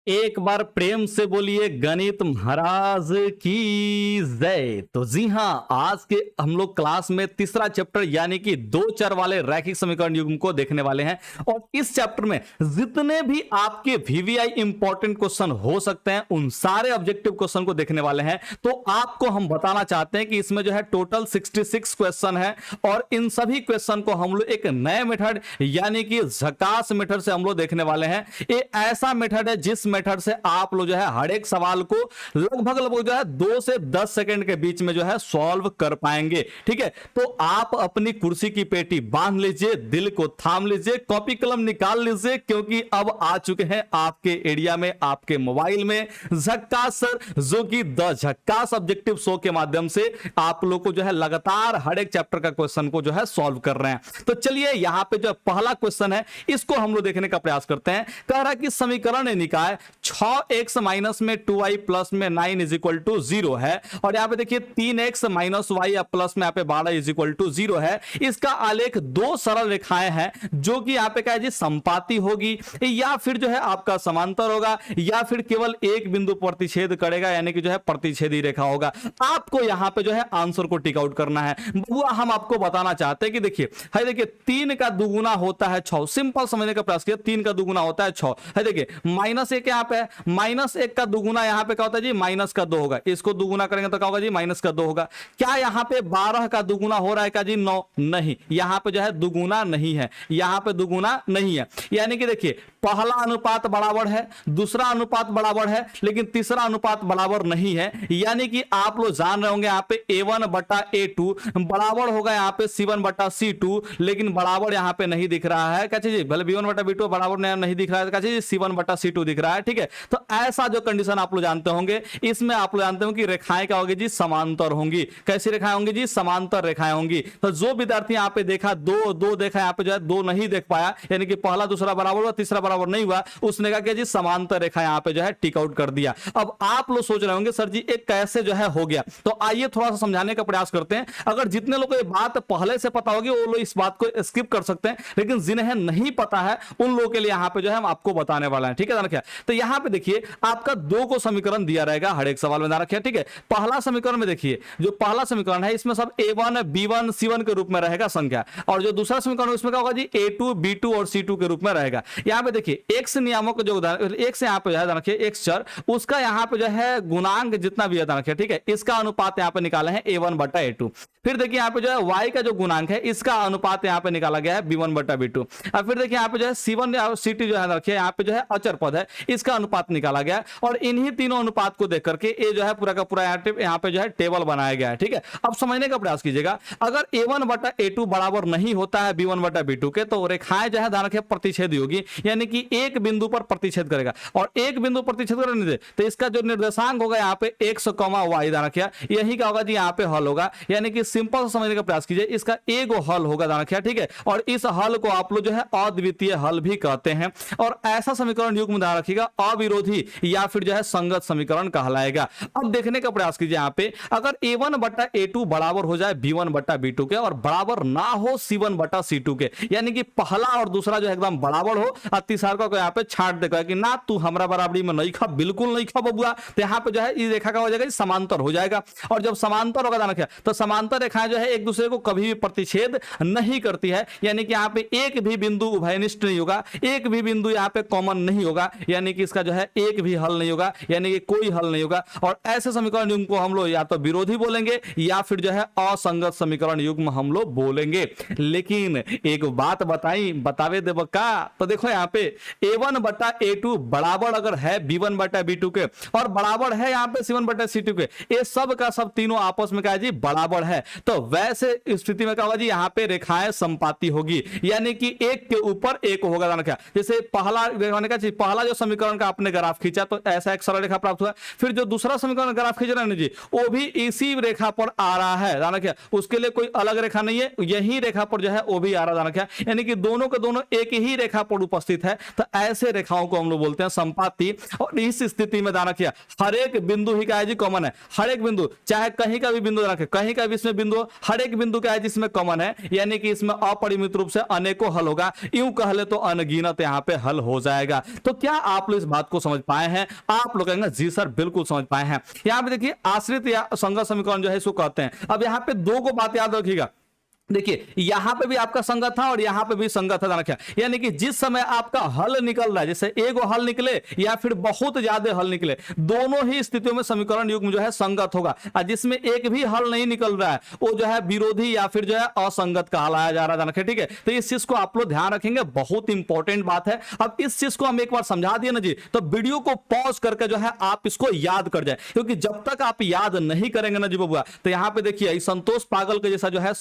एक बार प्रेम से बोलिए गणित महाराज की जय। तो जी हाँ, आज के हम लोग क्लास में तीसरा चैप्टर यानी कि दो चर वाले रैखिक समीकरण युग्म को देखने वाले हैं। और इस चैप्टर में जितने भी आपके वीवीआई इंपॉर्टेंट क्वेश्चन हो सकते हैं उन सारे ऑब्जेक्टिव क्वेश्चन को देखने वाले हैं। तो आपको हम बताना चाहते हैं कि इसमें जो है टोटल 66 क्वेश्चन है और इन सभी क्वेश्चन को हम लोग एक नए मेथड यानी कि झकास मेथड से हम लोग देखने वाले हैं। ये ऐसा मेथड है जिस मेथड से आप लोग जो है हर एक सवाल को लगभग लगभग जो है 2 से 10 सेकंड के बीच में जो है सॉल्व कर पाएंगे। ठीक है, तो आप अपनी कुर्सी की पेटी बांध लीजिए, दिल को थाम लीजिए, कॉपी कलम निकाल लीजिए, क्योंकि अब आ चुके हैं आपके एरिया में, आपके मोबाइल में झक्कास सर, जो कि द झक्कास ऑब्जेक्टिव शो के माध्यम से आप लोग को जो है लगातार हर एक चैप्टर का क्वेश्चन को जो है सॉल्व कर रहे हैं। तो चलिए यहां पे जो पहला क्वेश्चन है इसको हम लोग देखने का प्रयास करते हैं। कह रहा है कि समीकरण निकाय 6x माइनस में 2y प्लस में 9 इज इक्वल टू 0 है और यहां पे देखिए 3x माइनस y या प्लस में यहां पे 12 इज इक्वल टू 0 है। इसका आलेख दो सरल रेखाएं हैं जो कि यहां पे क्या है जी, समपाती होगी या फिर जो है आपका समांतर होगा या फिर केवल एक बिंदु प्रतिच्छेद करेगा यानी कि जो है प्रतिच्छेदी रेखा होगा। आपको यहां पे जो है आंसर को टिक आउट करना है। बबुआ हम आपको बताना चाहते हैं कि देखिए, है देखिए 3 का दुगुना होता है 6। सिंपल समझने का प्रयास किया, 3 का दुगुना होता है 6। है देखिए -1 यहां पे, -1 का दुगुना यहां पे क्या होता है जी, माइनस का 2 होगा। इसको दुगुना करेंगे तो क्या होगा जी, -2 होगा। क्या यहां पे 12 का दुगुना हो रहा है क्या जी, 9? नहीं, यहां पे जो है दुगुना नहीं है, यहां पे दुगुना नहीं है। यानी कि देखिए पहला अनुपात बराबर है, दूसरा अनुपात बराबर है, लेकिन तीसरा अनुपात बराबर नहीं है। यानी कि आप लोग जान रहे होंगे यहां पे a1 बटा a2 बराबर होगा यहां पे c1 बटा c2, लेकिन बराबर यहां पे नहीं दिख रहा है। क्या चीज, भले b1 बटा b2 बराबर नहीं दिख रहा है, क्या चीज c1 बटा c2 दिख रहा है। ठीक है, तो ऐसा जो कंडीशन आप लोग जानते होंगे, इसमें आप लोग जानते हो कि रेखाएं क्या होगी जी, समांतर होंगी। कैसी रेखाएं होंगी जी, समांतर रेखाएं होंगी। तो जो विद्यार्थी यहां पे देखा दो देखा, यहां पे जो है 2 नहीं देख पाया, यानी कि पहला दूसरा बराबर हुआ, तीसरा बराबर नहीं हुआ, उसने कहा कि जी समांतर रेखा यहां पे जो है टिक आउट कर दिया। अब आप लोग सोच रहे होंगे सर जी एक कैसे जो है हो गया, तो आइए थोड़ा सा समझाने का प्रयास करते हैं। अगर जितने लोगों को ये बात पहले से पता होगी वो लोग इस बात को स्किप कर सकते हैं, लेकिन जिन्हें नहीं पता है उन लोगों के लिए यहां पे जो है हम आपको बताने वाला है। ठीक है, ध्यान रखिए। तो यहां पे देखिए आपका 2 को समीकरण दिया रहेगा हर एक सवाल में, ध्यान रखिए। ठीक है, पहला समीकरण में देखिए, जो पहला समीकरण है इसमें सब a1 b1 c1 के रूप में रहेगा संख्या, और जो दूसरा समीकरण उसमें क्या होगा जी, a2 b2 और c2 के रूप में रहेगा। यहां पे देखिए x नियामक जो x यहां पे ध्यान रखिए, x चर उसका यहां पे जो है गुणांक जितना भी है ध्यान रखिए। ठीक है, इसका अनुपात यहां पे निकाला है a1 बटा a2। फिर देखिए यहां पे जो है y का जो गुणांक है इसका अनुपात यहां पे निकाला गया है b1 बटा b2। अब फिर देखिए यहां पे जो है c1 और c2 जो है रखिए, यहां पे जो है अचर पद है, इसका अनुपात निकाला गया है और इन्हीं तीनों अनुपात को देख करके ये जो है पूरा का पूरा यहां पे जो है टेबल बनाया गया है। ठीक है, अब समझने का प्रयास कीजिएगा, अगर a1 बटा a2 बराबर नहीं होता है b1 बटा b2 के, तो रेखाएं जो है ध्यान रखिए प्रतिच्छेदी होगी, यानी कि एक बिंदु पर प्रतिच्छेद करेगा और एक बिंदु प्रतिच्छेद करने दे तो इसका जो निर्देशांक होगा यहाँ पे x, y ध्यान रखिए, यही क्या होगा जी यहाँ पे हल होगा। यानी कि सिंपल समझने का प्रयास कीजिए, इसका एक हल होगा ध्यान रखिए। ठीक है, और इस हल को आप लोग जो है अद्वितीय हल भी कहते हैं, और ऐसा समीकरण युग्म ध्यान रखिएगा अविरोधी या फिर जो है संगत समीकरण कहलाएगा। अब देखने का प्रयास कीजिए यहाँ पे, अगर a1 बटा a2 बराबर हो जाए b1 बटा b2 के और बराबर ना हो c1 बटा c2 के, यानी कि पहला और दूसरा जो एकदम बराबर हो और तीसरा को यहाँ पे छाट देगा कि ना तू हमरा बराबरी में नहीं खा, बिल्कुल नहीं खा बबुआ, तो यहाँ पे जो है इस रेखा का हो जाएगा समांतर हो जाएगा। और जब समांतर होगा ध्यान रखिए, तो समांतर रेखाएं जो है एक दूसरे को कभी भी प्रतिच्छेद नहीं करती है, यानी कि यहाँ पे एक भी बिंदु उभयनिष्ठ नहीं होगा, एक भी बिंदु यहाँ पे कॉमन नहीं होगा, यानी कि इसका जो है एक भी हल नहीं होगा, यानी कि कोई हल नहीं होगा। और ऐसे समीकरण युग्म को हम लोग या तो विरोधी बोलेंगे या फिर जो है असंगत समीकरण युग्म हम लोग बोलेंगे। लेकिन एक बात बतावे देव का, तो देखो यहाँ पे a1 बटा a2 बराबर अगर है b1 बटा b2 के और बराबर है यहाँ पे c1 बटा c2 के, ये सब का सब तीनों आपस में क्या है जी, बराबर है, तो वैसे स्थिति में क्या होगा जी, यहाँ पे रेखाएं समपाती होगी, यानी कि एक के ऊपर एक होगा। क्या जैसे पहला जो समीकरण का आपने ग्राफ खींचा तो ऐसा एक सरल रेखा प्राप्त हुआ, फिर जो दूसरा समीकरण ग्राफ खींच रहे हैं जी वो भी इसी रेखा पर आ रहा है, क्या उसके लिए कोई अलग रेखा नहीं है, यही रेखा पर जो है वो भी आ रहा है, यानी कि दोनों के दोनों एक ही रेखा पर उपस्थित है, तो ऐसे रेखाओं को हम लोग बोलते हैं संपाती। और इस स्थिति में ध्यान रखिए हर एक बिंदु ही क्या है जी, कॉमन है, हर एक बिंदु चाहे कहीं का भी बिंदु रखे, कहीं का भी इसमें बिंदु, हर एक बिंदु क्या है जिसमें कॉमन है, यानी कि इसमें अपरिमित रूप से अनेकों हल होगा, यूं कह ले तो अनगिनत यहाँ पे हल हो जाएगा। तो क्या आप आप लोग इस बात को समझ पाए हैं? आप लोग कहेंगे जी सर बिल्कुल समझ पाए हैं। यहां पे देखिए आश्रित या संगत समीकरण जो है इसको कहते हैं। अब यहां पे दो को बात याद रखिएगा, देखिए यहां पे भी आपका संगत था और यहां पे भी संगत था, रखा यानी कि जिस समय आपका हल निकल रहा है, जैसे एगो हल निकले या फिर बहुत ज्यादा हल निकले, दोनों ही स्थितियों में समीकरण युग्म जो है संगत होगा। और जिसमें एक भी हल नहीं निकल रहा है वो जो है विरोधी या फिर जो है असंगत कहलाया जा रहा है। ठीक है, तो इस चीज को आप लोग ध्यान रखेंगे, बहुत इंपॉर्टेंट बात है। अब इस चीज को हम एक बार समझा दिए ना जी, तो वीडियो को पॉज करके जो है आप इसको याद कर जाए, क्योंकि जब तक आप याद नहीं करेंगे ना जी बबुआ, तो यहां पे देखिए संतोष पागल के जैसा जो है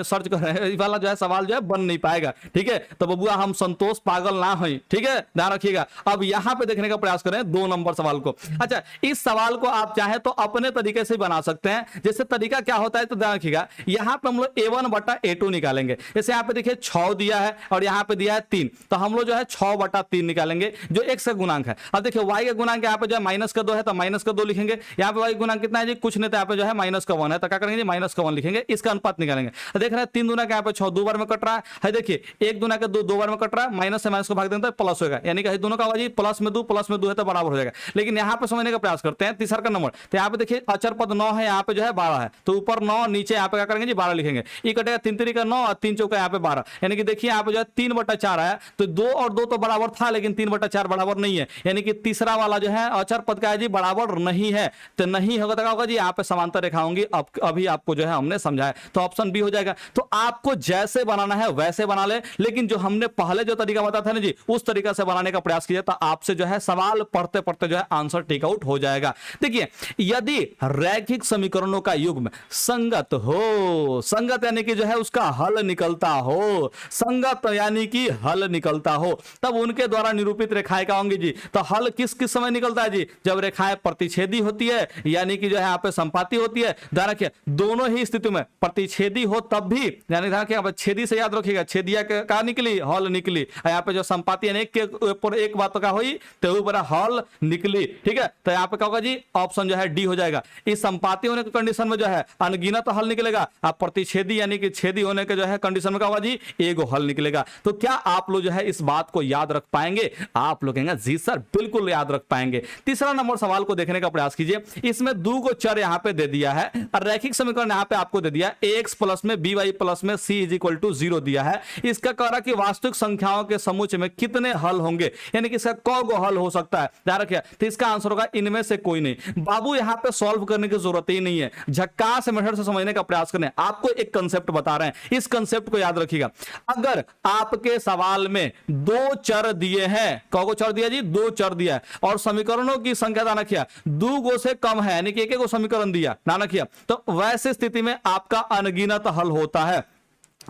सर्च कर रहे हैं वाला जो है सवाल जो है बन नहीं पाएगा। ठीक है, तो बबुआ हम संतोष पागल ना हो, ठीक है, ध्यान रखिएगा। अब यहां पे देखने का प्रयास करें 2 नंबर सवाल को। अच्छा, इस सवाल को आप चाहे तो अपने तरीके से बना सकते हैं। जैसे तरीका क्या होता है तो ध्यान रखिएगा, यहां पे हम लोग a1 बटा a2 निकालेंगे। जैसे यहां पे देखिए 6 दिया है और यहां पे दिया है 3, तो हम लोग जो है 6 बटा 3 निकालेंगे जो x का गुणांक है। अब देखिए y का गुणांक यहाँ पे जो है माइनस का 2 है, तो माइनस का 2 लिखेंगे। यहाँ पे y गुणांक कितना है जी, कुछ नहीं, तो यहाँ पे जो है माइनस का 1 है, तो क्या करेंगे जी, माइनस का 1 लिखेंगे। इसका अनुपात निकालेंगे। देख रहे हैं 3 दूना का यहाँ पे 6 2 बार में कट रहा है, देखिए 1 दूना का 2 2 बार में कट रहा है, माइनस से माइनस को भाग देंगे तो प्लस होगा, यानी कि दोनों का होगा जी प्लस में 2 है तो बराबर हो जाएगा। लेकिन यहाँ पे समझने का प्रयास करते हैं तीसरा का नंबर, तो यहाँ पे देखिए अचर पद 9 है, यहाँ पे जो है 12 है, तो ऊपर 9 नीचे यहाँ पे क्या करेंगे जी 12 लिखेंगे। ये कटेगा 3 3 का 9 और 3 चौका यहाँ पे 12, यानी कि देखिए यहाँ पे जो है 3 बटा 4 आया, तो 2 और 2 तो बराबर था, लेकिन 3 बटा 4 बराबर नहीं है, यानी कि तीसरा वाला जो है अचर पद का है जी बराबर नहीं है, तो नहीं होगा तो क्या होगा जी, यहाँ पे समांतर रेखा होंगी। अभी आपको जो है हमने समझाया, तो ऑप्शन बी हो जाएगा। तो आपको जैसे बनाना है वैसे बना ले, लेकिन जो हमने पहले जो तरीका बताया था ना जी, उस तरीका से बनाने का प्रयास कीजिए, तो आपसे जो है सवाल पढ़ते पढ़ते जो है आंसर टेक आउट हो जाएगा। देखिए यदि रैखिक समीकरणों का युग्म संगत हो, संगत यानी कि जो है उसका हल निकलता हो, संगत यानी कि हल निकलता हो, तब उनके द्वारा निरूपित रेखाएं क्या होंगी जी। तो हल किस किस समय निकलता है जी, जब रेखाएं प्रतिच्छेदी होती है, यानी कि जो है यहाँ पे संपाती होती है। ध्यान रखिए दोनों ही स्थिति में प्रतिच्छेदी हो तब भी, यानी ध्यान रखिए छेदी से याद रखिएगा, छेदिया का निकली हल निकली, यहाँ पे जो संपाती है एक के ऊपर एक बात का हुई तो ऊपर हल निकली। ठीक है, तो यहाँ पे क्या होगा जी, ऑप्शन जो है डी हो जाएगा। इस संपाती होने की कंडीशन में जो है अनगिनत हल निकलेगा, आप प्रतिच्छेदी यानी कि छेदी होने के जो है कंडीशन में क्या होगा जी, एगो हल निकलेगा। तो क्या आप लोग जो है इस बात को याद रख पाएंगे? आप लोग कहेंगे जी सर बिल्कुल याद रख पाएंगे। तीसरा नंबर सवाल को देखने का प्रयास कीजिए, इसमें 2 को चर यहाँ पे दे दिया है और रैखिक समीकरण यहाँ पे आपको दे दिया ax प्लस में by प्लस में c इज इक्वल टू 0 दिया है। इसका कह रहा कि वास्तविक संख्याओं के समुच्चय में कितने हल होंगे, यानी कि इसका कौ गो हल हो सकता है। ध्यान रखिए, तो इसका आंसर होगा इनमें से कोई नहीं। बाबू यहाँ पे सॉल्व करने की जरूरत ही नहीं है, झक्कास मेथड से समझने का प्रयास करने। आपको एक कंसेप्ट बता रहे हैं, इस कंसेप्ट को याद रखिएगा। अगर आपके सवाल में 2 चर दिए हैं, कौ गो चर दिया जी, 2 चर दिया है, और समीकरणों की संख्या ध्यान रखिए 2 गो से कम है, यानी कि एक समीकरण दिया, ध्यान रखिए, तो वैसे स्थिति में आपका अनगिनत हल होता है।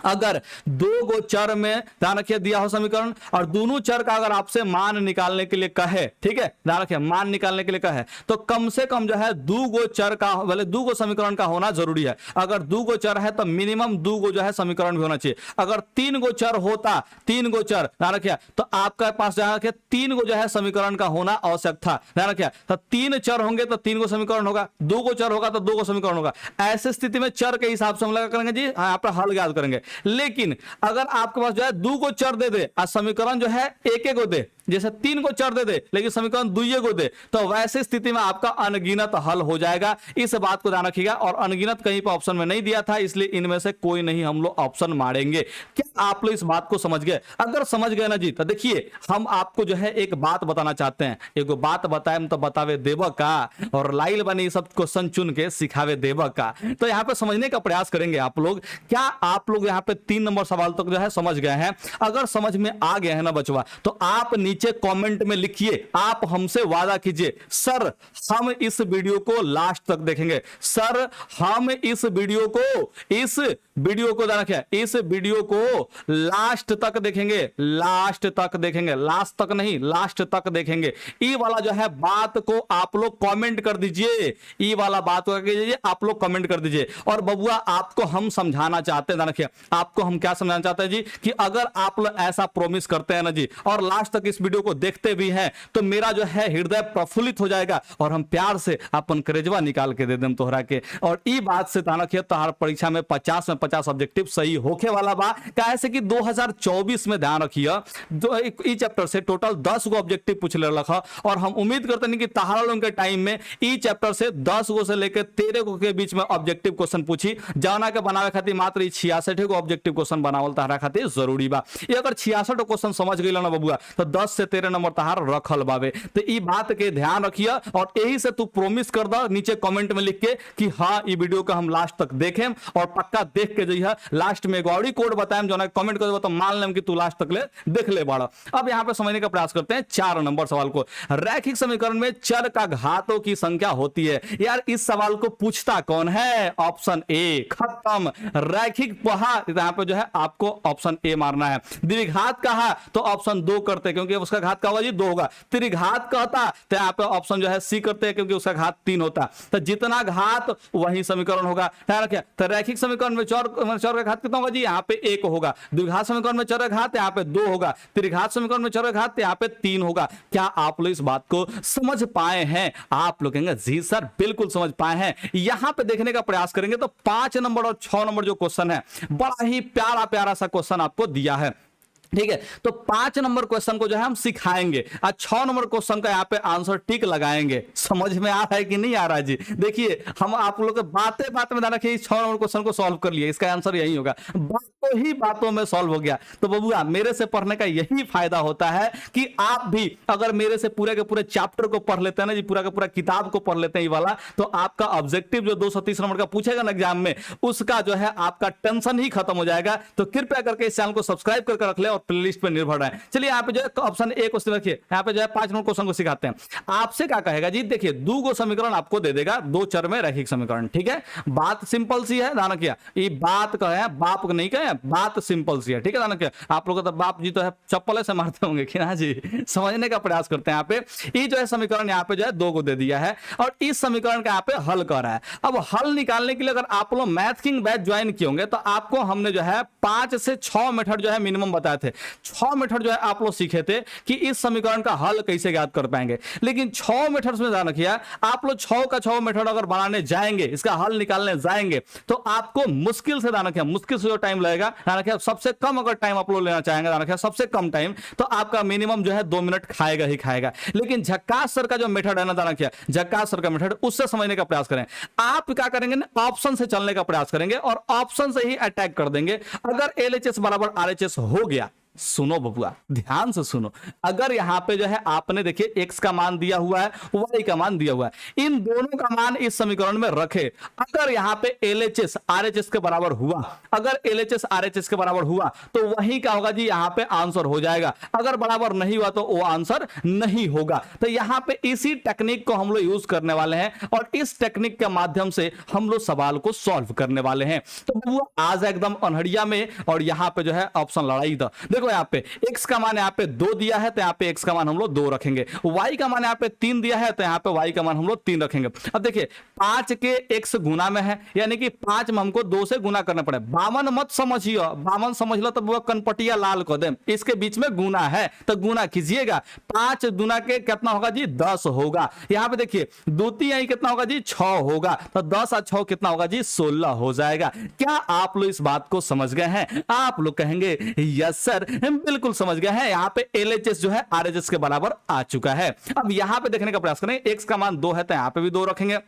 अगर 2 गो चर में ध्यान रखिए दिया हो समीकरण और दोनों चर का अगर आपसे मान निकालने के लिए कहे, ठीक है, ध्यान रखिए मान निकालने के लिए कहे, तो कम से कम जो है 2 गो चर का, भले 2 गो समीकरण का होना जरूरी है। अगर 2 गो चर है तो मिनिमम 2 गो जो है समीकरण भी होना चाहिए। अगर 3 गो चर होता, 3 गो चर ध्यान रखिए, तो आपके पास ध्यान रखिए 3 गो जो है समीकरण का होना आवश्यक था। ध्यान रखिए, तो 3 चर होंगे तो 3 गो समीकरण होगा, 2 गो चर होगा तो 2 गो समीकरण होगा। ऐसे स्थिति में चर के हिसाब से हम लगा करेंगे जी, यहाँ पर हल याद करेंगे। लेकिन अगर आपके पास जो है 2 को चर दे दे और समीकरण जो है एक को दे, जैसे 3 को चर दे दे लेकिन समीकरण 2 को दे, तो वैसे स्थिति में आपका अनगिनत हल हो जाएगा। इस बात को ध्यान रखिएगा। और अनगिनत कहीं पर ऑप्शन में नहीं दिया था, इसलिए इनमें से कोई नहीं हम लोग ऑप्शन मारेंगे। क्या आप लोग इस बात को समझ गए? अगर समझ गए ना जी, तो देखिए हम आपको जो है एक बात बताना चाहते हैं। एक बात बताए तो बतावे देव का, और लाइल बनी सब क्वेश्चन चुन के सिखावे देव का। तो यहाँ पे समझने का प्रयास करेंगे आप लोग। क्या आप लोग यहाँ पे 3 नंबर सवाल तक जो है समझ गए हैं? अगर समझ में आ गए हैं ना बचवा, तो आप नीचे कमेंट में लिखिए, आप हमसे वादा कीजिए सर हम इस वीडियो को लास्ट तक देखेंगे, सर हम इस वीडियो को देखिए, इस वीडियो को लास्ट तक देखेंगे, लास्ट तक देखेंगे, लास्ट तक नहीं लास्ट तक देखेंगे। ई वाला जो है बात को आप लोग कमेंट कर दीजिए, ई वाला बात को कीजिए आप लोग कमेंट कर दीजिए। और बबुआ आपको हम समझाना चाहते हैं, देखिए आपको हम क्या समझाना चाहते हैं जी कि अगर आप लोग ऐसा प्रॉमिस करते हैं ना जी और लास्ट तक इस वीडियो को देखते भी हैं तो मेरा जो है हृदय प्रफुल्लित हो जाएगा और हम प्यार से अपन करेजवा निकाल के दे दें तोहरा के। और ई बात से ताना किया तोहर परीक्षा में 50 में 50 ऑब्जेक्टिव सही होके वाला बा। कैसे कि 2024 में ध्यान रखिए ई चैप्टर से टोटल 10 गो ऑब्जेक्टिव पूछ ले रखा और हम उम्मीद करते हैं कि तहारा लोगों के टाइम में ई चैप्टर से 10 गो से लेकर 13 गो के बीच में ऑब्जेक्टिव क्वेश्चन पूछी जाना के बनावे खातिर मात्र 66 गो ऑब्जेक्टिव क्वेश्चन बनावल तहरा खातिर जरूरी बा। ये अगर 66 क्वेश्चन समझ गई ना बबुआ तो 10 से 13 नंबर तहार रखल बावे। तो ई बात के ध्यान रखिए और यही से तू प्रॉमिस कर दा नीचे कमेंट में लिख के कि हाँ ये वीडियो का हम लास्ट तक देखें और पक्का देख के जइहा लास्ट में गौड़ी कोड बताएं जो ना कमेंट कर तो मान लें कि तू लास्ट तक ले देख ले बड़ा। अब यहां पे समझने का प्रयास करते हैं 4 नंबर सवाल को। रैखिक समीकरण में चर का घातों की संख्या होती है। यार इस सवाल को पूछता कौन है? Option A. खत्म। रैखिक पहा यहां पे जो है आपको ऑप्शन ए मारना है। द्विघात कहा तो ऑप्शन 2 करते क्योंकि उसका घात का होगा जी 2 होगा। त्रिघात कहता तो यहां पे ऑप्शन जो है सी करते हैं क्योंकि उसका घात 3 होता। तो जितना घात वही समीकरण होगा। ध्यान रखिए। तो रैखिक समीकरण में चर का घात कितना होगा जी? यहाँ पे 1 होगा। द्विघात समीकरण में चर का घात यहाँ पे 2 होगा। त्रिघात समीकरण में चर का घात यहाँ पे 3 होगा। क्या आप लोग इस बात को समझ पाए हैं? आप लोग कहेंगे जी सर बिल्कुल समझ पाए हैं। यहां पे देखने का प्रयास करेंगे तो 5 नंबर और 6 नंबर जो क्वेश्चन है बड़ा ही प्यारा प्यारा सा क्वेश्चन आपको दिया है। ठीक है, तो 5 नंबर क्वेश्चन को जो है हम सिखाएंगे और 6 नंबर क्वेश्चन का यहाँ पे आंसर टिक लगाएंगे। समझ में आ रहा है कि नहीं आ रहा है जी? देखिए हम आप लोग बातें में ध्यान रखिए 6 नंबर क्वेश्चन को सॉल्व कर लिए, इसका आंसर यही होगा। बातों ही बातों में सॉल्व हो गया। तो बबुआ मेरे से पढ़ने का यही फायदा होता है कि आप भी अगर मेरे से पूरे के पूरे चैप्टर को पढ़ लेते हैं ना जी, पूरा का पूरा किताब को पढ़ लेते हैं ये वाला, तो आपका ऑब्जेक्टिव जो 230 नंबर का पूछेगा ना एग्जाम में उसका जो है आपका टेंशन ही खत्म हो जाएगा। तो कृपया करके इस चैनल को सब्सक्राइब करके रख ले प्लेलिस्ट पे निर्भर है। चलिए यहाँ पे जो है ऑप्शन ए क्वेश्चन रखिए, यहाँ पे जो है 5 नंबर क्वेश्चन को सिखाते हैं। आपसे क्या कहेगा जी? देखिए 2 गो समीकरण आपको दे देगा, 2 चर में रैखिक समीकरण। ठीक है, बात सिंपल सी है। ध्यान रखिए ये बात कहे बाप को नहीं कहे, बात सिंपल सी है। ठीक है, ध्यान रखिए। आप लोग तो बाप जी तो है चप्पल से मारते होंगे कि ना जी? समझने का प्रयास करते हैं। यहाँ पे ये जो है समीकरण यहाँ पे जो है 2 को दे दिया है और इस समीकरण का यहाँ पे हल कर रहा है। अब हल निकालने के लिए अगर आप लोग मैथ किंग बैच ज्वाइन किए होंगे तो आपको हमने जो है 5 से 6 मेथड जो है मिनिमम बताए थे। 6 मेथड जो है आप लोग सीखे थे कि इस समीकरण का हल कैसे ज्ञात कर पाएंगे। लेकिन 6 मेथड्स में ध्यान रखिए आप लोग 6 का 6 मेथड अगर बनाने जाएंगे, इसका हल निकालने जाएंगे तो आपको मुश्किल से ध्यान रखिए, मुश्किल से जो टाइम लगेगा ध्यान रखिए, सबसे कम अगर टाइम आप लोग लेना चाहेंगे ध्यान रखिए सबसे कम टाइम तो आपका मिनिमम जो है 2 मिनट खाएगा ही खाएगा। लेकिन झक्कास सर का जो मेथड है ना ध्यान रखिए, झक्कास सर का मेथड उससे समझने का प्रयास करें। आप क्या करेंगे ना ऑप्शन से चलने का प्रयास करेंगे और ऑप्शन से ही अटैक कर देंगे। अगर एलएचएस बराबर आरएचएस हो गया, सुनो बबुआ ध्यान से सुनो, अगर यहां पे जो है आपने देखिए x का मान दिया हुआ है, y का मान दिया हुआ है, इन दोनों का मान इस समीकरण में रखे। अगर यहां पे LHS RHS के बराबर हुआ, अगर LHS RHS के बराबर हुआ तो वही क्या होगा जी? यहां पे आंसर हो जाएगा। अगर बराबर नहीं हुआ तो वो आंसर नहीं होगा। तो यहां पे इसी टेक्निक को हम लोग यूज करने वाले हैं और इस टेक्निक के माध्यम से हम लोग सवाल को सॉल्व करने वाले हैं। तो बबुआ आज एकदम अनहरिया में और यहां पे जो है ऑप्शन लड़ाई था। देखो यहाँ पे x का मान यहाँ पे 2 दिया है तो यहाँ पे x का मान हम लोग 2 रखेंगे। y का मान यहाँ पे 3 दिया है तो यहाँ पे y का मान हम लोग 3 रखेंगे। अब देखिए 5 के x गुना में है यानी कि 5 में हमको 2 से गुना करना पड़े। 52 मत समझियो, 52 समझ लो तो वो कनपटिया लाल कर दे। इसके बीच में गुना है तो गुना कीजिएगा। 5 गुना के कितना होगा जी? 10 होगा। यहाँ पे देखिए द्वितीय यही कितना होगा जी? 6 होगा। तो 10 और 6 कितना होगा जी? 16 हो जाएगा। क्या आप लोग इस बात को समझ गए हैं? आप लोग कहेंगे यस सर बिल्कुल समझ गए हैं। यहाँ पे LHS जो है RHS के बराबर आ चुका है। अब यहाँ पे देखने का प्रयास करें, x का मान 2 है तो यहाँ पे भी 2 रखेंगे,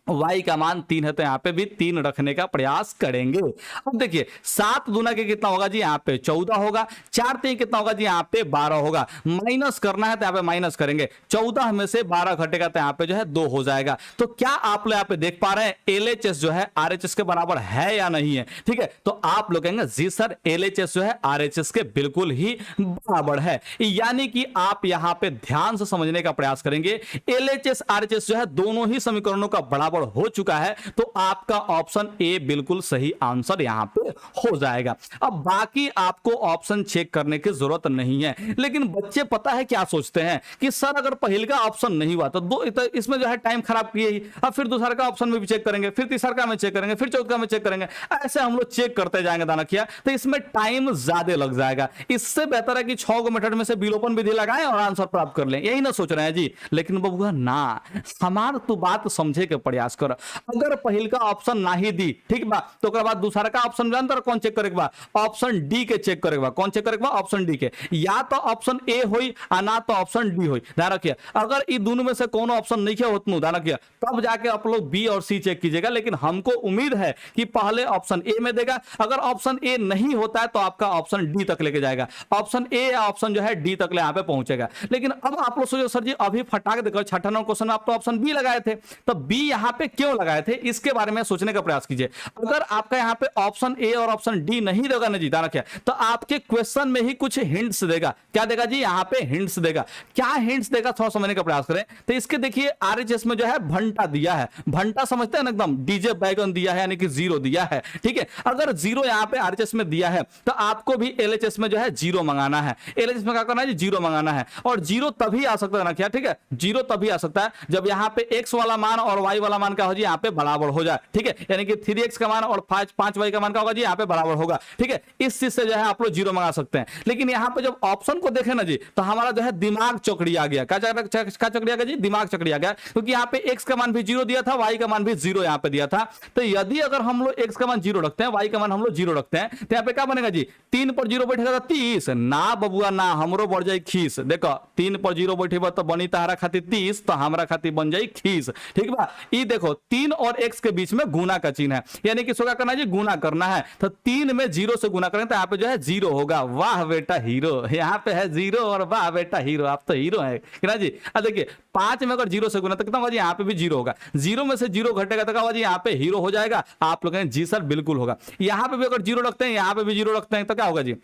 y का मान 3 है तो यहाँ पे भी 3 रखने का प्रयास करेंगे। अब देखिए 7 गुना के कितना होगा जी? यहाँ पे 14 होगा। 4 3 कितना होगा जी? यहाँ पे 12 होगा। माइनस करना है तो यहाँ पे माइनस करेंगे, 14 में से 12 घटेगा तो यहाँ पे जो है 2 हो जाएगा। तो क्या आप लोग यहाँ पे देख पा रहे हैं LHS जो है RHS के बराबर है या नहीं है? ठीक है, तो आप लोग कहेंगे जी सर LHS जो है RHS के बिल्कुल ही बराबर है। यानी कि आप यहाँ पे ध्यान से समझने का प्रयास करेंगे। LHS RHS जो है दोनों ही समीकरणों का बराबर बराबर हो चुका है तो आपका ऑप्शन ए बिल्कुल सही आंसर यहां पे हो जाएगा। अब बाकी आपको ऑप्शन चेक करने की जरूरत नहीं है, लेकिन बच्चे पता है क्या सोचते हैं कि सर अगर पहले का ऑप्शन नहीं हुआ तो इसमें जो है टाइम खराब किए ही, अब फिर दूसरा का ऑप्शन में भी चेक करेंगे, फिर तीसरा का में चेक करेंगे, फिर चौथा में चेक करेंगे, ऐसे हम लोग चेक करते जाएंगे दानकिया, तो इसमें टाइम ज्यादा लग जाएगा। इससे बेहतर है कि 6 मेथड में से विलोपन विधि लगाएं और आंसर प्राप्त कर लें, यही ना सोच रहे हैं जी। लेकिन बबुआ ना, हमार तो बात समझे के प्रयास कर। अगर पहल का ऑप्शन ना ही दी, ठीक बा, तो बाद दूसरा का ऑप्शन अंदर कौन चेक करेगा? ऑप्शन डी के चेक करेगा। कौन चेक करेगा? ऑप्शन डी के। या तो ऑप्शन ए होई ना तो ऑप्शन डी होई। ध्यान रखिए, अगर इन दोनों में से कौन ऑप्शन नहीं है होत ध्यान रखिए, तब जाके आप लोग बी और सी चेक कीजिएगा। लेकिन हमको उम्मीद है कि पहले ऑप्शन ए में देगा, अगर ऑप्शन ए नहीं होता है तो आपका ऑप्शन डी तक लेके जाएगा, ऑप्शन ए या ऑप्शन जो है डी तक यहां पे पहुंचेगा। लेकिन अब आप लोग सोचो सर जी अभी फटाक देखो 6 नंबर क्वेश्चन में आप तो ऑप्शन बी लगाए थे, तो बी यहां पे क्यों लगाए थे इसके बारे में सोचने का प्रयास कीजिए। अगर आपका यहां पे ऑप्शन ए और ऑप्शन डी नहीं देगा ना जी, ध्यान रखिए, तो आपके क्वेश्चन में ही कुछ हिंट्स देगा। क्या देगा जी? यहां पे हिंट्स देगा। क्या हिंट्स देगा थोड़ा समझने का प्रयास करें। तो इसके देखिए आरएचएस में जो है घंटा दिया है, घंटा समझते हैं ना एकदम, डीजे बैगन दिया है यानी कि 0 दिया है, ठीक है। अगर 0 यहां पे आरएचएस में दिया है तो आपको भी एलएचएस में जो है 0 मंगाना है। एलएचएस में क्या करना है जी? 0 मंगाना है। और 0 तभी आ सकता है ना क्या, ठीक है, 0 तभी आ सकता है जब यहां पे x वाला मान और y वाला मान क्या हो जी? यहां पे बराबर हो जाए, ठीक है। यानी कि 3x का मान और 5y का मान क्या होगा जी? यहां पे बराबर होगा, ठीक है। इस चीज से जो है आप लोग 0 मंगा सकते हैं। लेकिन यहां पे जब ऑप्शन को देखे ना जी, तो हमारा जो है दिमाग चौकड़ी आ गया। क्या चौकड़ी आ गया जी? दिमाग चौकड़ी आ गया, क्योंकि यहां पे x का मान भी 0 दिया था, y का मान भी 0 यहां पे दिया था। तो यदि अगर हम लोग x का मान 0 रखते हैं, y का मान हम लोग 0 रखते हैं, तो यहां पे क्या बनेगा जी? 3 पर 0 बैठेगा 30 ना बबुआ ना, हमरो बढ़ जाए खीस। देखो 3 पर 0 बैठेगा तो बनी तारा खातिर 30, तो हमरा खातिर बन जाए खीस, ठीक बा। ये देखो 3 और x के बीच में गुना का चिन्ह है, यानी कि क्या करना है जी? गुना करना है। तो 3 में 0 से गुना करें तो यहाँ पे जो है 0 होगा। वाह बेटा हीरो, यहाँ पे है 0 और वाह बेटा हीरो, आप तो हीरो है ना जी। अब देखिए 5 में अगर 0 से गुना तो कितना होगा जी? यहाँ पे भी 0 होगा। 0 में से 0 घटेगा तो क्या होगा जी? यहाँ पे हीरो हो जाएगा। आप लोग कहें जी सर बिल्कुल होगा। यहाँ पे भी अगर 0 रखते हैं, यहाँ पे भी 0 रखते हैं, तो क्या होगा जी?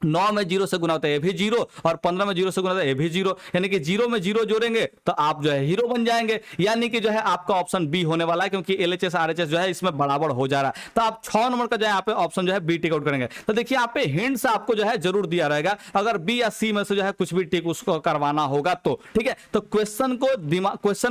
9 में 0 से गुना होता है ये भी 0, और 15 में 0 से गुना होता है ये भी 0, यानी कि 0 में 0 जोड़ेंगे तो आप जो है हीरो बन जाएंगे। यानी कि जो है आपका ऑप्शन बी होने वाला है, क्योंकि एलएचएस आरएचएस जो है इसमें बराबर हो जा रहा है। तो आप 6 नंबर का जो है यहाँ पे ऑप्शन जो है बी टिक आउट करेंगे। तो देखिए यहाँ पे हिंट्स आपको जो है जरूर दिया रहेगा, अगर बी या सी में से जो है कुछ भी टिक उसको करवाना होगा तो, ठीक है। तो क्वेश्चन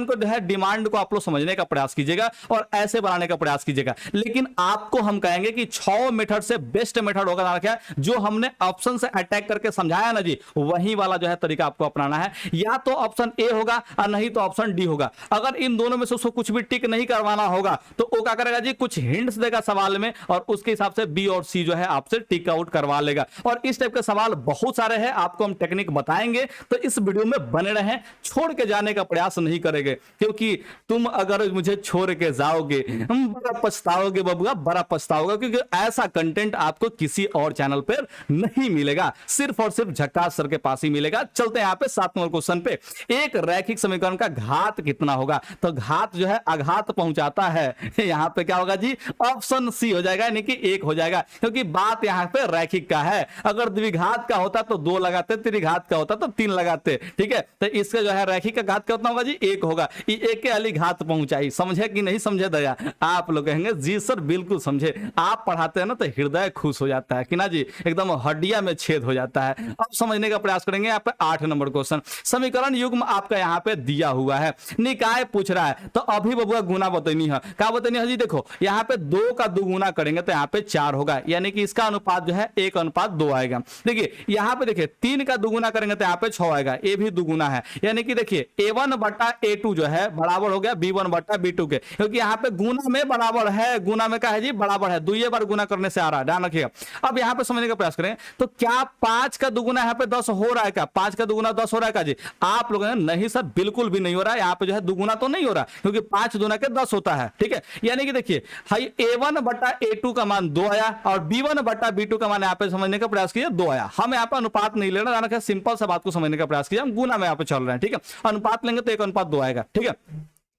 को जो है डिमांड को आप लोग समझने का प्रयास कीजिएगा और ऐसे बनाने का प्रयास कीजिएगा। लेकिन आपको हम कहेंगे कि 6 मेथड से बेस्ट मेथड होगा जो हमने ऑप्शन से अटैक करके समझाया ना जी, वही वाला जो है तरीका आपको अपनाना है। या तो ऑप्शन ए होगा और नहीं तो ऑप्शन डी होगा। अगर इन दोनों में से उसको कुछ भी टिक नहीं करवाना होगा तो वो क्या करेगा जी? कुछ हिंट्स देगा सवाल में और उसके हिसाब से बी और सी जो है आपसे टिक आउट करवा लेगा। और इस टाइप के सवाल बहुत सारे हैं, आपको हम टेक्निक बताएंगे, तो इस वीडियो में बने रहें, छोड़ के जाने का प्रयास नहीं करेंगे, क्योंकि तुम अगर मुझे छोड़ के जाओगे बड़ा पछताओगे बबुआ, बड़ा पछताओगे, क्योंकि ऐसा कंटेंट आपको किसी और चैनल पर नहीं मिलेगा, सिर्फ और सिर्फ झक्कास सर के पास ही मिलेगा। चलते हैं यहाँ पे 7 नंबर क्वेश्चन पे। एक रैखिक समीकरण का घात कितना होगा? तो घात जो है आघात पहुंचाता है, यहाँ पे क्या होगा जी? ऑप्शन सी हो जाएगा, यानी कि 1 हो जाएगा, क्योंकि बात यहाँ पे रैखिक का है। अगर द्विघात का होता तो 2 लगाते, त्रिघात का होता तो 3 लगाते, ठीक है। तो इसका जो है रैखिक का घात कितना होगा जी? 1 होगा। ये 1 के वाली घात पहुंचाई, समझे कि नहीं समझे दया? आप लोग कहेंगे जी सर बिल्कुल समझे, आप पढ़ाते हैं ना तो हृदय खुश हो जाता है कि ना जी, एकदम हड्डियां में छेद हो जाता है। अब समझने का प्रयास करेंगे। यहाँ पे 8 नंबर क्वेश्चन, समीकरण युग्म आपका यहाँ पे दिया हुआ है, निकाय पूछ रहा है, तो अभी बबुआ गुना बतनी है। क्या बतनी है जी? देखो यहाँ पे 2 का दुगुना करेंगे तो यहाँ पे 4 होगा, यानी कि इसका अनुपात जो है 1:2 आएगा। देखिए यहाँ पे देखिए 3 का दुगुना करेंगे तो यहाँ पे 6 आएगा, ये भी दुगुना है, यानी कि देखिए A1/A2 जो है बराबर हो गया B1/B2 के, क्योंकि यहाँ पे गुना में बराबर है। गुना में क्या है जी? बराबर है, 2 बार गुना करने से आ रहा है, ध्यान रखिएगा। अब यहाँ पे समझने का प्रयास करें, तो क्या 5 का दुगुना यहाँ पे 10 हो रहा है क्या? 5 का दुगुना 10 हो रहा है क्या जी? आप लोग नहीं सर बिल्कुल भी नहीं हो रहा है, यहाँ पे जो है दुगुना तो नहीं हो रहा, क्योंकि 5 दूना के 10 होता है, ठीक है। यानी कि देखिए A1/A2 का मान 2 आया और B1/B2 का मान यहाँ पे समझने का प्रयास किया 2 आया। हम यहाँ पे अनुपात नहीं ले रहे हैं, सिंपल सा बात को समझने का प्रयास किया, हम गुना में यहाँ पे चल रहे हैं, ठीक है। अनुपात लेंगे तो 1:2 आएगा, ठीक है।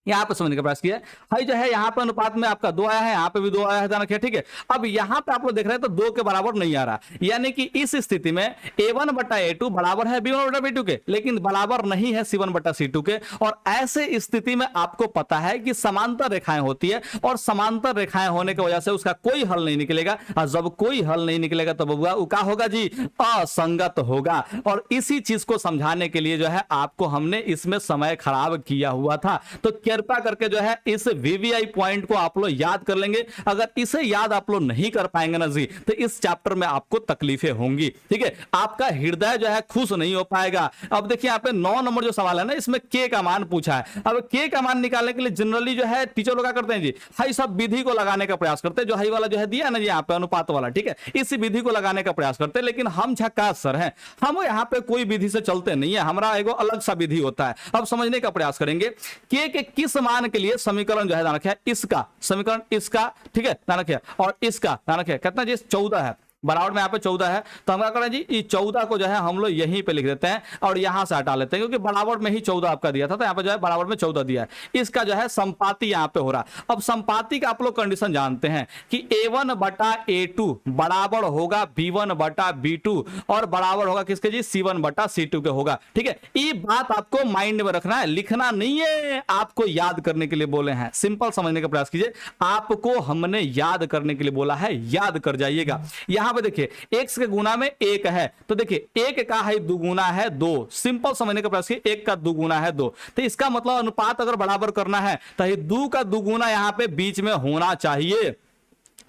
यहाँ पे समझने का प्रयास किया है जो है यहाँ पे अनुपात में आपका 2 आया है, यहाँ पे भी 2 आया है, ध्यान रखिए, ठीक है। अब यहाँ पे आप लोग देख रहे हैं तो 2 के बराबर नहीं आ रहा, यानी कि इस स्थिति में a1 बटा a2 बराबर है b1 बटा b2 के, लेकिन बराबर नहीं है c1 बटा c2 के। और ऐसे स्थिति में आपको पता है कि समांतर रेखाएं होती है, और समांतर रेखाएं होने की वजह से उसका कोई हल नहीं निकलेगा, और जब कोई हल नहीं निकलेगा तो बबुआ वो क्या होगा जी, असंगत होगा। और इसी चीज को समझाने के लिए जो है आपको हमने इसमें समय खराब किया हुआ था। तो कृपया करके जो है इस वीवीआई पॉइंट को आप लोग याद कर लेंगे। अगर इसे याद आप लोग नहीं कर पाएंगे ना जी, तो इस चैप्टर में आपको तकलीफें होंगी, ठीक है। आपका हृदय जो है खुश नहीं हो पाएगा। अब देखिए यहाँ पे 9 नंबर जो सवाल है ना, इसमें के का मान पूछा है। अब के का मान निकालने के लिए जनरली जो है टीचर लोग क्या करते हैं जी, हाई सब विधि को लगाने का प्रयास करते हैं, जो हाई वाला जो है दिया ना जी यहाँ पे अनुपात वाला, ठीक है, इस विधि को लगाने का प्रयास करते हैं। लेकिन हम झक्कास सर हैं, हम यहाँ पे कोई विधि से चलते नहीं है, हमारा एगो अलग सा विधि होता है। अब समझने का प्रयास करेंगे के किस मान के लिए समीकरण जो है ध्यान रखिए, इसका समीकरण, इसका, ठीक है, ध्यान रखिए, और इसका ध्यान रखिए, कितना जी 14 है, बराबर में यहाँ पे 14 है, तो हम क्या करें जी, ये 14 को जो है हम लोग यहीं पे लिख देते हैं और यहां से हटा लेते हैं, क्योंकि बराबर में ही 14 आपका दिया था, तो यहाँ पे जो है बराबर में 14 दिया है। इसका जो है संपाति यहाँ पे हो रहा। अब संपाति का आप लोग कंडीशन जानते हैं कि a1 बटा a2 बराबर होगा b1 बटा b2, और बराबर होगा किसके जी, c1 बटा c2 के होगा, ठीक है। ये बात आपको माइंड में रखना है, लिखना नहीं है, आपको याद करने के लिए बोले हैं। सिंपल समझने का प्रयास कीजिए, आपको हमने याद करने के लिए बोला है, याद कर जाइएगा। यहां पे देखिए x के गुना में 1 है, तो देखिए 1 का है दुगुना है 2, सिंपल समझने का प्रयास कीजिए, 1 का दुगुना है 2, तो इसका मतलब अनुपात अगर बराबर करना है तो ये 2 का दुगुना यहां पे बीच में होना चाहिए।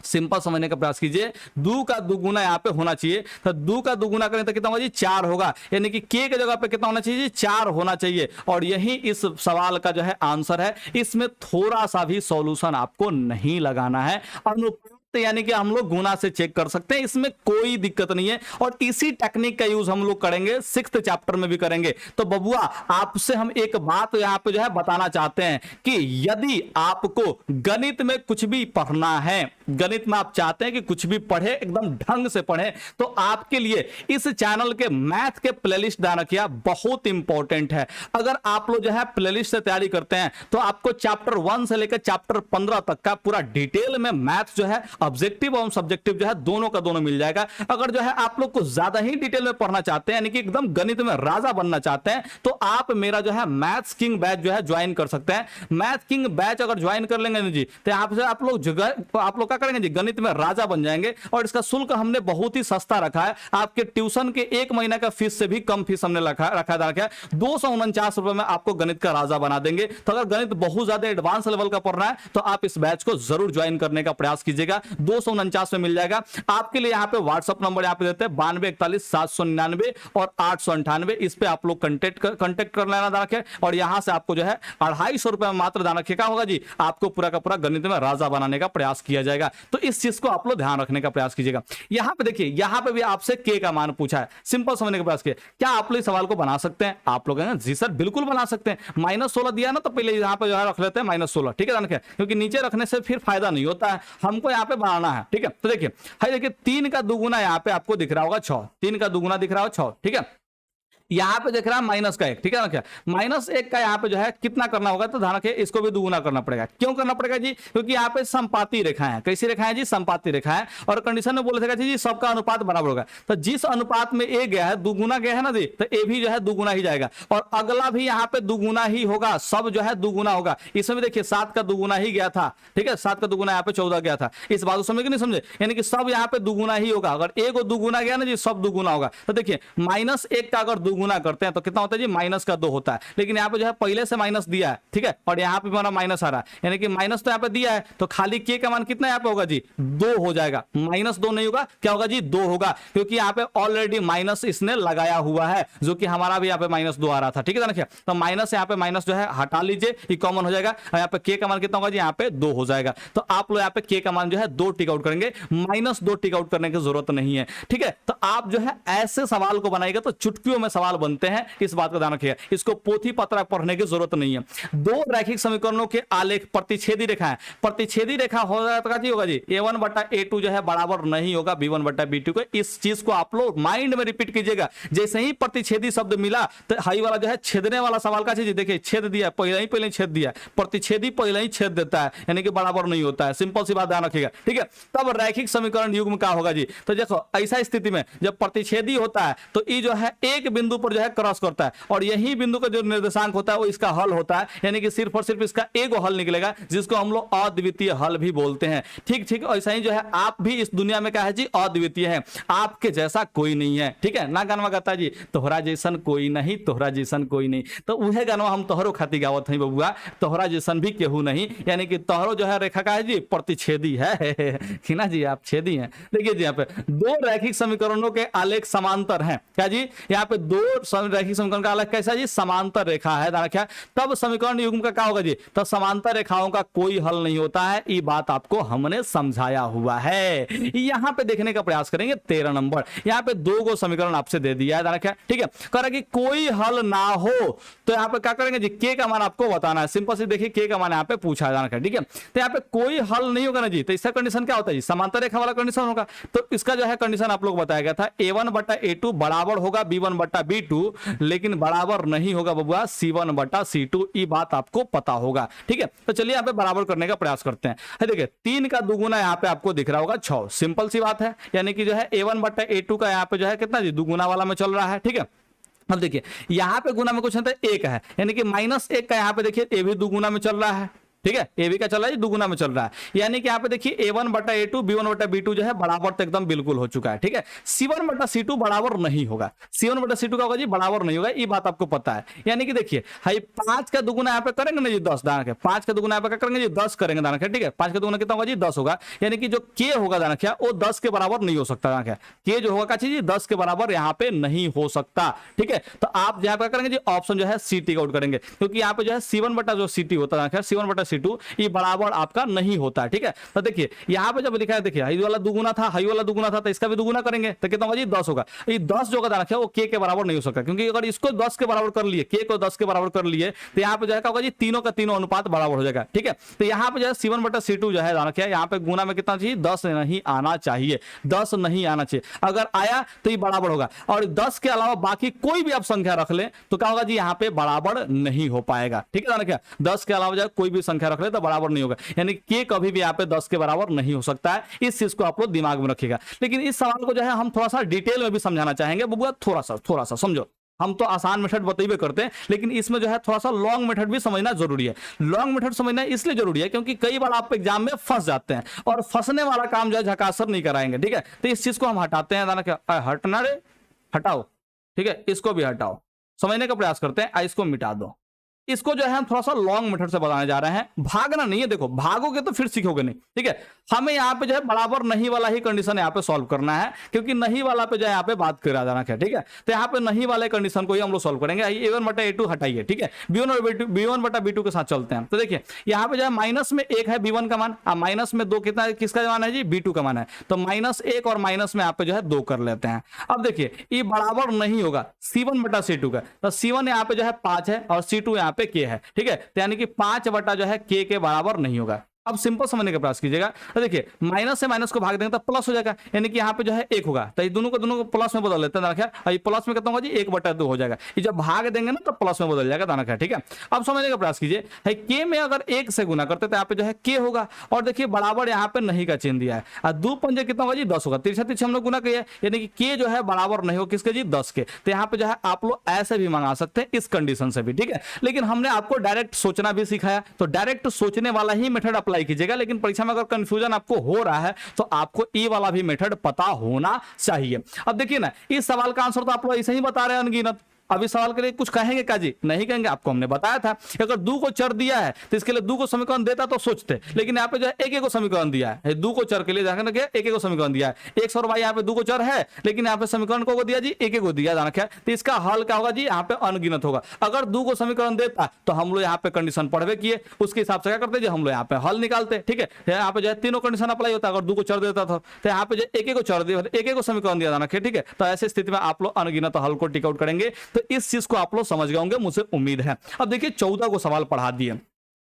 सिंपल समझने का प्रयास कीजिए, 2 का दुगुना यहां पे होना चाहिए, तो 2 का दुगुना करें तो कितना होगा जी, 4 होगा, यानी कि के जगह पे कितना होना चाहिए जी, 4 होना चाहिए। और यही इस सवाल का जो है आंसर है। इसमें थोड़ा सा भी सॉल्यूशन आपको नहीं लगाना है, अनुपात यानी कि हम लोग गुना से चेक कर सकते हैं, इसमें कोई दिक्कत नहीं है। और इसी टेक्निक का यूज हम लोग करेंगे 6th चैप्टर में भी करेंगे। तो बबुआ आपसे हम एक बात यहां पे जो है बताना चाहते हैं कि यदि आपको गणित में कुछ भी पढ़ना है, गणित में आप चाहते हैं कि कुछ भी पढ़े, एकदम ढंग से पढ़े, तो आपके लिए इस चैनल के मैथ के प्लेलिस्ट ध्यान रखिए, बहुत इंपॉर्टेंट है। अगर आप लोग जो है प्लेलिस्ट से तैयारी करते हैं तो आपको चैप्टर 1 से लेकर चैप्टर 15 तक का पूरा डिटेल में मैथ जो है ऑब्जेक्टिव और सब्जेक्टिव जो है दोनों का दोनों मिल जाएगा। अगर जो है आप लोग को ज्यादा ही डिटेल में पढ़ना चाहते हैं, यानी कि एकदम गणित में राजा बनना चाहते हैं, तो आप मेरा जो है मैथ्स किंग बैच जो है ज्वाइन कर सकते हैं। मैथ किंग बैच अगर ज्वाइन कर लेंगे जी, तो आप लोग क्या करेंगे जी, गणित में राजा बन जाएंगे। और इसका शुल्क हमने बहुत ही सस्ता रखा है, आपके ट्यूशन के 1 महीने का फीस से भी कम फीस हमने रखा है। 249 रुपए में आपको गणित का राजा बना देंगे। तो अगर गणित बहुत ज्यादा एडवांस लेवल का पढ़ना है तो आप इस बैच को जरूर ज्वाइन करने का प्रयास कीजिएगा। 249 में मिल जाएगा आपके लिए। यहाँ पे व्हाट्सएप नंबर यहाँ पे देते हैं 9241 और 898, इस पे आप लोग कंटेक्ट कर लेना दान रखिए। और यहां से आपको जो है 250 रुपए में मात्र दान रखिए, क्या होगा जी, आपको पूरा का पूरा गणित में राजा बनाने का प्रयास किया जाएगा। तो इस चीज को आप लोग ध्यान रखने का प्रयास कीजिएगा। यहां पे देखिए, यहां पे भी आपसे के का मान पूछा है, सिंपल समझने का प्रयास किया, क्या आप लोग सवाल को बना सकते हैं? आप लोग जी सर बिल्कुल बना सकते हैं। -16 दिया ना, तो पहले यहां पे जो है रख लेते हैं -16, ठीक है, क्योंकि नीचे रखने से फिर फायदा नहीं होता है, हमको यहाँ पे बनाना है, ठीक है। तो देखिए, हाय देखिए 3 का दुगुना यहाँ पे आपको दिख रहा होगा 6, 3 का दुगुना दिख रहा होगा 6, ठीक है। यहां पे देख रहा है -1, ठीक है ना, क्या -1 का यहाँ पे जो है कितना करना होगा, तो ध्यान रखिए इसको भी दुगुना करना पड़ेगा। क्यों करना पड़ेगा जी, क्योंकि यहाँ पे संपाती रेखा है। कैसी रेखा है जी, संपाती रेखा है। और कंडीशन में बोले थे जी सबका अनुपात बराबर होगा, तो जिस अनुपात में ए गया है, दुगुना गया है ना जी, तो ए भी जो है दुगुना ही जाएगा, और अगला भी यहाँ पे दुगुना ही होगा, सब जो है दुगुना होगा। इसमें भी देखिए 7 का दुगुना ही गया था, ठीक है, 7 का दुगुना यहाँ पे 14 गया था। इस बात को समझे कि नहीं समझे, यानी कि सब यहाँ पे दुगुना ही होगा। अगर ए को दुगुना गया ना जी, सब दुगुना होगा। तो देखिए -1 का अगर दुगुना करते हैं तो कितना होता है जी, -2 होता है। लेकिन यहाँ पे जो है पहले से माइनस दिया है, ठीक है, और यहाँ पे हमारा माइनस आ रहा है, यानी कि माइनस तो यहाँ पे दिया है, तो खाली के का मान कितना यहाँ पे होगा जी, 2 हो जाएगा। -2 नहीं होगा, क्या होगा जी, 2 होगा, क्योंकि यहाँ पे ऑलरेडी माइनस इसने लगाया हुआ है, जो कि हमारा भी यहाँ पे -2 आ रहा था, ठीक है ना। तो माइनस यहाँ पे माइनस जो है हटा लीजिए, ये कॉमन हो जाएगा। यहाँ पे के का मान कितना होगा जी, यहाँ पे 2 हो जाएगा। तो आप लोग यहाँ पे के का मान जो है 2 टिक आउट करेंगे, -2 टिक आउट करने की जरूरत नहीं है, ठीक है। तो आप जो है ऐसे सवाल को बनाएगा तो चुटकियों में सवाल सवाल बनते हैं, इस बात का ध्यान रखिएगा। इसको पोथी पत्र पढ़ने की जरूरत नहीं है। दो रैखिक समीकरणों के आलेख प्रतिच्छेदी रेखा है, प्रतिच्छेदी रेखा हो जाएगा जी, होगा जी a1 बटा a2 जो है बराबर नहीं होगा b1 बटा b2 को। इस चीज को आप लोग माइंड में रिपीट कीजिएगा। जैसे ही प्रतिच्छेदी शब्द मिला तो हाई वाला जो है छेदने वाला सवाल का चीज, देखिए छेद दिया, पहले ही छेद दिया, प्रतिच्छेदी पहले ही छेद देता है, यानी कि बराबर नहीं होता है। सिंपल सी बात ध्यान रखिएगा, ठीक है। तब रैखिक समीकरण युग्म क्या होगा जी? तो देखो ऐसा स्थिति में जब प्रतिच्छेदी होता है तो ई जो है एक बिंदु पर जो है क्रॉस करता है, और यही बिंदु का जो निर्देशांक होता है वो इसका हल होता है, यानी कि सिर्फ और सिर्फ इसका एक हल निकलेगा, जिसको हम लोग अद्वितीय हल भी बोलते हैं। ठीक ठीक ऐसा ही जो है आप भी इस दुनिया में क्या है जी? अद्वितीय है, आपके जैसा कोई नहीं है, ठीक है ना। गानवा गाता जी तोहरा जैसन कोई नहीं, तोहरा जैसन कोई नहीं, तो वह गानवा हम तोहरो खाती गावत है बबुआ, तोहरा जैसन भी केहू नहीं, यानी कि तोहरो जो है रेखा का है जी प्रतिच्छेदी है कि ना जी, आप छेदी हैं। देखिए जी यहाँ पे दो रैखिक समीकरणों के आलेख समांतर हैं, क्या जी? यहाँ पे दो रैखिक समीकरण का आलेख कैसा जी? समांतर रेखा है, क्या? तब समीकरण युग्म का क्या होगा जी? तो समांतर रेखाओं का कोई हल नहीं होता है, ये बात आपको हमने समझाया हुआ है। यहाँ पे देखने का प्रयास करेंगे 13 नंबर, यहाँ पे दो गो समीकरण आपसे दे दिया है, क्या? ठीक है, कह रहा कि कोई हल ना हो तो यहाँ पे क्या करेंगे जी? के का मान आपको बताना है। सिंपल से देखिए के का मान यहाँ पे पूछा जाना है, ठीक है। तो यहाँ पे कोई हल नहीं होगा ना जी, तो इसका कंडीशन क्या होता है जी? समांतर रेखा वाला कंडीशन होगा। तो इसका जो है कंडीशन आप लोग बताया गया था, a1 बटा a2 बराबर होगा b1 बटा b2, लेकिन बराबर नहीं होगा बबुआ c1 बटा c2, ये बात आपको पता होगा, ठीक है। तो चलिए यहाँ पे बराबर करने का प्रयास करते हैं। देखिए 3 का दुगुना यहाँ पे आपको दिख रहा होगा 6, सिंपल सी बात है, यानी कि जो है a1 बटा a2 का यहाँ पे जो है कितना जी? दुगुना वाला में चल रहा है, ठीक है। अब देखिए यहाँ पे गुना में कुछ नहीं था, 1 है, यानी कि -1 का यहाँ पे देखिए ए भी दुगुना में चल रहा है, ठीक है। ए भी का चल रहा है, दुगुना में चल रहा है, यानी कि यहाँ पे देखिए a1 बटा a2 b1 बटा b2 जो है बराबर तो एकदम बिल्कुल हो चुका है, ठीक है। c1 बटा c2 बराबर नहीं होगा, c1 बटा c2 का होगा जी बराबर नहीं होगा, ये बात आपको पता है। यानी कि देखिए हाई 5 का दुगुना यहाँ पे करेंगे ना जी 10, दाना के 5 का दुगुना यहाँ पे करेंगे जी 10 करेंगे, दाना के, ठीक है। 5 का दुगुना कितना होगा जी? 10 होगा, यानी कि जो के होगा दाना क्या वो 10 के बराबर नहीं हो सकता, दाना क्या के जो होगा का चीज 10 के बराबर यहाँ पे नहीं हो सकता, ठीक है। तो आप यहाँ पे करेंगे जी ऑप्शन जो है सी टी आउट करेंगे, क्योंकि यहाँ पे जो है c1 बटा जो ct होता है c1 बटा c2 ये बराबर आपका नहीं होता है, ठीक है। तो देखिए यहाँ पे जब लिखा है, देखिए हाई वाला दुगुना था, हाई वाला दुगुना था, तो इसका भी दुगुना करेंगे तो कितना होगा जी? 10 होगा। ये 10 जो का रखा है वो के बराबर नहीं हो सकता, क्योंकि अगर इसको 10 के बराबर कर लिए, के को 10 के बराबर कर लिए, तो यहाँ पे जो है होगा जी तीनों का तीनों अनुपात बराबर हो जाएगा, ठीक है। तो यहाँ पे जो है c1 बटा c2 जो है रखा है, यहाँ पे गुना में कितना चाहिए? 10 नहीं आना चाहिए, 10 नहीं आना चाहिए। अगर आया तो ये बराबर होगा, और 10 के अलावा बाकी कोई भी आप संख्या रख ले तो क्या होगा जी? यहाँ पे बराबर नहीं हो पाएगा, ठीक है। क्या 10 के अलावा जो कोई भी संख्या रख ले तो बराबर नहीं होगा, यानी के कभी भी यहाँ पे 10 के बराबर नहीं हो सकता है। इस चीज को आप लोग दिमाग में रखिएगा। लेकिन इस सवाल को जो है हम थोड़ा सा डिटेल में भी समझाना चाहेंगे बबुआ, थोड़ा सा समझो। हम तो आसान मेथड बताइए करते हैं, लेकिन इसमें जो है थोड़ा सा लॉन्ग मेथड भी समझना जरूरी है। लॉन्ग मेथड समझना इसलिए जरूरी है क्योंकि कई बार आप एग्जाम में फंस जाते हैं, और फंसने वाला काम जो है झकासर नहीं कराएंगे, ठीक है। तो इस चीज को हम हटाते हैं, दाना क्या हटना रे, हटाओ, ठीक है। इसको भी हटाओ, समझने का प्रयास करते हैं, इसको मिटा दो। इसको जो है हम थोड़ा सा लॉन्ग मेथड से बताने जा रहे हैं, भागना नहीं है। देखो भागोगे तो फिर सीखोगे नहीं, ठीक है। हमें यहाँ पे जो है बराबर नहीं वाला ही कंडीशन यहाँ पे सॉल्व करना है, क्योंकि नहीं वाला पे जो है यहाँ पे बात करा जाना है, ठीक है। तो यहाँ पे नहीं वाले कंडीशन को ही हम लोग सॉल्व करेंगे। a1 बटा a2 हटाइए, ठीक है। b1 बटा b2 के साथ चलते हैं। तो देखिए यहाँ पे जो है माइनस में 1 है b1 का मान, माइनस में 2 कितना किसका मान है जी? b2 का मान है। तो -1 और माइनस में यहाँ पे जो है 2 कर लेते हैं। अब देखिए ये बराबर नहीं होगा c1 बटा c2 का, तो c1 यहाँ पे जो है 5 है और c2 यहाँ पे k है, ठीक है। तो यानी कि 5 बटा जो है के बराबर नहीं होगा। अब सिंपल समझने का प्रयास कीजिएगा। तो देखिए माइनस से माइनस को भाग देंगे तो प्लस हो जाएगा, यानी कि यहाँ पे जो है 1 होगा, तो ये दोनों को प्लस में बदल लेते हैं, दाना और ये प्लस में कितना होगा जी? 1 बटा 2 हो जाएगा। ये जब भाग देंगे ना तो प्लस में बदल जाएगा, दाना, ठीक है। अब समझने का प्रयास कीजिए, के में अगर 1 से गुना करते तो यहाँ पे जो है के होगा, और देखिए बराबर यहाँ पे नहीं का चिन्ह दिया है, और 2 पंजे कितना होगा जी? 10 होगा। तिरछा हम लोग गुना किया, यानी कि के जो है बराबर नहीं हो किसके जी? 10 के। तो यहाँ पे जो है आप लोग ऐसे भी मंगा सकते हैं इस कंडीशन से भी, ठीक है। लेकिन हमने आपको डायरेक्ट सोचना भी सिखाया, तो डायरेक्ट सोचने वाला ही मेथड अप्लाई कीजिएगा। लेकिन परीक्षा में अगर कंफ्यूजन आपको हो रहा है तो आपको ये वाला भी मेथड पता होना चाहिए। अब देखिए ना, इस सवाल का आंसर तो आप लोग ऐसे ही बता रहे हैं अनगिनत। अब इस सवाल के लिए कुछ कहेंगे क्या जी? नहीं कहेंगे। आपको हमने बताया था अगर 2 को चर दिया है तो इसके लिए 2 को समीकरण देता तो सोचते, लेकिन यहाँ पे जो है एक को समीकरण दिया है। 2 को चर के लिए जाकर एक को समीकरण दिया है। x और y यहाँ पे 2 को चर है, लेकिन यहाँ पे समीकरण को दिया जी एक को दिया, जाना क्या? तो इसका हल क्या होगा जी? यहाँ पे अनगिनत होगा। अगर 2 को समीकरण देता तो हम लोग यहाँ पे कंडीशन पढ़वे किए, उसके हिसाब से क्या करते जी? हम लोग यहाँ पे हल निकालते, ठीक है। यहाँ पे जो है तीनों कंडीशन अप्लाई होता है। अगर 2 को चर देता था तो यहाँ पे जो एक को चर दिया, एक को समीकरण दिया, जाना ठीक है। तो ऐसी स्थिति में आप लोग अनगिनत हल को टिक आउट करेंगे। तो तो इस चीज को आप लोग समझ गए होंगे, मुझे उम्मीद है। अब देखिए 14 को सवाल पढ़ा दिए,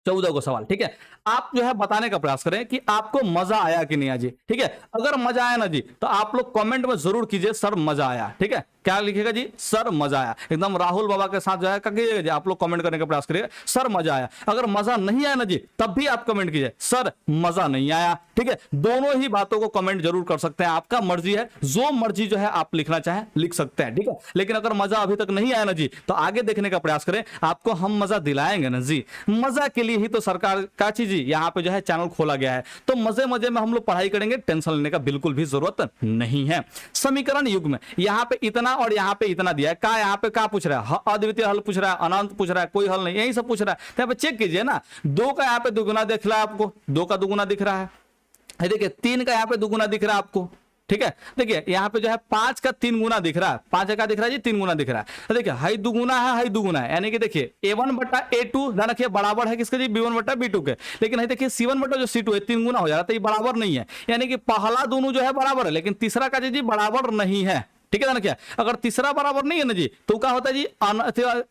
14 को सवाल, ठीक है। आप जो है बताने का प्रयास करें कि आपको मजा आया कि नहीं आया जी, ठीक है। अगर मजा आया ना जी तो आप लोग कमेंट में जरूर कीजिए सर मजा आया, ठीक है। क्या लिखेगा जी, सर मजा आया, एकदम राहुल बाबा के साथ जो है कीजिएगा जी, आप लोग कमेंट करने का प्रयास करिएगा सर मजा आया। अगर मजा नहीं आया ना जी तब भी आप कमेंट कीजिए सर मजा नहीं आया, ठीक है। दोनों ही बातों को कमेंट जरूर कर सकते हैं, आपका मर्जी है, जो मर्जी जो है आप लिखना चाहें लिख सकते हैं, ठीक है। लेकिन अगर मजा अभी तक नहीं आया ना जी तो आगे देखने का प्रयास करें, आपको हम मजा दिलाएंगे ना जी। मजा के लिए ही तो सरकार का चीज यहाँ पे जो है चैनल खोला गया है, तो मजे मजे में हम लोग पढ़ाई करेंगे, टेंशन लेने का बिल्कुल भी जरूरत नहीं है। समीकरण युग में यहाँ पे इतना और यहाँ पे इतना दिया है, का यहाँ पे का पूछ रहा है, अद्वितीय हल पूछ रहा है, अनंत पूछ रहा है, कोई हल नहीं, यही सब पूछ रहा है। तो यहाँ पे चेक कीजिए ना, 2 का यहाँ पे दुगुना दिख रहा है आपको, 2 का दुगुना दिख रहा है, देखिए 3 का यहाँ पे दुगुना दिख रहा है आपको, ठीक है। देखिए यहाँ पे जो है 5 का 3 गुना दिख रहा है, 5 का दिख रहा है जी 3 गुना दिख रहा है। तो देखिए हाई दुगुना है, हाई दुगुना है, यानी कि देखिए a1 बटा a2 ध्यान रखिए बराबर है किसके जी, b1 बटा b2 के। लेकिन देखिए c1 बटा जो c2 है 3 गुना हो जा रहा है, तो ये बराबर नहीं है, यानी कि पहला दोनों जो है बराबर है, लेकिन तीसरा का जी बराबर नहीं है, ठीक है ना। क्या अगर तीसरा बराबर नहीं है ना जी तो क्या होता है जी,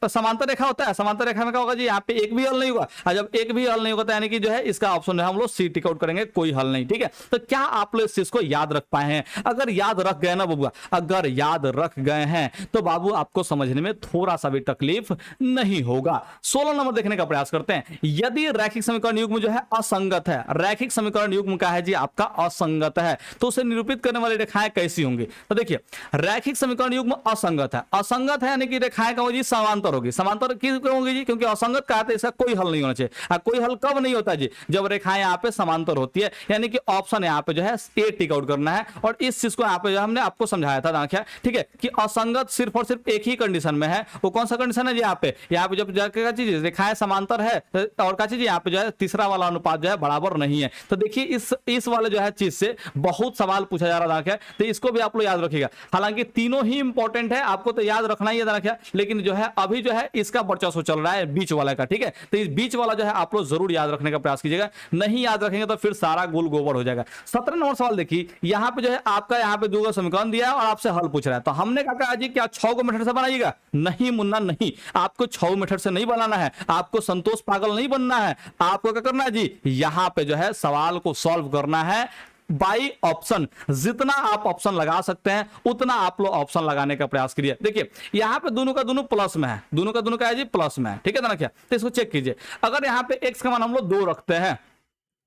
समांतर रेखा होता है, समांतर रेखा में क्या होगा जी, यहाँ पे एक भी हल नहीं होगा, और जब एक भी हल नहीं होगा तो यानी कि जो है इसका ऑप्शन है हम लोग सी टिक आउट करेंगे, कोई हल नहीं, ठीक है। तो क्या आप लोग इस चीज को याद रख पाए हैं? अगर याद रख गए ना बबुआ, अगर याद रख गए हैं तो बाबू आपको समझने में थोड़ा सा भी तकलीफ नहीं होगा। 16 नंबर देखने का प्रयास करते हैं। यदि रैखिक समीकरण युग्म जो है असंगत है, रैखिक समीकरण युग्म क्या है जी आपका असंगत है, तो उसे निरूपित करने वाली रेखाएं कैसी होंगी? तो देखिए रैखिक समीकरण युग्म असंगत है, असंगत है यानी कि रेखाएं का जी समांतर होगी, समांतर क्यों होगी जी, क्योंकि असंगत का है इसका कोई हल नहीं होना चाहिए। कोई हल कब नहीं होता जी, जब रेखाएं यहाँ पे समांतर होती है, यानी कि ऑप्शन यहाँ पे जो है ए टिक आउट करना है। और इस चीज को यहाँ पे जो हमने आपको समझाया था देखिए, ठीक है, कि असंगत सिर्फ और सिर्फ एक ही कंडीशन में है, वो कौन सा कंडीशन है जी, यहाँ पे जब जाकर चीज रेखाएं समांतर है और का चीज यहाँ पे जो है तीसरा वाला अनुपात जो है बराबर नहीं है। तो देखिए इस वाले जो है चीज से बहुत सवाल पूछा जा रहा है, तो इसको भी आप लोग याद रखिएगा। हालांकि तीनों ही इंपॉर्टेंट है, आपको तो याद रखना ही है, लेकिन जो है अभी जो है इसका वर्चस्व चल रहा है बीच वाला का, ठीक है। तो इस बीच वाला जो है आप लोग जरूर याद रखने का प्रयास कीजिएगा, नहीं याद रखेंगे तो फिर सारा गुल गोबर हो जाएगा। 17 नंबर सवाल देखिए, यहाँ पे जो है आपका यहाँ पे 2 समीकरण दिया है और आपसे हल पूछ रहा है, तो हमने कहा जी क्या 6 को मेथड से बनाइएगा? नहीं मुन्ना नहीं, आपको 6 मेथड से नहीं बनाना है, आपको संतोष पागल नहीं बनना है। आपको क्या करना है जी, यहाँ पे जो है सवाल को सॉल्व करना है बाई ऑप्शन। जितना आप ऑप्शन लगा सकते हैं उतना आप लोग ऑप्शन लगाने का प्रयास करिए। देखिए यहाँ पे दोनों का दोनों प्लस में है, दोनों का दोनों क्या है जी प्लस में है, ठीक है ना। क्या तो इसको चेक कीजिए, अगर यहाँ पे x का मान हम लोग 2 रखते हैं,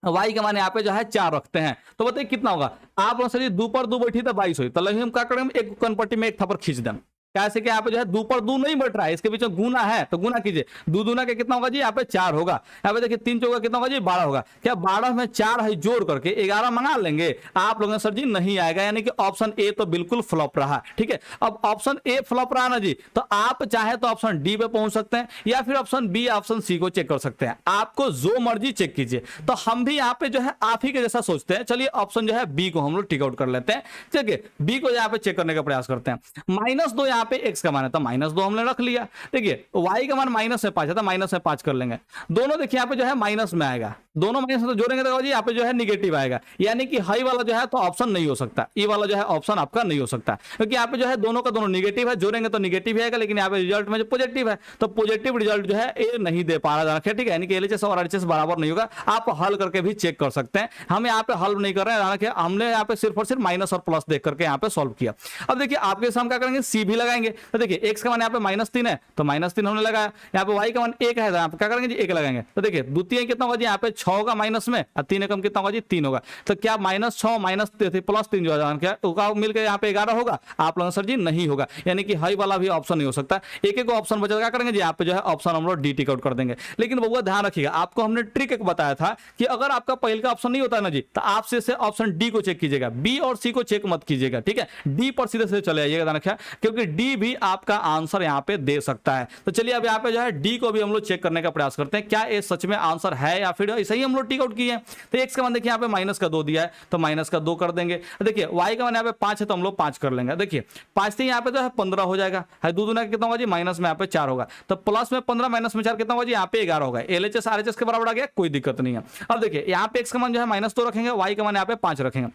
y का मान यहाँ पे जो है 4 रखते हैं, तो बताइए कितना होगा। आप लोग सर 2 पर 2 बैठी तो 22 हुई, तो हम क्या करेंगे एक कनपट्टी में एक थप्पड़ खींच दें। कैसे कि यहाँ पे जो है 2 पर 2 नहीं बैठ रहा है, इसके बीच में गुना है, तो गुना कीजिए, 2 दूना के कितना होगा जी, यहाँ पे 4 होगा। यहाँ पे देखिए 3 चौका कितना होगा जी 12 होगा। क्या 12 में 4 है जोड़ करके 11 मंगा लेंगे? आप लोगों ने सर जी नहीं आएगा, यानी कि ऑप्शन ए तो बिल्कुल फ्लॉप रहा, ठीक है। अब ऑप्शन ए फ्लॉप रहा ना जी, तो आप चाहे तो ऑप्शन डी पे पहुंच सकते हैं या फिर ऑप्शन बी ऑप्शन सी को चेक कर सकते हैं, आपको जो मर्जी चेक कीजिए। तो हम भी यहाँ पे जो है आप ही के जैसा सोचते हैं, चलिए ऑप्शन जो है बी को हम लोग टिक आउट कर लेते हैं, ठीक है। बी को यहाँ पे चेक करने का प्रयास करते हैं। -2 यहाँ पे x का मान है, तो -2 हमने रख लिया। देखिए y का मान -5 है, तो -5 कर लेंगे। दोनों देखिए यहाँ पे जो है माइनस में आएगा, दोनों माइनस तो जोड़ेंगे तो जी यहाँ पे जो है निगेटिव आएगा, यानी कि हाई वाला जो है तो ऑप्शन नहीं हो सकता, ई वाला जो है ऑप्शन आपका नहीं हो सकता, क्योंकि यहाँ पे जो है दोनों का दोनों निगेटिव है, जोड़ेंगे तो निगेटिव आएगा, लेकिन यहाँ पे रिजल्ट में जो पॉजिटिव है, तो पॉजिटिव रिजल्ट जो है ए नहीं दे पा रहा है, ठीक है। यानी कि एलएचएस और आरएचएस बराबर नहीं होगा। आप हल करके भी चेक कर सकते हैं, हम यहाँ पे हल नहीं कर रहे हैं, हमने यहाँ पे सिर्फ और सिर्फ माइनस और प्लस देख करके यहाँ पे सॉल्व किया। अब देखिए आपके सामने क्या करेंगे, सी भी लगाएंगे। तो देखिए एक्स का मान यहाँ पे -3 है, तो -3 हमने लगाया। यहाँ पे y का मान 1 है, तो यहाँ पे क्या करेंगे जी 1 लगाएंगे। तो देखिए द्वितीय कितना होगा जी, यहाँ पे 6 होगा माइनस में, और 3 एकम कितना होगा जी 3 होगा। तो क्या -6 -3 जो है क्या मिलकर यहाँ पे 11 होगा? आप लोगों सर जी नहीं होगा, यानी कि हाई वाला भी ऑप्शन नहीं हो सकता। एक ऑप्शन बचा, क्या करेंगे जी यहाँ पे जो है ऑप्शन हम लोग डी टिक आउट कर देंगे। लेकिन बबुआ ध्यान रखिएगा, आपको हमने ट्रिक एक बताया था कि अगर आपका पहले का ऑप्शन नहीं होता है ना जी, तो आप से ऑप्शन डी को चेक कीजिएगा, बी और सी को चेक मत कीजिएगा, ठीक है। डी पर सीधे से चले आइएगा, क्योंकि डी भी आपका आंसर यहाँ पे दे सकता है। तो चलिए अब यहाँ पे जो है डी को भी हम लोग चेक करने का प्रयास करते हैं, क्या ये सच में आंसर है या फिर ऐसे ही हम लोग टिक आउट किए हैं। तो एक्स का मान देखिए यहाँ पे -2 दिया है, तो -2 कर देंगे। देखिए वाई का मान यहाँ पे 5 है, तो हम लोग 5 कर लेंगे। देखिए 5 से यहाँ पे जो है 15 हो जाएगा, है 2 दूना कितना होगा जी माइनस में यहाँ पे 4 होगा, तो प्लस में 15 माइनस में 4 कितना होगा जी यहाँ पे 11 होगा। एलएचएस आरएचएस के बराबर आ गया, कोई दिक्कत नहीं है। अब देखिए यहाँ पे एक्स का मान जो है -2 रखेंगे, वाई का मान यहाँ पे 5 रखेंगे,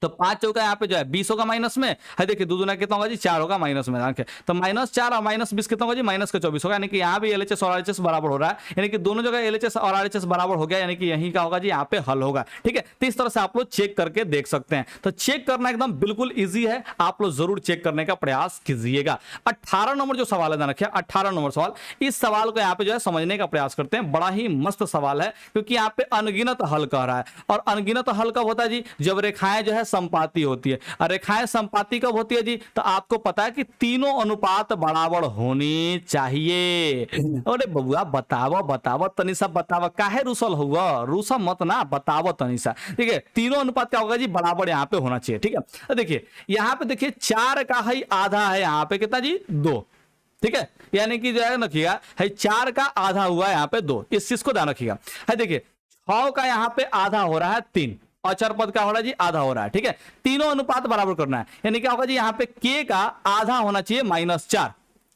तो 5 चौका यहाँ पे जो है 20 होगा माइनस में है। देखिए दो दूना कितना होगा जी 4 होगा माइनस में। देखिए तो -4 और -20 कितना होगा जी -24 होगा। यानी कि यहाँ भी एलएचएस और आरएचएस बराबर हो रहा है, यानी कि दोनों जगह एलएचएस और आरएचएस बराबर हो गया, यानी कि यही का होगा जी यहाँ पे हल होगा। ठीक है, तो इस तरह से आप लोग चेक करके देख सकते हैं। तो चेक करना एकदम बिल्कुल ईजी है, आप लोग जरूर चेक करने का प्रयास कीजिएगा। 18 नंबर जो सवाल है ध्यान रखिए, 18 नंबर सवाल, इस सवाल को यहाँ पे जो है समझने का प्रयास करते हैं। बड़ा ही मस्त सवाल है क्योंकि यहाँ पे अनगिनत हल कह रहा है। और अनगिनत हल कब होता है जी? जब रेखाएं जो है संपाती होती है। और रेखाएं संपाती कब होती है जी? तो आपको पता है कि तीनों अनुपात बराबर होनी चाहिए। अरे बबुआ बतावो बतावो तनिषा बतावो, काहे रूसल हुआ? रूसा मत ना, बतावो तनिषा। ठीक है, तीनों अनुपात क्या होगा जी? बराबर यहाँ पे होना चाहिए। ठीक है, तो देखिए यहाँ पे देखिए 4 का ही आधा है, यहाँ पे कितना जी? 2। ठीक है, यानी कि जो है रखिएगा है 4 का आधा हुआ यहाँ पे 2, इस चीज को ध्यान रखिएगा। है देखिए 6 का यहाँ पे आधा हो रहा है 3, और चर पद का हो रहा है जी आधा हो रहा है। ठीक है, तीनों अनुपात बराबर करना है, यानी क्या होगा जी यहाँ पे k का आधा होना चाहिए -4,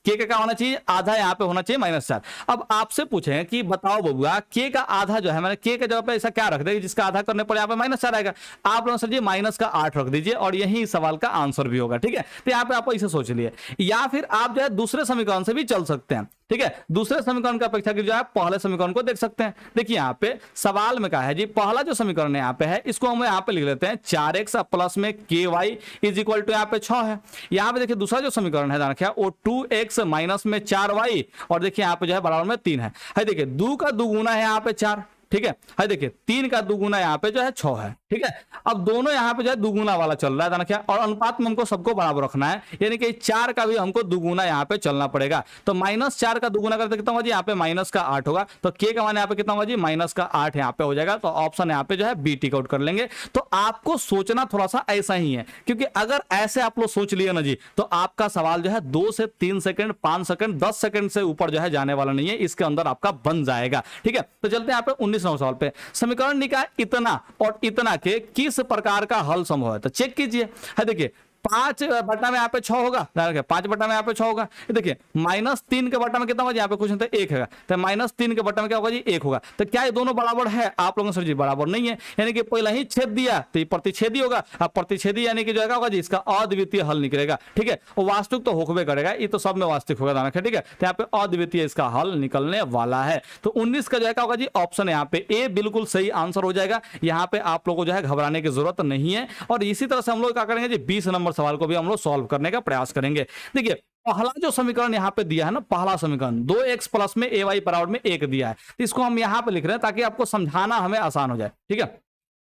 k का क्या होना चाहिए? आधा यहाँ पे होना चाहिए -4। अब आपसे पूछे कि बताओ बबुआ k का आधा जो है, मैंने k के जगह पे ऐसा क्या रख देगा जिसका आधा करने पर यहाँ पे -4 आएगा? आप लोग सर जी -8 रख दीजिए और यही सवाल का आंसर भी होगा। ठीक है, तो यहाँ पे आप इसे सोच लिए, या फिर आप जो है दूसरे समीकरण से भी चल सकते हैं। ठीक है, दूसरे समीकरण की अपेक्षा जो है पहले समीकरण को देख सकते हैं। देखिए यहाँ पे सवाल में कहा है जी, पहला जो समीकरण यहाँ पे है इसको हम यहाँ पे लिख लेते हैं 4x प्लस में ky इज इक्वल टू यहाँ पे 6 है। यहाँ पे देखिए दूसरा जो समीकरण है रखा वो 2x माइनस में 4y, और देखिए यहाँ पे जो है बराबर में 3 है। देखिए 2 का दुगुना है यहाँ पे 4। ठीक है, देखिए 3 का दुगुना यहाँ पे जो है 6 है। ठीक है, अब दोनों यहाँ पे जो है दुगुना वाला चल रहा है क्या, और अनुपात में हमको सबको बराबर रखना है, यानी कि 4 का भी हमको दुगुना यहाँ पे चलना पड़ेगा। तो -4 का दुगुना करते कितना होगा जी? यहाँ पे -8 होगा। तो k का मान यहाँ पे कितना होगा जी? -8 यहाँ पे हो जाएगा। तो ऑप्शन यहाँ पे जो है बी टिक आउट कर लेंगे। तो आपको सोचना थोड़ा सा ऐसा ही है, क्योंकि अगर ऐसे आप लोग सोच लिए ना जी तो आपका सवाल जो है 2 से 3 सेकंड 5 सेकंड 10 सेकंड से ऊपर जो है जाने वाला नहीं है, इसके अंदर आपका बन जाएगा। ठीक है, तो चलते हैं यहाँ पे 19 नंबर सवाल पे। समीकरण निकाय इतना और इतना के किस प्रकार का हल संभव है? तो चेक कीजिए। है देखिए 5 बटा में यहाँ पे 6 होगा, 5 बटा में यहाँ पे 6 होगा। देखिए -3 के बटा में कितना होगा? यहाँ पे कुछ नहीं तो 1 है, तो -3 के बटा में क्या होगा जी? 1 होगा। तो क्या ये दोनों बराबर है? आप लोगों ने सर जी बराबर नहीं है, यानी कि पहला ही छेद दिया तो ये प्रतिच्छेदी होगा। अब प्रतिच्छेदी यानी कि जो है होगा जी इसका अद्वितीय हल निकलेगा। ठीक है, वो वास्तविक तो होकबे करेगा, ये तो सब में वास्तविक होगा। ठीक है, तो यहाँ पे अद्वितीय इसका हल निकलने वाला है। तो 19 का जो है होगा जी ऑप्शन यहाँ पे ए बिल्कुल सही आंसर हो जाएगा। यहाँ पे आप लोगों को जो है घबराने की जरूरत नहीं है। और इसी तरह से हम लोग क्या करेंगे जी 20 नंबर सवाल को भी हम लोग सॉल्व करने का प्रयास करेंगे। देखिए पहला जो समीकरण यहाँ पे दिया है ना, पहला समीकरण 2x प्लस में ay बराबर में 1 दिया है, तो इसको हम यहाँ पे लिख रहे हैं ताकि आपको समझाना हमें आसान हो जाए। ठीक है,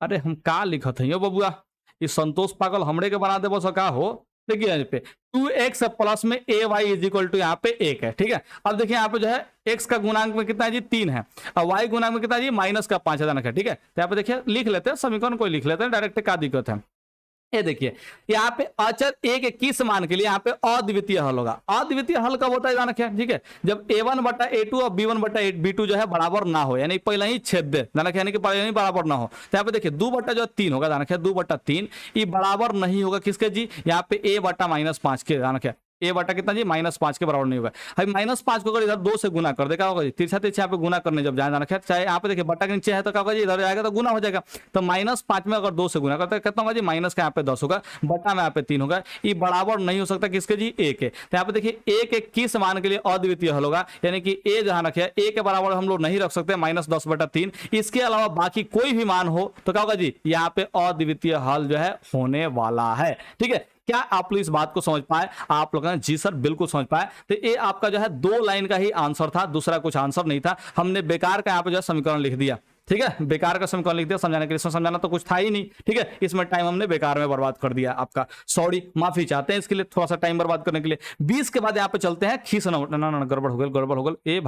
अरे हम का लिखत है बबुआ, ये संतोष पागल हमड़े के बना दे बस का हो। देखिए यहाँ पे 2x प्लस में ay इज इक्वल टू यहाँ पे 1 है। ठीक है, अब देखिए यहाँ पे जो है x का गुणांक में कितना है जी? 3 है, और y गुणांक में कितना है जी? -5 है। ठीक है, तो यहाँ पे देखिए लिख लेते हैं समीकरण को, लिख लेते हैं डायरेक्ट, क्या दिक्कत है? ये देखिए यहाँ पे अचर a के किस मान के लिए यहाँ पे अद्वितीय हल होगा। अद्वितीय हल कब होता है ध्यान रखिए। ठीक है, जब a1 बटा a2 और b1 बटा b2 जो है बराबर ना हो, यानी पहले ही छेद दे, ध्यान रखिए, यानी कि पहले ही बराबर ना हो। तो यहाँ पे देखिए 2 बटा जो 3 होगा, ध्यान रखिए 2 बटा 3 ये बराबर नहीं होगा किसके जी? यहाँ पे a बटा -5 के, ध्यान रखिए a बटा कितना जी? -5 के बराबर नहीं होगा। भाई -5 को अगर इधर 2 से गुना कर दे क्या होगा जी? तिरछा तिरछा यहाँ पे गुना करने जब जाए रखे, चाहे यहाँ पे देखिए बटा के नीचे है तो क्या होगा जी? इधर आएगा तो गुना हो जाएगा। तो -5 में अगर 2 से गुना करते कितना होगा जी? माइनस का यहाँ पे 10 होगा, बटा में यहाँ पे 3 होगा। ये बराबर नहीं हो सकता किसके जी? a के। तो यहाँ पे देखिए a के किस मान के लिए अद्वितीय हल होगा, यानी कि a जहां रखे a के बराबर हम लोग नहीं रख सकते -10 बटा 3। इसके अलावा बाकी कोई भी मान हो तो क्या होगा जी? यहाँ पे अद्वितीय हल जो है होने वाला है। ठीक है, क्या आप लोग इस बात को समझ पाए? आप लोगों ने जी सर बिल्कुल समझ पाए। तो ये आपका जो है 2 लाइन का ही आंसर था, दूसरा कुछ आंसर नहीं था। हमने बेकार का यहाँ पे जो है समीकरण लिख दिया। ठीक है, बेकार का समीकरण लिख दिया समझाने के लिए, इसमें समझाना तो कुछ था ही नहीं। ठीक है, इसमें टाइम हमने बेकार में बर्बाद कर दिया आपका, सॉरी माफी चाहते हैं इसके लिए, थोड़ा सा टाइम बर्बाद करने के लिए। 20 के बाद यहाँ पे चलते हैं खीस नंबर, ना गड़बड़ हो गल, गड़बड़ हो गल, ए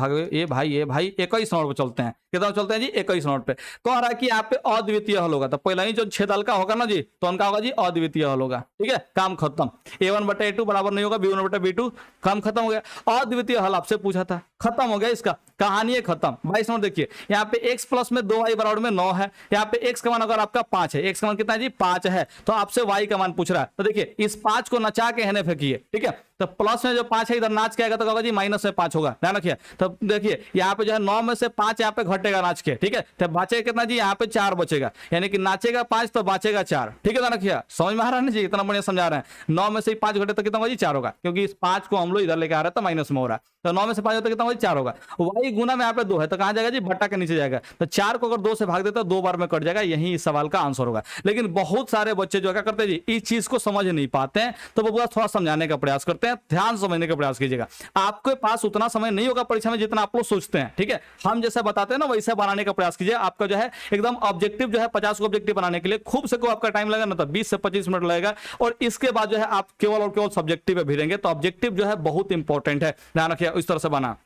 भाई 21 नंबर पे चलते हैं। कितना चलते हैं जी? 21 नंबर पे कह रहा है कि यहाँ पे अद्वितीय हल होगा। तो पहला ही जो छेद हल्का होगा ना जी, तो उनका होगा जी अद्वितीय हल होगा। ठीक है, काम खत्म। a1 बटा a2 बराबर नहीं होगा, b1 बटा b2, काम खत्म हो गया। अद्वितीय हल आपसे पूछा था, खत्म हो गया, इसका कहानी खत्म। 22 नंबर देखिए, यहाँ पे x प्लस में 2y बराबर में 9 है। यहाँ पे x का मान अगर आपका 5 है, x का मान कितना है जी? 5 है, तो आपसे y का मान पूछ रहा है। तो देखिए इस 5 को नचा के हने फेंकिए। ठीक है, तो प्लस में जो 5 है इधर नाच के आएगा तो क्या होगा जी माइनस में 5 होगा, ध्यान रखिए। तो देखिए यहाँ पे जो है 9 में से 5 यहाँ पे घटेगा नाच के, ठीक है, तो बचेगा कितना जी, यहाँ पे 4 बचेगा, यानी कि नाचेगा 5 तो बचेगा 4, ठीक है, ध्यान रखिए। समझ में आ रहा है ना जी, इतना बढ़िया समझा रहे हैं। 9 में से 5 घटे तो कितना होगा जी 4 होगा, क्योंकि इस 5 को हम लोग इधर लेके आ रहे हैं तो माइनस में हो रहा है, तो 9 में से 5 होता है कितना होगा जी 4 होगा। वही गुना में यहाँ पे 2 है तो कहां जाएगा जी, बट्टा के नीचे जाएगा, तो 4 को अगर 2 से भाग देते तो 2 बार में कट जाएगा, यही इस सवाल का आंसर होगा। लेकिन बहुत सारे बच्चे जो क्या करते हैं जी, इस चीज को समझ नहीं पाते हैं, तो वो थोड़ा समझाने का प्रयास करते हैं, ध्यान समझने का प्रयास कीजिएगा। आपके पास उतना समय नहीं होगा परीक्षा में जितना आप लोग सोचते हैं, ठीक है, हम जैसे बताते हैं ना वैसे बनाने का प्रयास कीजिए। आपका जो है एकदम ऑब्जेक्टिव जो है 50 को ऑब्जेक्टिव बनाने के लिए खूब से को आपका टाइम लगेगा ना तो 20 से 25 मिनट लगेगा, और इसके बाद जो है आप केवल और केवल सब्जेक्टिव पे भिड़ेंगे। तो ऑब्जेक्टिव जो है बहुत इंपॉर्टेंट है, ध्यान रखिए, इस तरह से बना।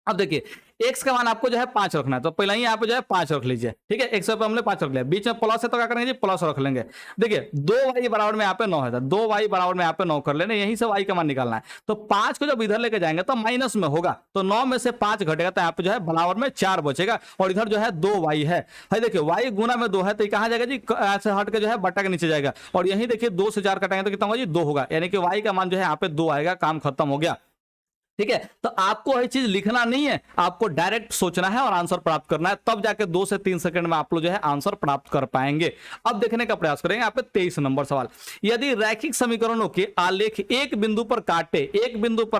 अब देखिए x का मान आपको जो है 5 रखना है, तो पहले ही यहाँ पे जो है 5 रख लीजिए, ठीक है, x पे हमने 5 रख लिया, बीच में प्लस है तो क्या करेंगे जी, प्लस रख लेंगे। देखिए 2y बराबर में यहाँ पे 9 है, तो 2y बराबर में यहाँ पे 9 कर लेना, यहीं से y का मान निकालना है। तो 5 को जब इधर लेके जाएंगे तो माइनस में होगा, तो 9 में से 5 घटेगा तो यहाँ पे जो है बराबर में 4 बचेगा, और इधर जो है 2y है। देखिए y गुना में 2 है तो कहाँ जाएगा जी, ऐसे हट के जो है बट्टा के नीचे जाएगा, और यही देखिए 2 से 4 कटाएंगे तो कितना होगा जी 2 होगा, यानी कि y का मान जो है यहाँ पे 2 आएगा, काम खत्म हो गया, ठीक है। तो आपको ये चीज लिखना नहीं है, आपको डायरेक्ट सोचना है और आंसर प्राप्त करना है, तब जाके 2 से 3 सेकंड में आप लोग जो है आंसर प्राप्त कर पाएंगे। अब देखने का प्रयास करेंगे यहाँ पे 23 नंबर सवाल। यदि रैखिक समीकरणों के आलेख एक बिंदु पर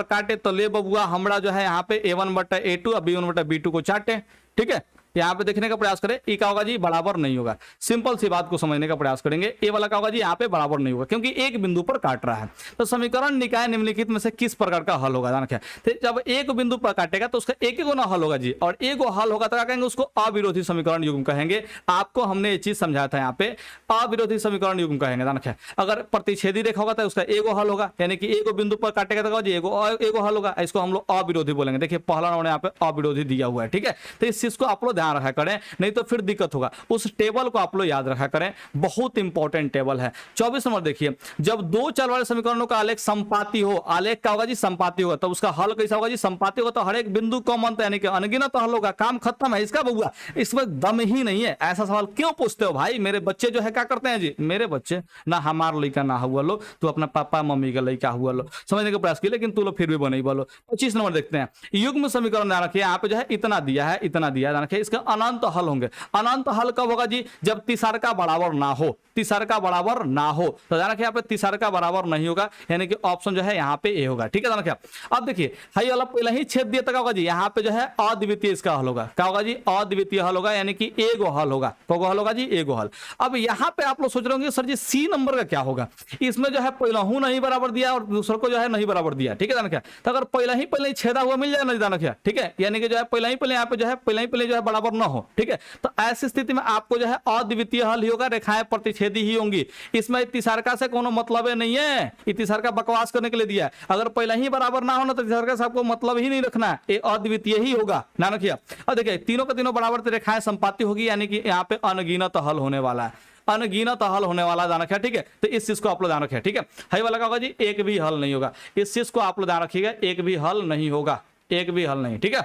काटे तो ले बबुआ हमरा जो है यहाँ पे a1 बटा a2 और b1 बटा b2 को चाटे, ठीक है। यहाँ पे देखने का प्रयास करें, ई का होगा जी बराबर नहीं होगा, सिंपल सी बात को समझने का प्रयास करेंगे। ए वाला का होगा जी यहाँ पे बराबर नहीं होगा, क्योंकि एक बिंदु पर काट रहा है। तो समीकरण निकाय निम्नलिखित में से किस प्रकार का हल होगा, क्या तो जब एक बिंदु पर काटेगा तो उसका एक गुना हल होगा जी, और एक हल होगा तो क्या कहेंगे, उसको अविरोधी समीकरण युग्म कहेंगे। आपको हमने ये चीज समझाया था, यहाँ पे अविरोधी समीकरण युग्म कहेंगे, ध्यान। अगर प्रतिच्छेदी रेखा होगा तो उसका एगो हल होगा, यानी कि एक बिंदु पर काटेगा तो जी एगो हल होगा, इसको हम लोग अविरोधी बोलेंगे। देखिए पहला नंबर यहाँ पे अविरोधी दिया हुआ है, ठीक है। तो इस चीज को आप लोग ध्यान रखा करें, नहीं तो फिर दिक्कत होगा। उस टेबल को आप लोग याद रखा करें, बहुत इंपॉर्टेंट टेबल है। 24 नंबर देखिए, जब दो चर वाले समीकरणों का आलेख संपाती हो, आलेख का होगा जी संपाती होगा, तो उसका हल कैसा होगा जी, संपाती होगा तो हर एक बिंदु कॉमन, यानी कि अनगिनत हल होगा, काम खत्म है इसका बबुआ, इसमें दम ही नहीं है। ऐसा सवाल क्यों पूछते हो भाई? मेरे बच्चे जो है क्या करते हैं जी, मेरे बच्चे ना हमार लड़का ना हुआ लो, तू अपना पापा मम्मी का लड़का हुआ लो, समझने का प्रयास किया, लेकिन तू लोग फिर भी बने बोलो। 25 नंबर देखते हैं, युग्म समीकरण ध्यान रखिए, यहाँ पे जो है इतना दिया है, इतना दिया है, ध्यान रखिए, इसका अनंत हल होंगे। अनंत हल कब होगा जी, जब तीसरा बराबर ना हो, तीसरा बराबर ना हो, तो ध्यान रखिए यहाँ पे तीसरा बराबर नहीं होगा, यानी कि ऑप्शन जो है यहाँ पे ए होगा, ठीक है। ध्यान रखिए, अब देखिए हाई वाला पहले ही छेद दिया तक होगा जी, यहाँ पे जो है अद्वितीय इसका हल होगा, क्या होगा जी, अद्वितीय हल होगा, यानी कि एगो हल होगा। कौगो हल होगा जी, एगो हल। अब यहाँ पे आप लोग सोच रहे होंगे सर जी सी नंबर का क्या होगा, इसमें जो है पहला हूं नहीं बराबर दिया और दूसरे को जो है नहीं बराबर दिया, ठीक है। ध्यान रखिए, तो अगर पहले ही छेदा हुआ मिल जाए ना, ध्यान रखिए, ठीक है, यानी कि जो है पहले ही यहाँ पे जो है पहले जो है बराबर ना हो, ठीक है, तो ऐसी स्थिति में आपको जो है अद्वितीय हल ही होगा, रेखाएं प्रतिच्छेदी ही होंगी। इसमें तीसरा से कोनो मतलब नहीं है, तीसरा बकवास करने के लिए दिया है। अगर पहले ही बराबर ना हो ना तो तीसरा से आपको मतलब ही नहीं रखना है, ये अद्वितीय ही होगा, ध्यान रखिए। अब देखिए तीनों का तीनों बराबर रेखाएं संपाती होगी, यानी कि यहाँ पे अनगिनत हल होने वाला है, अनगिनत हल होने वाला, ध्यान रखिए, ठीक है। तो इस चीज को आप लोग ध्यान रखिए, ठीक है। हाई वाला का होगा जी एक भी हल नहीं होगा, इस चीज को आप लोग ध्यान रखिएगा, एक भी हल नहीं होगा, एक भी हल नहीं, ठीक है।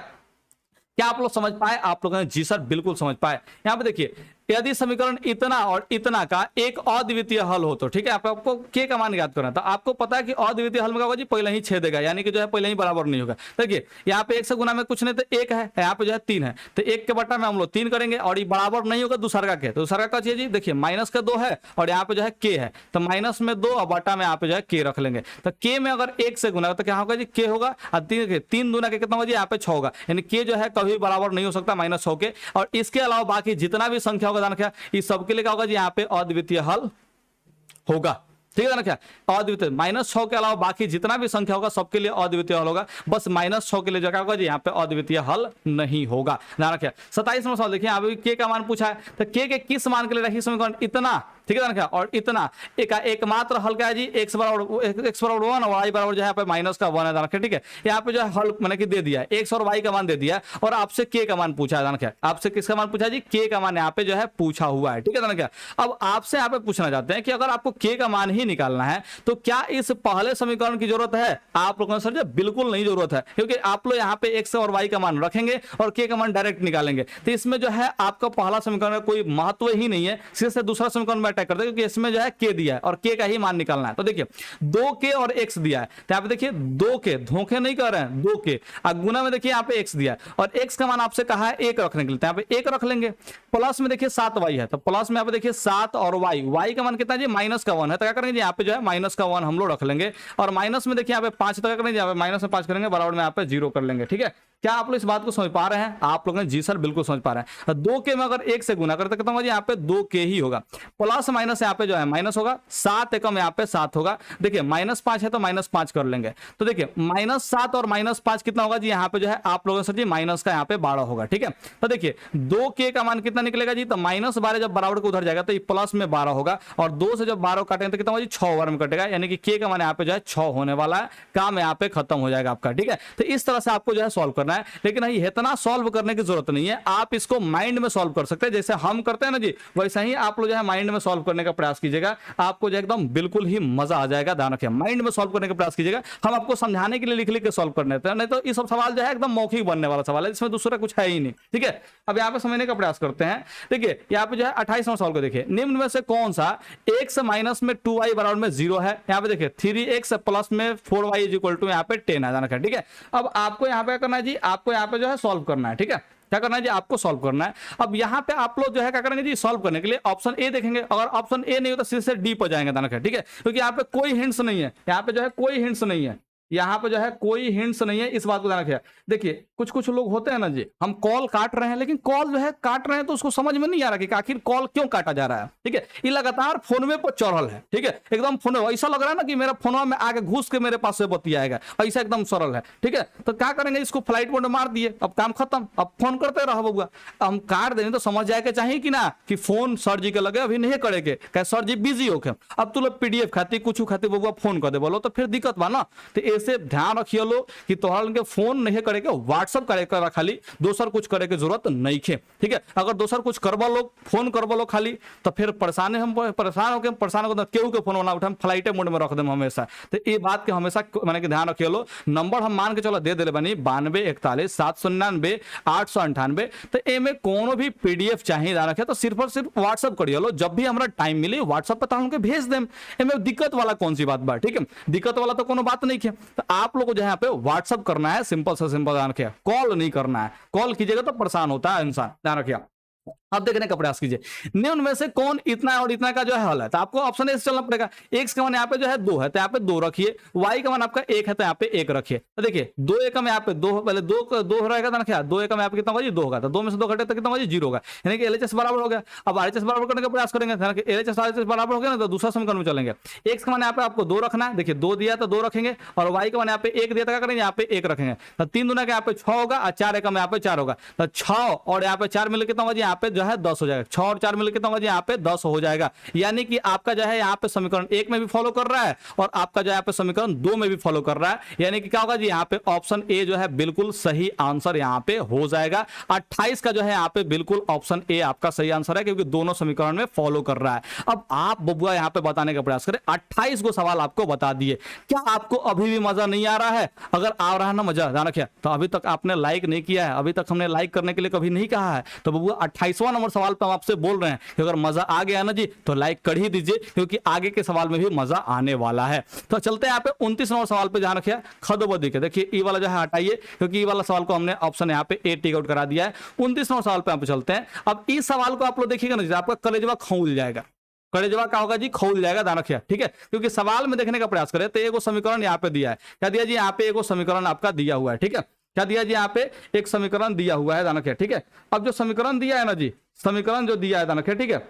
क्या आप लोग समझ पाए? आप लोगों ने जी सर बिल्कुल समझ पाए। यहां पे देखिए, यदि समीकरण इतना और इतना का एक अद्वितीय हल हो तो, ठीक है, आपको के का मान याद करना है, तो आपको पता है कि अद्वितीय हल में क्या होगा जी, पहले ही छेदेगा, यानी कि जो है पहले ही बराबर नहीं होगा। देखिए यहाँ पे एक से गुना में कुछ नहीं तो एक है, यहाँ पे जो है 3 है, तो एक के बट्टा में हम लोग 3 करेंगे, और ये बराबर नहीं होगा दूसरा के, तो दूसरा का चाहिए जी, देखिए माइनस का 2 है और यहाँ पे जो है के है, तो माइनस में 2 और बट्टा में यहाँ पे जो है के रख लेंगे। तो के में अगर 1 से गुना तो क्या होगा जी, के होगा, और 3 दूना के कितना होगा जी, यहाँ पे 6 होगा, यानी के जो है कभी बराबर नहीं हो सकता -6 के। और इसके अलावा बाकी जितना भी संख्या होगा, ध्यान रखिए, सबके लिए क्या होगा जी, यहाँ पे अद्वितीय हल होगा, ठीक है ना। क्या अद्वितीय -6 के अलावा बाकी जितना भी संख्या होगा सबके लिए अद्वितीय हल होगा, बस -6 के लिए जगह होगा जी, यहाँ पे अद्वितीय हल नहीं होगा, ध्यान रखिए। 27 नंबर सवाल देखिए, अभी के का मान पूछा है, तो के किस मान के लिए रखिए समीकरण इतना, ठीक है ना, और इतना एकमात्र हल क्या है जी, x बराबर 1 और y बराबर जो है माइनस का 1 है, ध्यान रखिए, ठीक है। यहाँ पे जो है हल मैंने कि दे दिया है, x और y का मान दे दिया, और आपसे k का मान पूछा है, ध्यान रखिए, आपसे किसका मान पूछा है जी, k का मान यहाँ पे जो है पूछा हुआ है, ठीक है, ध्यान रखिए। अब आपसे यहाँ पे पूछना चाहते हैं कि अगर आपको k का मान ही निकालना है तो क्या इस पहले समीकरण की जरूरत है? आप लोगों ने सर जी बिल्कुल नहीं जरूरत है, क्योंकि आप लोग यहाँ पे x और y का मान रखेंगे और k का मान डायरेक्ट निकालेंगे, तो इसमें जो है आपका पहला समीकरण का कोई महत्व ही नहीं है, सीधे दूसरा समीकरण में अटैक करते हैं, क्योंकि इसमें जो है के दिया है और के का ही मान निकालना है। तो देखिए 2k और x दिया है, तो यहाँ पे देखिए 2k, धोखे नहीं कर रहे हैं, 2k गुना में देखिए यहाँ पे x दिया है और x का मान आपसे कहा है 1 रखने के लिए, तो यहाँ पे 1 रख लेंगे। प्लस में देखिए 7y है, तो प्लस में यहाँ पे देखिए 7 और y का मान कितना है जी, माइनस का 1 है, तो क्या करेंगे यहाँ पे जो है माइनस का 1 हम लोग रख लेंगे। और माइनस में देखिए यहाँ पे 5, तो क्या करेंगे यहाँ पे माइनस में 5 करेंगे, बराबर में यहाँ पे 0 कर लेंगे। ठीक है, क्या आप लोग इस बात को समझ पा रहे हैं? आप लोग जी सर बिल्कुल समझ पा रहे हैं। 2k में अगर 1 से गुना करते कितना होगा जी, यहाँ पे 2k ही होगा। प्लस माइनस यहाँ पे जो है माइनस होगा, 7 एकम यहाँ पे 7 होगा। देखिए -5 है तो -5 कर लेंगे, तो देखिए -7 और -5 कितना होगा जी, यहाँ पे जो है आप लोगों से जी माइनस का यहाँ पे 12 होगा। ठीक है, तो देखिए 2k का मान कितना निकलेगा जी, तो -12 जब बराबर को उधर जाएगा तो ये प्लस में 12 होगा और 2 से जब 12 काटेंगे तो कितना होगा जी, 6 ओवर में कटेगा, यानी कि k का मान यहाँ पे जो है 6 होने वाला है। काम यहाँ पे खत्म हो जाएगा आपका। ठीक है, तो इस तरह से आपको जो है सॉल्व करना है, लेकिन इतना सॉल्व करने की जरूरत नहीं है, आप इसको माइंड में सॉल्व कर सकते हैं, जैसे हम करते हैं ना जी, वैसा ही आप लोग जो है माइंड में सॉल्व करने का प्रयास कीजिएगा, आपको जो एकदम बिल्कुल ही मजा आ जाएगा। ध्यान रखिए, माइंड में सॉल्व करने का प्रयास कीजिएगा। हम आपको समझाने के लिए लिख लिख के सॉल्व करने हैं, नहीं तो ये सब सवाल जो है एकदम मौखिक बनने वाला सवाल है, इसमें दूसरा कुछ है ही नहीं। ठीक है, अब यहाँ पे समझने का प्रयास करते हैं। देखिए यहाँ पे जो है 28 नंबर सवाल को देखिए, निम्न में से कौन सा x माइनस में 2y बराबर में 0 है। यहाँ पे देखिए 3x प्लस में 4y इज इक्वल टू यहाँ पे 10 है। ध्यान रखिए। ठीक है, अब आपको यहाँ पे करना है जी, आपको यहाँ पे जो है सॉल्व करना है। ठीक है, क्या करना है जी, आपको सॉल्व करना है। अब यहाँ पे आप लोग जो है क्या करेंगे जी, सॉल्व करने के लिए ऑप्शन ए देखेंगे, अगर ऑप्शन ए नहीं हो तो सीधे से डी पर जाएंगे। ध्यान रखिए। ठीक है, क्योंकि यहाँ पे कोई हिंट्स नहीं है, यहाँ पे जो है कोई हिंट्स नहीं है, यहाँ पे जो है कोई हिंट्स नहीं है, इस बात को ध्यान रखिए। देखिए कुछ कुछ लोग होते हैं ना जी, हम कॉल काट रहे हैं, लेकिन कॉल जो है काट रहे हैं तो उसको समझ में नहीं आ रहा कि आखिर कॉल क्यों काटा जा रहा है। ठीक है, ये लगातार फोन में पर चढ़ल है। ठीक है, एकदम फोन ऐसा लग रहा है ना कि मेरा फोन में आगे घुस के मेरे पास से बतियाएगा, ऐसा एकदम सरल है। ठीक है, तो क्या करेंगे, इसको फ्लाइट मोड में मार दिए, अब काम खत्म, अब फोन करते रहो बउआ। हम काट देंगे तो समझ जाए के चाहिए कि ना कि फोन सर जी के लगे, अभी नहीं करेंगे, क्या सर जी बिजी होके, अब तू लोग PDF खाती कुछ खाती बउआ फोन कर दे बोलो, तो फिर दिक्कत बा ना। तो ऐसे ध्यान रखिए लो कि तोहर के फोन नहीं करे के, व्हाट्सएप करे कर खाली, दोसर कुछ करे के जरूरत नहीं है। ठीक है, अगर दोसर कुछ करबो लो, फोन करबो लो खाली, तो फिर परेशान हो केहू के फोन ना उठा, फ्लाइट मोड में रख देम हमेशा। तो ये बात के हमेशा माने कि ध्यान रखिए लो। नंबर हम मान के चलो दे दिले बनी 92 41 799 898। तो एमे कोनो भी PDF चाहिए, ध्यान रखिए, तो सिर्फ और सिर्फ व्हाट्सएप करिए लो, जब भी हमरा टाइम मिले व्हाट्सएप पे हमके भेज देम। एमे दिक्कत वाला कौन सी बात बा। ठीक है, दिक्कत वाला तो कोनो बात नहीं है। तो आप लोग को जो है यहाँ पे व्हाट्सएप करना है, सिंपल से सिंपल। ध्यान रखिए, कॉल नहीं करना है, कॉल कीजिएगा तो परेशान होता है इंसान। ध्यान रखिए, अब देखने का प्रयास कीजिए, निम्न में से कौन इतना और इतना का जो है हल है। तो आपको ऑप्शन ए से चलना पड़ेगा। x का मान यहाँ पे जो है 2 है, तो यहाँ पे 2 रखिए। y का मान आपका 1 है, तो यहाँ पे 1 रखिए। तो देखिए 2 एकम यहाँ पे 2, पहले 2 रहेगा, तो ना 2 एकम यहाँ पे कितना होगा जी, 2 होगा, तो 2 में से 2 घटे तो कितना होगा जी, 0 होगा, यानी कि LHS बराबर हो गया। अब RHS बराबर करने का प्रयास करेंगे, LHS RHS बराबर हो गया ना, तो दूसरा समीकरण में चलेंगे। x का मान यहाँ पे आपको 2 रखना है, देखिए 2 दिया तो 2 रखेंगे, और y का मान यहाँ पे 1 दिया तो क्या करेंगे, यहाँ पे 1 रखेंगे। तो 3 दूना का यहाँ पे 6 होगा, और 4 एकम यहाँ पे 4 होगा, तो 6 और यहाँ पे 4 मिलकर कितना होगा जी, यहाँ पे जो है 10 हो जाएगा। 6 और 4 मिलकर कितना होगा जी, यहाँ पे 10 हो जाएगा। यानी कि आपका जो है यहाँ पे समीकरण 1 में भी फॉलो कर रहा है, और आपका जो है यहाँ पे समीकरण 2 में भी फॉलो कर रहा है। यानी कि क्या होगा जी, यहाँ पे ऑप्शन ए जो है बिल्कुल सही आंसर यहाँ पे हो जाएगा। 28 का जो है यहाँ पे बिल्कुल ऑप्शन ए आपका सही आंसर है, क्योंकि दोनों समीकरण में फॉलो कर रहा है। अब आप बबुआ यहाँ पे बताने का प्रयास करें, 28 को सवाल आपको बता दिए। क्या आपको अभी भी मजा नहीं आ रहा है? अगर आ रहा है ना मजा, ध्यान रखिए, तो अभी तक आपने लाइक नहीं किया है, अभी तक हमने लाइक करने के लिए कभी नहीं कहा है, तो बबुआ 28वां नंबर सवाल पे हम आपसे बोल रहे हैं कि अगर मजा आ गया ना जी, तो लाइक कर ही दीजिए, क्योंकि आगे के सवाल में भी मजा आने वाला है। तो चलते हैं यहाँ पे 29 नंबर सवाल पे, ध्यान रखिए, खदोबदी के। देखिए ई वाला जो है हटाइए, क्योंकि ई वाला सवाल को हमने ऑप्शन यहाँ पे ए टिक आउट करा दिया है। 29 नंबर सवाल पे यहाँ पे चलते हैं। अब इस सवाल को आप लोग देखिएगा ना जी, आपका कलेजवा खौल जाएगा। कलेजवा क्या होगा जी, खौल जाएगा। ध्यान रखिए, ठीक है, क्योंकि सवाल में देखने का प्रयास करें तो एगो समीकरण यहाँ पे दिया है। क्या दिया जी, यहाँ पे एगो समीकरण आपका दिया हुआ है। ठीक है, क्या दिया जी, यहाँ पे एक समीकरण दिया हुआ है। ध्यान रखिए, ठीक है। अब जो समीकरण दिया है ना जी, समीकरण जो दिया है, ध्यान रखिए, ठीक है,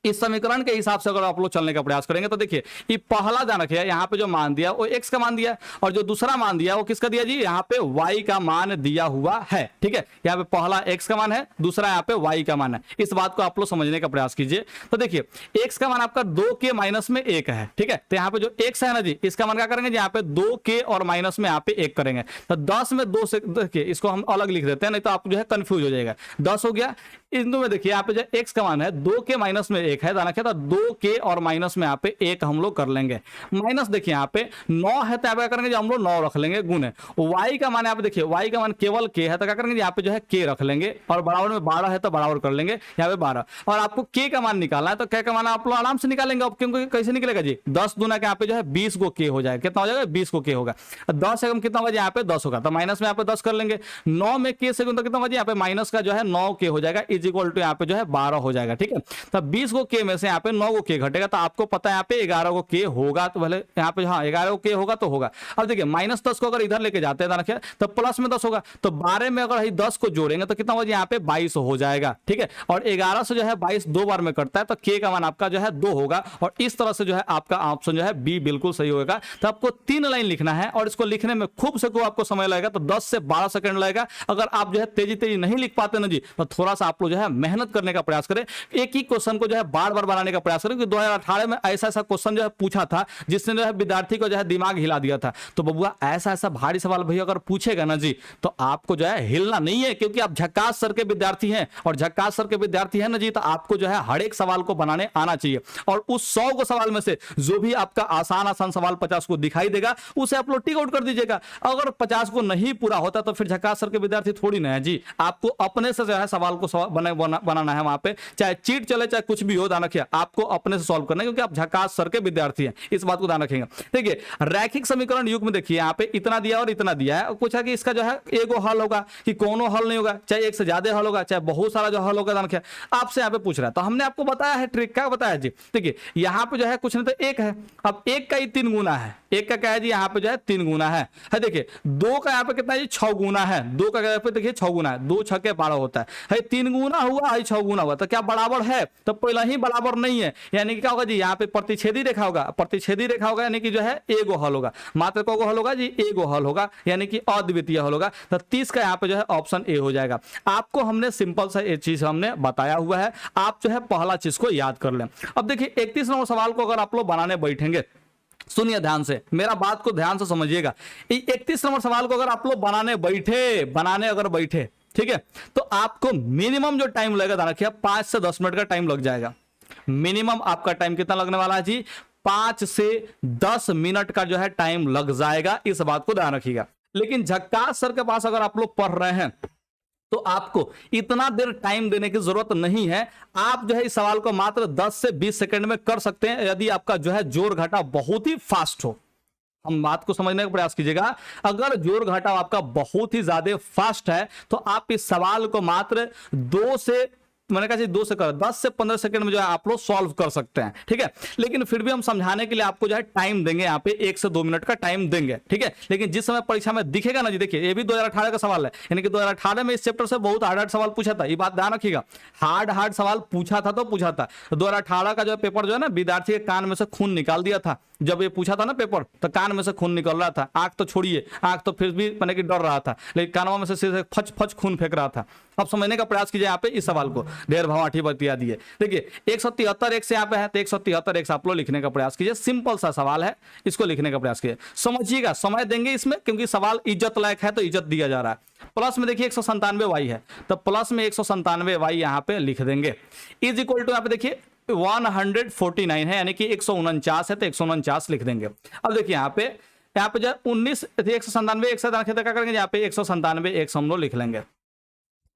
इस समीकरण के हिसाब से अगर आप लोग चलने का प्रयास करेंगे तो देखिए ये पहला ध्यान रखिए, यहाँ पे जो मान दिया वो x का मान दिया, और जो दूसरा मान दिया वो किसका दिया जी, यहाँ पे y का मान दिया हुआ है। ठीक है, यहाँ पे पहला x का मान है, दूसरा यहाँ पे y का मान है। इस बात को आप लोग समझने का प्रयास कीजिए। तो देखिए x का मान आपका 2 के माइनस में 1 है। ठीक है, तो यहाँ पे जो x है ना जी, इसका मान क्या करेंगे जी, यहाँ पे 2 के और माइनस में यहाँ पे 1 करेंगे, तो 10 में 2 से, देखिए इसको हम अलग लिख देते हैं, नहीं तो आप जो है कंफ्यूज हो जाएगा। 10 हो गया, इन दो में देखिए यहाँ पे जो x का मान है 2 के माइनस में 1 है, ध्यान रखिए, तो 2 के और माइनस में यहाँ पे 1 हम लोग कर लेंगे। माइनस देखिए यहाँ पे 9 है तो यहाँ पे क्या करेंगे, हम लोग 9 रख लेंगे गुने। y का मान यहाँ पे देखिए, y का मान केवल k है तो क्या करेंगे, यहाँ पे जो है k रख लेंगे, और बराबर में 12 है तो बराबर कर लेंगे यहाँ पे 12। और आपको k का मान निकालना है तो k का मान आप लोग आराम से निकालेंगे। अब क्योंकि कैसे निकलेगा जी, 10 दूना के यहाँ पे जो है 20 को k हो जाएगा, कितना हो जाएगा, 20 को k होगा। 10 से कम कितना होगा, यहाँ पे 10 होगा, तो माइनस में यहाँ पे 10 कर लेंगे। 9 में k से गुना कितना होगा, यहाँ पे माइनस का जो है 9 k हो जाएगा, इज इक्वल टू यहाँ पे जो है 12 हो जाएगा। ठीक है, तो 20 को k में से यहाँ पे 9 को k घटेगा, तो आपको पता है यहाँ पे 11 को k होगा, तो भले यहाँ पे हाँ 11 को k होगा तो होगा। अब देखिए माइनस 10 को अगर इधर लेके जाते हैं रखिए तो प्लस में 10 होगा, तो 12 में अगर 10 को जोड़ेंगे तो कितना होगा, यहाँ पे 22 हो जाएगा। ठीक है, और 11 से जो है 22 दो बार में कटता है, तो k का मान आपका जो है 2 होगा, और इस तरह से जो है आपका ऑप्शन जो है बी बिल्कुल सही होगा। तो आपको 3 लाइन लिखना है, और इसको लिखने में खूब से खूब आपको समय लगेगा, तो 10 से 12 सेकंड लगेगा। अगर आप जो है तेजी नहीं लिख पाते ना जी, तो थोड़ा सा आप लोग जो है मेहनत करने का प्रयास करें, एक ही क्वेश्चन को जो है बार बार बनाने का प्रयास करें। 2018 में ऐसा ऐसा क्वेश्चन जो है पूछा था जिसने जो है विद्यार्थी को जो है दिमाग हिला दिया था। तो बबुआ ऐसा ऐसा भारी सवाल भैया अगर पूछेगा ना जी, तो आपको जो है हिलना नहीं है, क्योंकि आप झक्कास सर के विद्यार्थी हैं, और झक्कास सर के विद्यार्थी है ना जी, तो आपको जो है हर एक सवाल को बनाने आना चाहिए। और उस 100 को सवाल में से जो भी आपका आसान आसान सवाल 50 को दिखाई देगा, उसे आप लोग टिक आउट कर दीजिएगा। अगर 50 को नहीं पूरा होता तो फिर झक्कास सर के विद्यार्थी थोड़ी ना है जी, आपको अपने से जो है सवाल को बनाना है वहां पे, चाहे चीट चले चाहे कुछ भी हो, ध्यान रखिए आपको अपने से सॉल्व करना है, क्योंकि आप झक्कास सर के विद्यार्थी हैं, इस बात को ध्यान रखेंगे। देखिए रैखिक समीकरण युग में देखिए यहाँ पे इतना दिया और इतना दिया है, पूछा कि इसका जो है एगो हल होगा कि कोनो हल नहीं होगा, चाहे एक से ज्यादा हल होगा, चाहे बहुत सारा जो हल होगा, ध्यान रखिए आपसे यहाँ पे पूछ रहा है। तो हमने आपको बताया है ट्रिक, क्या बताया जी, देखिए यहाँ पे जो है कुछ नहीं तो एक है, अब एक का ही 3 गुना है, एक का क्या है जी, यहाँ पे जो है 3 गुना है। देखिए 2 का यहाँ पे कितना है जी, 6 गुना है, 2 का यहाँ पे देखिए 6 गुना है, 2 6 के 12 होता है, 3 गुना हुआ है 6 गुना हुआ, तो क्या बराबर है, तो पहला ही बराबर नहीं है, यानी कि क्या होगा जी, यहाँ पे प्रतिच्छेदी रेखा होगा, प्रतिच्छेदी रेखा होगा, यानी कि जो है एगो हल होगा, मात्र को हल होगा जी, एगो हल होगा, यानी कि अद्वितीय हल होगा। तो 30 का यहाँ पे जो है ऑप्शन ए हो जाएगा। आपको हमने सिंपल सा एक चीज हमने बताया हुआ है, आप जो है पहला चीज को याद कर लें। अब देखिए 31 नंबर सवाल को अगर आप लोग बनाने बैठेंगे, सुनिए ध्यान से, मेरा बात को ध्यान से समझिएगा, 31 नंबर सवाल को अगर आप लोग बनाने अगर बैठे, ठीक है, तो आपको मिनिमम जो टाइम लगेगा, रखिए 5 से 10 मिनट का टाइम लग जाएगा। मिनिमम आपका टाइम कितना लगने वाला है जी, 5 से 10 मिनट का जो है टाइम लग जाएगा, इस बात को ध्यान रखिएगा। लेकिन झक्कास सर के पास अगर आप लोग पढ़ रहे हैं तो आपको इतना देर टाइम देने की जरूरत नहीं है, आप जो है इस सवाल को मात्र 10 से 20 सेकंड में कर सकते हैं, यदि आपका जो है जोर घटाव बहुत ही फास्ट हो। हम बात को समझने का प्रयास कीजिएगा, अगर जोर घटाव आपका बहुत ही ज्यादा फास्ट है तो आप इस सवाल को मात्र 2 से मैंने कहा 2 से 10 से 15 सेकंड में जो है आप लोग सॉल्व कर सकते हैं। ठीक है, लेकिन फिर भी हम समझाने के लिए आपको जो है टाइम देंगे, यहाँ पे 1 से 2 मिनट का टाइम देंगे। ठीक है, लेकिन जिस समय परीक्षा में दिखेगा ना जी, देखिए ये भी 2018 का सवाल है, यानी कि 2018 में इस चैप्टर से बहुत हार्ड सवाल पूछा था, ये बात ध्यान रखिएगा, हार्ड सवाल पूछा था तो पूछा था। 2018 का जो पेपर जो है ना, विद्यार्थी के कान में से खून निकाल दिया था, जब ये पूछा था ना पेपर, तो कान में से खून निकल रहा था, आंख तो छोड़िए, आंख तो फिर भी मैंने कि डर रहा था, लेकिन कानों में से सीधे फच फच खून फेंक रहा था। अब समझने का प्रयास कीजिए यहाँ पे इस सवाल को, ढेर भवाठी बतिया दिए। देखिए 173 एक से यहाँ पे है, तो 173 एक आप लोग लिखने का प्रयास कीजिए, सिंपल सा सवाल है, इसको लिखने का प्रयास कीजिए, समझिएगा, समय देंगे इसमें, क्योंकि सवाल इज्जत लायक है तो इज्जत दिया जा रहा है। प्लस में देखिए 197y है, तो प्लस में 197y यहाँ पे लिख देंगे, इज इक्वल टू यहाँ पे देखिए 149 है, यानी कि 149 है, तो 149 लिख देंगे। अब देखिए यहाँ पे जो 19 197 एक साथ क्या करेंगे, यहाँ पे 197 एक हम लोग लिख लेंगे,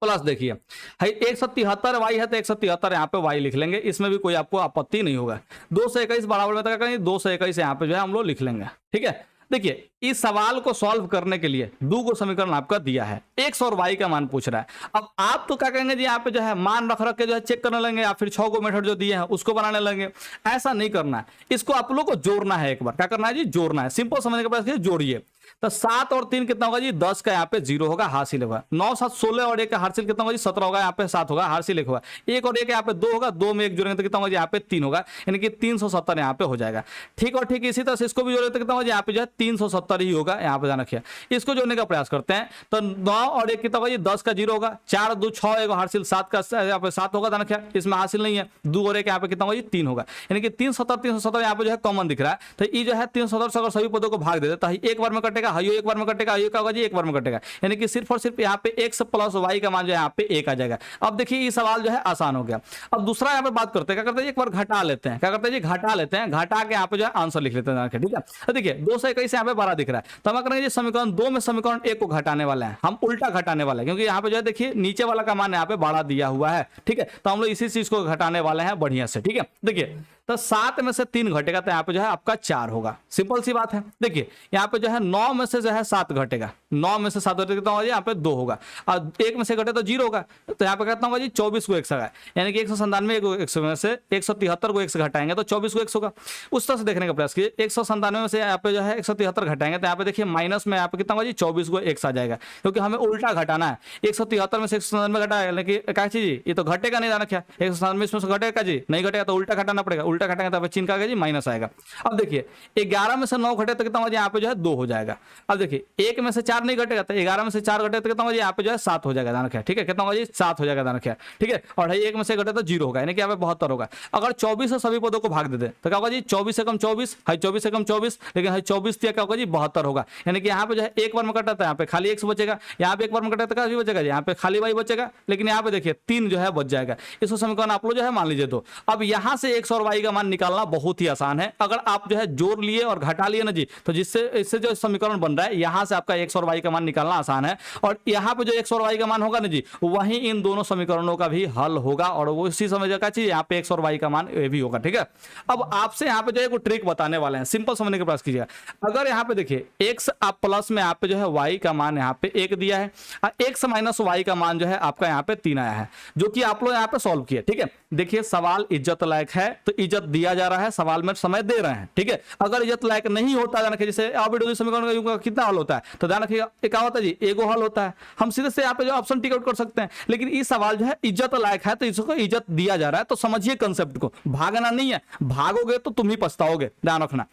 प्लस देखिए 173y है, तो 173 यहाँ पे y लिख लेंगे, इसमें भी कोई आपको आपत्ति नहीं होगा। 2 से 21 बराबर में क्या करेंगे, 2 से 21 यहाँ पे जो है हम लोग लिख लेंगे। ठीक है, देखिए इस सवाल को सॉल्व करने के लिए 2 को समीकरण आपका दिया है, x और y का मान पूछ रहा है। अब आप तो क्या करेंगे जी, यहाँ पे जो है मान रख के जो है चेक करने लेंगे, या फिर 6 को मेथड जो दिए हैं उसको बनाने लेंगे। ऐसा नहीं करना है, इसको आप लोग को जोड़ना है, एक बार क्या करना है जी, जोड़ना है। सिंपल समझने के बाद जोड़िए, तो 7 और 3 कितना होगा जी, 10 का यहाँ पे 0 होगा, हासिल होगा। 9 7 16 और 1 का हासिल कितना होगा जी, 17 होगा, यहाँ पे 7 होगा, हासिल 1 होगा। 1 और 1 यहाँ पे 2 होगा, 2 में 1 जोड़ेंगे तो कितना होगा जी, यहाँ पे 3 होगा, यानी कि 370 यहाँ पे हो जाएगा। ठीक और ठीक इसी तरह से इसको भी जोड़े तो कितना होगा, यहाँ पे जो है 370 ही होगा, यहाँ पे ध्यान रखिए। इसको जोड़ने का प्रयास करते हैं, तो 9 और 1 कितना होगा जी, 10 का 0 होगा, 4 2 6 1 हासिल 7 का यहाँ पे 7 होगा, ध्यान रखिए, इसमें हासिल नहीं है। 2 और 1 यहाँ पे कितना होगा जी, 3 होगा, यानी कि 370 यहाँ पे जो है कॉमन दिख रहा है, तो ये जो है 370 से अगर सभी पदों को भाग देते तो एक बार में कटेगा कटेगा, हाइयो एक बार में कटेगा, हाइयो क्या होगा जी एक बार में कटेगा, यानी कि सिर्फ और सिर्फ यहाँ पे x प्लस वाई का मान जो है यहाँ पे 1 आ जाएगा। अब देखिए ये सवाल जो है आसान हो गया। अब दूसरा यहाँ पे बात करते हैं, क्या करते हैं, एक बार घटा लेते हैं, क्या करते हैं जी घटा लेते हैं, घटा के यहाँ पे जो है आंसर लिख लेते हैं, ठीक है। तो देखिए 2 से 21 यहाँ पे 12 दिख रहा है, तो हम करेंगे समीकरण 2 में समीकरण 1 को घटाने वाले हैं, हम उल्टा घटाने वाले हैं, क्योंकि यहाँ पे जो है देखिए नीचे वाला का मान यहाँ पे 12 दिया हुआ है, ठीक है। तो हम लोग इसी चीज को घटाने वाले हैं बढ़िया से, ठीक है। देखिए तो 7 में से 3 घटेगा तो यहाँ पे जो है आपका 4 होगा, सिंपल सी बात है। देखिए यहाँ पे जो है 9 में से जो है 7 घटेगा, 9 में से 7 घटेगा कितना होगा, यहाँ पे 2 होगा, और 1 में से घटे तो 0 होगा, तो यहाँ पे कितना होगा जी 24 को 1 से, यानी कि 197 को 100 में से 173 को 1 से घटाएंगे तो 24 को 1 होगा। उस तरह से देखने का प्रयास कीजिए, 197 में से यहाँ पे जो है 173 घटाएंगे तो यहाँ पे देखिए माइनस में यहाँ पे कितना होगा जी 24 को 1 आ जाएगा, क्योंकि हमें उल्टा घटाना है। 173 में से 197 घटाया, यानी कि क्या चीज ये तो घटेगा नहीं, जाना क्या 197 इसमें से घटेगा जी नहीं घटेगा, तो उल्टा घटाना पड़ेगा, उल्टा घटाएंगे तो चिन्ह का जी माइनस आएगा। अब देखिए 11 में से 9 घटे तो कितना होगा यहाँ पे जो है 2 हो जाएगा। अब देखिए 1 में से 4 नहीं घटेगा तो 11 में से 4 घटे तो कितना होगा यहाँ पे जो है 7 हो जाएगा, दाना, ठीक है, कितना होगा जी 7 हो जाएगा, दाना, ठीक है। और 1 में से घटे तो 0 होगा, यानी कि यहाँ पे 72 होगा। अगर 24 से सभी पदों को भाग दे दे तो क्या होगा जी 24 से कम 24, 24 से कम 24, लेकिन 24 दिया क्या होगा जी 72 होगा, यानी कि यहाँ पे जो है एक बार में कटा था यहाँ पे खाली x बचेगा, यहाँ पे एक बार में कटा तो क्या बचेगा, यहाँ पे खाली y बचेगा, लेकिन यहाँ पे देखिए 3 जो है बच जाएगा। इसको समीकरण आप लोग जो है मान लीजिए 2। अब यहाँ से x और y का मान निकालना बहुत ही आसान है, अगर आप जो है जोड़ लिए और घटा लिए ना जी, तो जिससे इससे जो समीकरण बन रहा है यहाँ से आपका x और y का मान निकालना आसान है, और यहाँ पे जो x और y का मान होगा ना जी वहीं इन दोनों समीकरणों का भी हल होगा, और वो इसी समझ का चीज यहाँ पे x और y का मान भी होगा, ठीक है। अब आपसे यहाँ पे जो है एक ट्रिक बताने वाले हैं, सिंपल समझने का प्रयास कीजिएगा। अगर यहाँ पे देखिए x आप प्लस में यहाँ पे जो है y का मान यहाँ पे 1 दिया है, और x माइनस y का मान जो है आपका यहाँ पे 3 आया है, जो कि आप लोग यहाँ पे सॉल्व किए, ठीक है। देखिए सवाल इज्जत लायक है तो इज्जत दिया जा रहा है, सवाल में समय दे रहे हैं, ठीक है। अगर इज्जत लायक नहीं होता है, जैसे अविरोधी समीकरण का कितना हल होता है, तो ध्यान रखिएगा क्या होता है जी एगो हल होता है, हम सीधे से यहाँ पे जो ऑप्शन टिक आउट कर सकते हैं, लेकिन इस सवाल जो है इज्जत लायक है तो इसको इज्जत दिया जा रहा है, तो समझिए कंसेप्ट को, भागना नहीं है, भागोगे तो तुम ही पछताओगे, ध्यान रखना।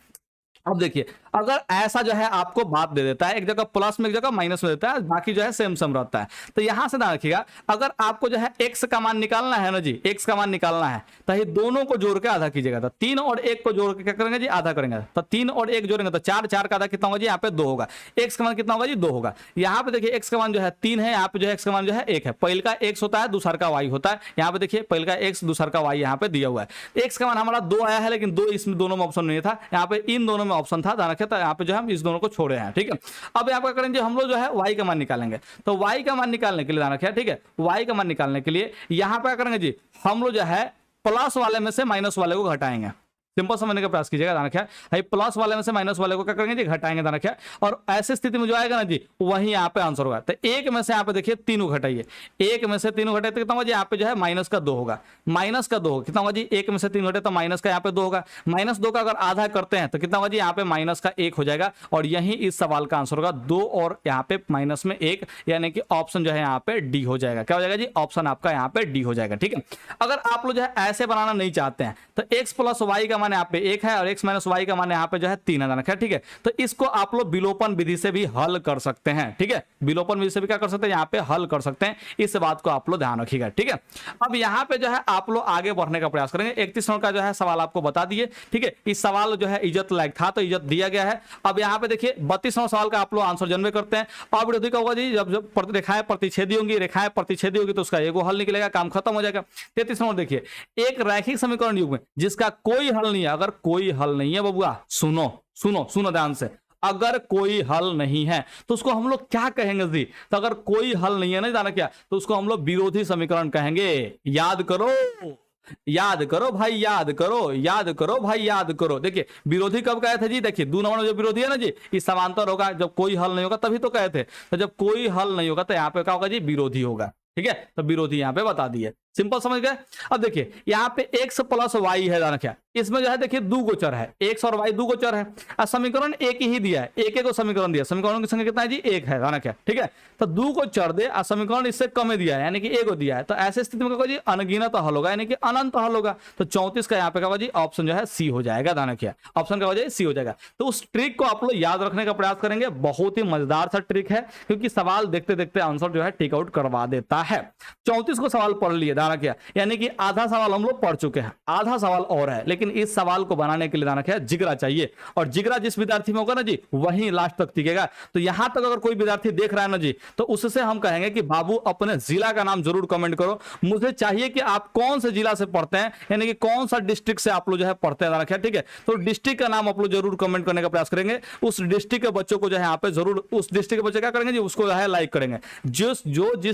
अब देखिए अगर ऐसा जो है आपको बात दे देता है, एक जगह प्लस में एक जगह माइनस में देता है, बाकी जो है सेम सेम रहता है, तो यहां से ध्यान रखिएगा अगर आपको जो है x का मान निकालना है ना जी, x का मान निकालना है तो ये दोनों को जोड़ के आधा कीजिएगा, तो 3 और 1 को जोड़ के क्या करेंगे जी आधा करेंगे, तो 3 और 1 जोड़ेंगे तो 4, 4 का आधा कितना होगा जी यहाँ पे 2 होगा, x का मान कितना होगा जी 2 होगा। यहाँ पे देखिए x का मान जो है 3 है, यहाँ पे जो है x का मान जो है 1 है, पहले का x होता है दूसरा का y होता है, यहाँ पे देखिए पहले का x दूसरा का y यहाँ पे दिया हुआ है। x का मान हमारा 2 आया है, लेकिन 2 इसमें दोनों में ऑप्शन नहीं था, यहाँ पे इन दोनों में ऑप्शन था, ध्यान रखिए, तो यहाँ पे जो हम इस दोनों को छोड़े हैं, ठीक है। अब यहाँ पे करेंगे हम लोग जो है y का मान निकालेंगे, तो y का मान निकालने के लिए ध्यान रखिए, ठीक है, y का मान निकालने के लिए यहाँ पे करेंगे जी हम लोग जो है प्लस वाले में से माइनस वाले को घटाएंगे, सिंपल समझने का प्रयास कीजिएगा, ध्यान रखिए प्लस वाले में से माइनस वाले को क्या करेंगे जी घटाएंगे, ध्यान रखिए, और ऐसी स्थिति में जो आएगा ना जी वही यहाँ पे आंसर होगा। तो 1 में से यहाँ पे देखिए 3 घटाइए, 1 में से 3 घटे तो कितना होगा जी यहाँ पे जो है माइनस का 2 होगा, माइनस का 2 कितना होगा जी 1 में से 3 घटे तो माइनस का यहाँ पे 2 होगा, माइनस 2 का अगर आधा करते हैं तो कितना होगा जी यहाँ पे माइनस का 1 हो जाएगा, और यही इस सवाल का आंसर होगा 2 और यहाँ पे माइनस में 1, यानी कि ऑप्शन जो है यहाँ पे डी हो जाएगा। क्या हो जाएगा जी ऑप्शन आपका यहाँ पे डी हो जाएगा, ठीक है। अगर आप लोग जो है ऐसे बनाना नहीं चाहते हैं तो x प्लस वाई का मान यहाँ पे 1 है और x माइनस वाई का मान यहाँ पे जो है 3 है, ठीक है। तो इसको आप लोग विलोपन विधि से भी हल कर सकते हैं, ठीक है, विलोपन विधि से भी क्या कर सकते हैं यहाँ पे हल कर सकते हैं, इस बात को आप लोग ध्यान रखिएगा, ठीक है। अब यहाँ पे जो है आप लोग आगे बढ़ने का प्रयास करेंगे। 31 नंबर का जो है सवाल आपको बता दिए, ठीक है, इस सवाल जो है इज्जत लायक था तो इज्जत दिया गया है। अब यहाँ पे देखिए 32 नंबर सवाल का आप लोग आंसर जनरल करते हैं, अब विरोधी का होगा जी जब रेखाएं प्रतिच्छेदी होंगी, रेखाएं प्रतिच्छेदी होगी तो उसका एगो हल निकलेगा, काम खत्म हो जाएगा। 33 नंबर देखिए एक रैखिक समीकरण युग्म जिसका कोई हल नहीं है, अगर कोई हल नहीं है बबुआ सुनो सुनो सुनो ध्यान से, अगर कोई हल नहीं है तो उसको हम लोग क्या कहेंगे जी, तो अगर कोई हल नहीं है ना जाना क्या, तो उसको हम लोग विरोधी समीकरण कहेंगे। याद करो याद करो भाई, याद करो, याद करो भाई, याद करो। देखिए विरोधी कब कहे थे जी, देखिए 2 नंबर में जो विरोधी है ना जी इस समांतर होगा, जब कोई हल नहीं होगा तभी तो कहे थे, तो जब कोई हल नहीं होगा तो यहाँ पे क्या होगा जी विरोधी होगा, ठीक है। तो विरोधी यहाँ पे बता दिए, सिंपल समझ गए। अब देखिए यहाँ पे x प्लस वाई है, जाना क्या इसमें जो है देखिए 2 गोचर है, x और y 2 गोचर है, और समीकरण एक ही दिया है, एक को समीकरण दिया, समीकरण की संख्या कितना है जी 1 है, जाना क्या, ठीक है। तो 2 को चढ़ दे और समीकरण इससे कम दिया है, यानी कि 1 दिया है, तो ऐसे स्थिति में क्या जी अनगिनत हल होगा, यानी कि अनंत हल होगा। तो 34 का यहाँ पे क्या जी ऑप्शन जो है सी हो जाएगा, जाना क्या ऑप्शन का वजह सी हो जाएगा। तो उस ट्रिक को आप लोग याद रखने का प्रयास करेंगे, बहुत ही मजेदार सा ट्रिक है, क्योंकि सवाल देखते देखते आंसर जो है टिक आउट करवा देता है। 34 को सवाल पढ़ लिए, ध्यान रखिए, यानी कि आधा सवाल हम लोग पढ़ चुके हैं, आधा सवाल और है, लेकिन इस सवाल को बनाने के लिए ध्यान रखिए जिगरा चाहिए, और जिगरा जिस विद्यार्थी में होगा ना जी वही लास्ट तक टिकेगा। तो यहां तक अगर कोई विद्यार्थी देख रहा है ना जी, तो उससे हम कहेंगे कि बाबू अपने जिला का नाम जरूर कमेंट करो, मुझे चाहिए कि आप कौन से जिला से पढ़ते हैं, यानी कि कौन सा डिस्ट्रिक्ट से आप लोग जो है पढ़ते हैं, रखिए ठीक है। तो डिस्ट्रिक्ट का नाम आप लोग जरूर कमेंट करने का प्रयास करेंगे, उस डिस्ट्रिक्ट के बच्चों को जो है यहाँ पे जरूर, उस डिस्ट्रिक्ट के बच्चे क्या करेंगे जी, उसको जो है लाइक करेंगे, जिस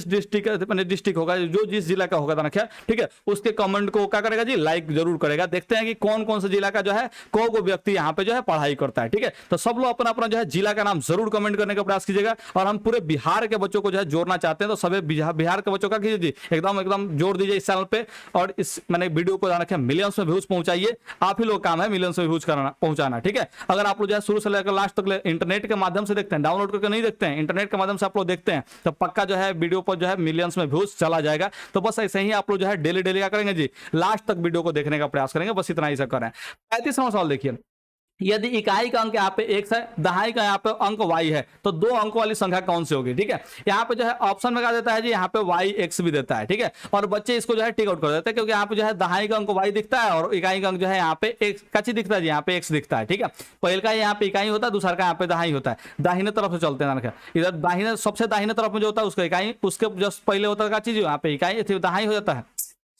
डिस्ट्रिक्ट होगा, जो जिस जिला का होगा रखिए ठीक है, उसके कमेंट को क्या करेगा जी, लाइक जरूर करेगा। देखते हैं कि कौन कौन से जिला का जो है को व्यक्ति यहाँ पे जो है पढ़ाई करता है, ठीक है। तो सब लोग अपना अपना जो है जिला का नाम जरूर कमेंट करने का प्रयास कीजिएगा, और हम पूरे बिहार के बच्चों को जो है जोड़ना चाहते हैं, तो सभी बिहार के बच्चों का कीजिए जी, एकदम एकदम जोड़ दीजिए इस चैनल पे, और इस मैंने वीडियो को रखिए मिलियंस में व्यूज पहुंचाइए, आप ही लोग काम है मिलियंस में व्यूज करना पहुंचाना, ठीक है। अगर आप लोग जो है शुरू से लेकर लास्ट तक इंटरनेट के माध्यम से देखते हैं, डाउनलोड करके नहीं देखते हैं, इंटरनेट के माध्यम से आप लोग देखते हैं, तो पक्का जो है वीडियो पर जो है मिलियंस में व्यूज चला जाएगा। तो बस ऐसे ही आप लोग जो है डेली डेली क्या करेंगे जी, लास्ट तक वीडियो को देखने का प्रयास करेंगे, बस इतना ही सब करें। 35वां सवाल देखिए, यदि इकाई का अंक यहाँ पे x है, दहाई का यहाँ पे अंक y है, तो दो अंक वाली संख्या कौन सी होगी, ठीक है। यहाँ पे जो है ऑप्शन में क्या देता है जी, यहाँ पे y x भी देता है, ठीक है, और बच्चे इसको जो है टिक आउट कर देते हैं, क्योंकि यहाँ पे जो है दहाई का अंक y दिखता है और इकाई का अंक जो है यहाँ पे x कच्ची दिखता है जी, यहाँ पे x दिखता है, ठीक है। पहले का यहाँ पे इकाई होता है, दूसरा का यहाँ पे दहाई होता है, दाहिने तरफ से चलते हैं, इधर दाहिने सबसे दाहिने तरफ में जो होता है उसका इकाई, उसके जस्ट पहले होता है क्या चीज, यहाँ पे इकाई दहाई हो जाता है,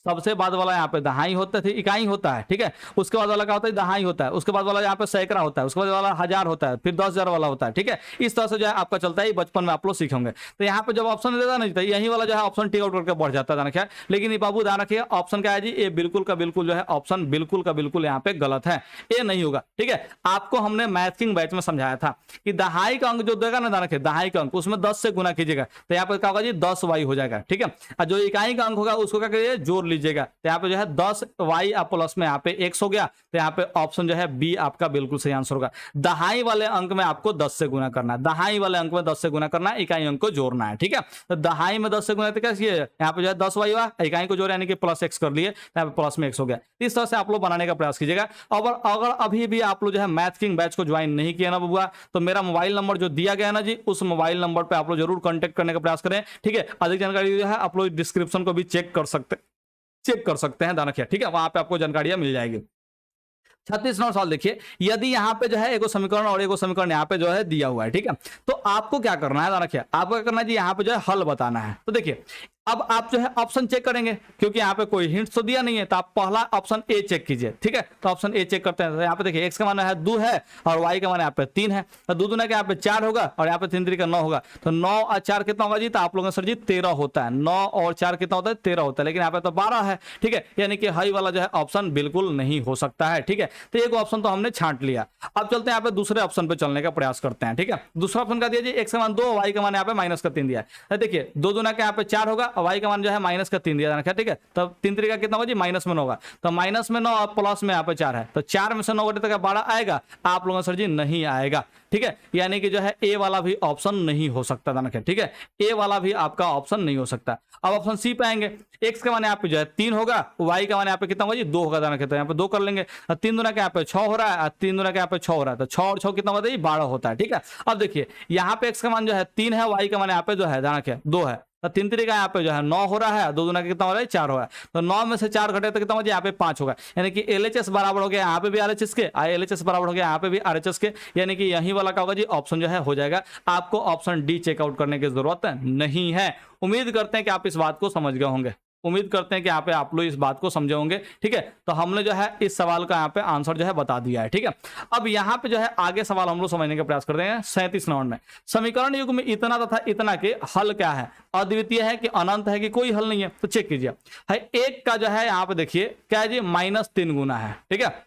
सबसे बाद वाला यहाँ पे दहाई होता है, इकाई होता है, ठीक है। उसके बाद वाला क्या होता है, दहाई होता है, उसके बाद वाला यहाँ पे सैकड़ा होता है, उसके बाद वाला हजार होता है, फिर 10,000 वाला होता है, ठीक है। इस तरह से जो है आपका चलता है, बचपन में आप लोग सीखेंगे। तो यहाँ पे जब ऑप्शन देता नहीं था, यही वाला जो है ऑप्शन टिक आउट करके बढ़ जाता है, ध्यान रखिए। लेकिन ये बाबू ध्यान रखिए, ऑप्शन क्या है जी, ये बिल्कुल का बिल्कुल जो है ऑप्शन बिल्कुल का बिल्कुल यहाँ पे गलत है, ये नहीं होगा, ठीक है। आपको हमने मैथिंग बैच में समझाया था कि दहाई का अंक जो देगा ना, ध्यान रखिए दहाई का अंक उसमें 10 से गुना कीजिएगा, तो यहाँ पे क्या होगा जी 10y हो जाएगा, ठीक है। और जो इकाई का अंक होगा उसको क्या करिए, जोड़ लीजिएगा, तो यहाँ पे है 10y प्लस में यहाँ पे x हो गया, तो यहाँ पे ऑप्शन जो है बी आपका बिल्कुल सही आंसर होगा। दहाई वाले अंक में आपको 10 से गुना करना है, दहाई वाले अंक में 10 से गुना करना है, इकाई अंक को जोड़ना है, ठीक है। तो दहाई में 10 से गुना तो कैसे, यहाँ पे जो है 10y हुआ, इकाई को जोड़े यानी कि प्लस x कर लिए, यहाँ पे प्लस में x हो गया। इस तरह से आप लोग बनाने का प्रयास कीजिएगा। और अगर अभी भी आप लोग जो है मैथ किंग बैच को ज्वाइन नहीं किया ना बबुआ, तो मेरा मोबाइल नंबर जो दिया गया ना जी, उस मोबाइल नंबर पे आप लोग जरूर कॉन्टेक्ट करने का प्रयास करें, ठीक है। अधिक जानकारी जो है आप लोग डिस्क्रिप्शन को भी चेक कर सकते हैं, ध्यान रखिए, ठीक है, वहां पे आपको जानकारियां मिल जाएगी। 36वां सवाल देखिए, यदि यहाँ पे जो है एगो समीकरण और एगो समीकरण यहाँ पे जो है दिया हुआ है, ठीक है, तो आपको क्या करना है, ध्यान रखिए, आपको क्या करना है जी, यहाँ पे जो है हल बताना है। तो देखिए अब आप जो है ऑप्शन चेक करेंगे, क्योंकि यहाँ पे कोई हिंट तो दिया नहीं है, तो आप पहला ऑप्शन ए चेक कीजिए, ठीक है। तो ऑप्शन ए चेक करते हैं, तो यहाँ पे देखिए x का मान है 2 है और y का मान यहाँ पे 3 है, तो 2 दूना के यहाँ पे 4 होगा और यहाँ पे 3 3 का 9 होगा, तो 9 और 4 कितना होगा जी, तो आप लोगों सर जी 13 होता है, 9 और 4 कितना होता है, 13 होता है, लेकिन यहाँ पे तो 12 है, ठीक है, यानी कि हाई वाला जो है ऑप्शन बिल्कुल नहीं हो सकता है, ठीक है। तो एक ऑप्शन तो हमने छांट लिया। अब चलते हैं यहाँ पे दूसरे ऑप्शन पे चलने का प्रयास करते हैं, ठीक है। दूसरा ऑप्शन का दिया जी, x का मान 2, y का मान यहाँ पे माइनस का 3 दिया है, देखिए 2 दूना के यहाँ पे 4 होगा और y का मान जो है माइनस का 3 दिया जाना, ठीक है। तब 3 3 का कितना होगा जी, माइनस में 9 होगा, तो माइनस में 9 और प्लस में यहाँ पे 4 है, तो 4 में से 9 घटे तक 12 आएगा, आप लोगों सर जी नहीं आएगा, ठीक है। यानी कि जो है ए वाला भी ऑप्शन नहीं हो सकता था, ठीक है, ए वाला भी आपका ऑप्शन नहीं हो सकता। अब ऑप्शन सी पे आएंगे, x का मान यहाँ पे जो है 3 होगा, y का मान यहाँ पे कितना होगा जी 2 होगा, तो यहाँ पे 2 कर लेंगे, 3 दूना के यहाँ पे 6 हो रहा है, 3 दूना के यहाँ पे 6 हो रहा है, तो 6 और 6 कितना होता है, 12 होता है, ठीक है। अब देखिए यहाँ पे x का मान जो है 3 है, y का मान यहाँ पे जो है 2 है, तो 3 3 का यहाँ पे जो है 9 हो रहा है, 2 दूना कितना हो रहा है 4 हो रहा है, तो 9 में से 4 घटे तो कितना हो जाए, यहाँ पे 5 होगा, यानी कि LHS बराबर हो गया यहाँ पे भी RHS के, LHS बराबर हो गया यहाँ पे भी RHS के, यानी कि यही वाला क्या होगा जी, ऑप्शन जो है हो जाएगा। आपको ऑप्शन डी चेकआउट करने की जरूरत नहीं है। उम्मीद करते हैं कि आप इस बात को समझ गए होंगे, उम्मीद करते हैं कि यहाँ पे आप लोग इस बात को समझे होंगे, ठीक है। तो हमने जो है इस सवाल का यहाँ पे आंसर जो है बता दिया है, ठीक है। अब यहाँ पे जो है आगे सवाल हम लोग समझने का प्रयास करते हैं। 37 नंबर में, समीकरण युग में इतना तथा इतना के हल क्या है, अद्वितीय है कि अनंत है कि कोई हल नहीं है, तो चेक कीजिए। है एक का जो है यहाँ पे देखिए क्या है जी, -3 गुना है, ठीक है।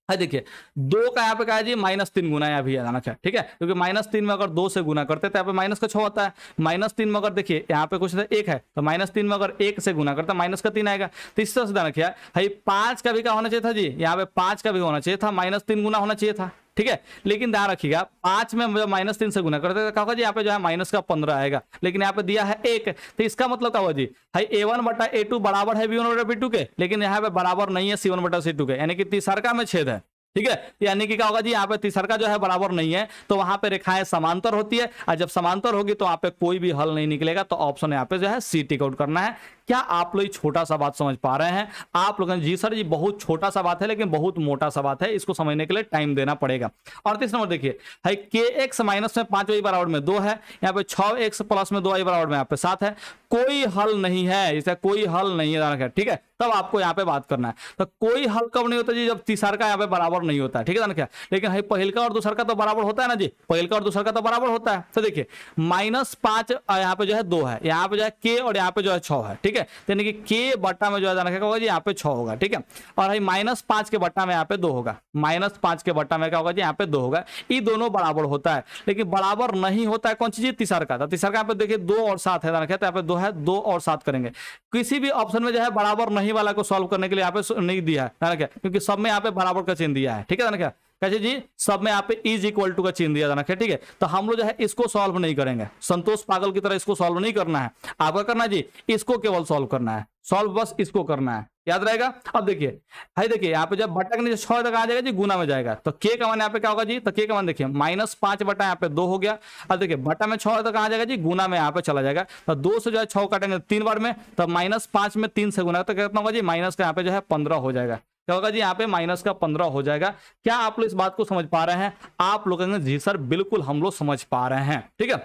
देखिए 2 का यहाँ पे क्या है जी, -3 गुना यहाँ भी है, ठीक है, क्योंकि -3 में अगर 2 से गुना करते हैं तो यहाँ पे माइनस का 6 होता है, -3 में अगर देखिए यहाँ पे कुछ 1 है, तो -3 में अगर 1 से गुना करते हैं माइनस का 3 आएगा। तो इस तरह से ध्यान रखिए, भाई 5 का भी क्या होना चाहिए था जी, यहाँ पे 5 का भी होना चाहिए था, -3 गुना होना चाहिए था, ठीक है। लेकिन ध्यान रखिएगा 5 में -3 से गुना करते हैं क्या होगा जी, यहाँ पे जो है माइनस का 15 आएगा, लेकिन यहाँ पे दिया है 1, तो इसका मतलब क्या होगा जी, भाई A1 बटा A2 बराबर है B1 बटा B2 के, लेकिन यहाँ पे बराबर नहीं है C1 बटा C2 के, यानी कि तीसरा में छेद है, ठीक है। यानी कि क्या होगा जी, यहाँ पे तीसरा जो है बराबर नहीं है, तो वहां पे रेखाएं समांतर होती है, और जब समांतर होगी तो यहाँ पे कोई भी हल नहीं निकलेगा, तो ऑप्शन यहाँ पे जो है सी टिक आउट करना है। क्या आप लोग छोटा सा बात समझ पा रहे हैं? आप लोग जी सर जी बहुत छोटा सा बात है लेकिन बहुत मोटा सा बात है, इसको समझने के लिए टाइम देना पड़ेगा। 38 नंबर देखिए, है के एक्स माइनस में 5y बराबर में 2 है, यहाँ पे 6x प्लस में 2y बराबर में यहाँ पे 7 है, कोई हल नहीं है, इसका कोई हल नहीं है, ठीक है। तब आपको यहाँ पे बात करना है। तो कोई हल कब नहीं होता जी? जब तीसर का यहाँ पे बराबर नहीं होता है, ठीक है ना क्या। लेकिन है पहिल का और दूसर का तो बराबर होता है ना जी, पहिल का और दूसर का तो बराबर होता है। तो देखिए -5 यहाँ पे जो है 2 है, यहाँ पे जो है के और यहाँ पे जो है 6 है, ठीक है। यानी कि के बट्टा में जो है जाना क्या होगा जी, यहाँ पे 6 होगा, ठीक है। और है -5 के बट्टा में यहाँ पे 2 होगा, -5 के बट्टा में क्या होगा जी, यहाँ पे 2 होगा। ये दोनों बराबर होता है, लेकिन बराबर नहीं होता है कौन चीज? तीसर का। तो तीसर का यहाँ पे देखिए 2 और 7 है, यहाँ पे 2 है, 2 और 7 करेंगे। किसी भी ऑप्शन में जो है बराबर नहीं वाला को सॉल्व करने के लिए यहाँ पे नहीं दिया है क्या, क्योंकि सब में यहाँ पे बराबर का चिन्ह दिया है, ठीक है ना क्या। कैसे जी? सब में यहाँ पे इज इक्वल टू का चिन्ह दिया जाना है, ठीक है। तो हम लोग जो है इसको सॉल्व नहीं करेंगे, संतोष पागल की तरह इसको सॉल्व नहीं करना है। आपका करना है जी, इसको केवल सॉल्व करना है, सॉल्व बस इसको करना है, याद रहेगा। अब देखिए भाई, देखिए यहाँ पे जब बट्टा के नीचे 6 तक आ जाएगा जी, गुना में जाएगा, तो के का मान यहाँ पे क्या होगा जी? तो के का मान देखिए -5 बटा यहाँ पे 2 हो गया। अब देखिए बट्टा में 6 तक आ जाएगा जी, गुना में यहाँ पे चला जाएगा। तो 2 से जो है 6 काटेंगे 3 बार में, तो -5 में 3 से गुना, तो कितना होगा जी? माइनस का यहाँ पे जो है 15 हो जाएगा। क्या होगा जी? यहाँ पे माइनस का 15 हो जाएगा। क्या आप लोग इस बात को समझ पा रहे हैं? आप लोग कहेंगे जी सर बिल्कुल हम लोग समझ पा रहे हैं, ठीक है।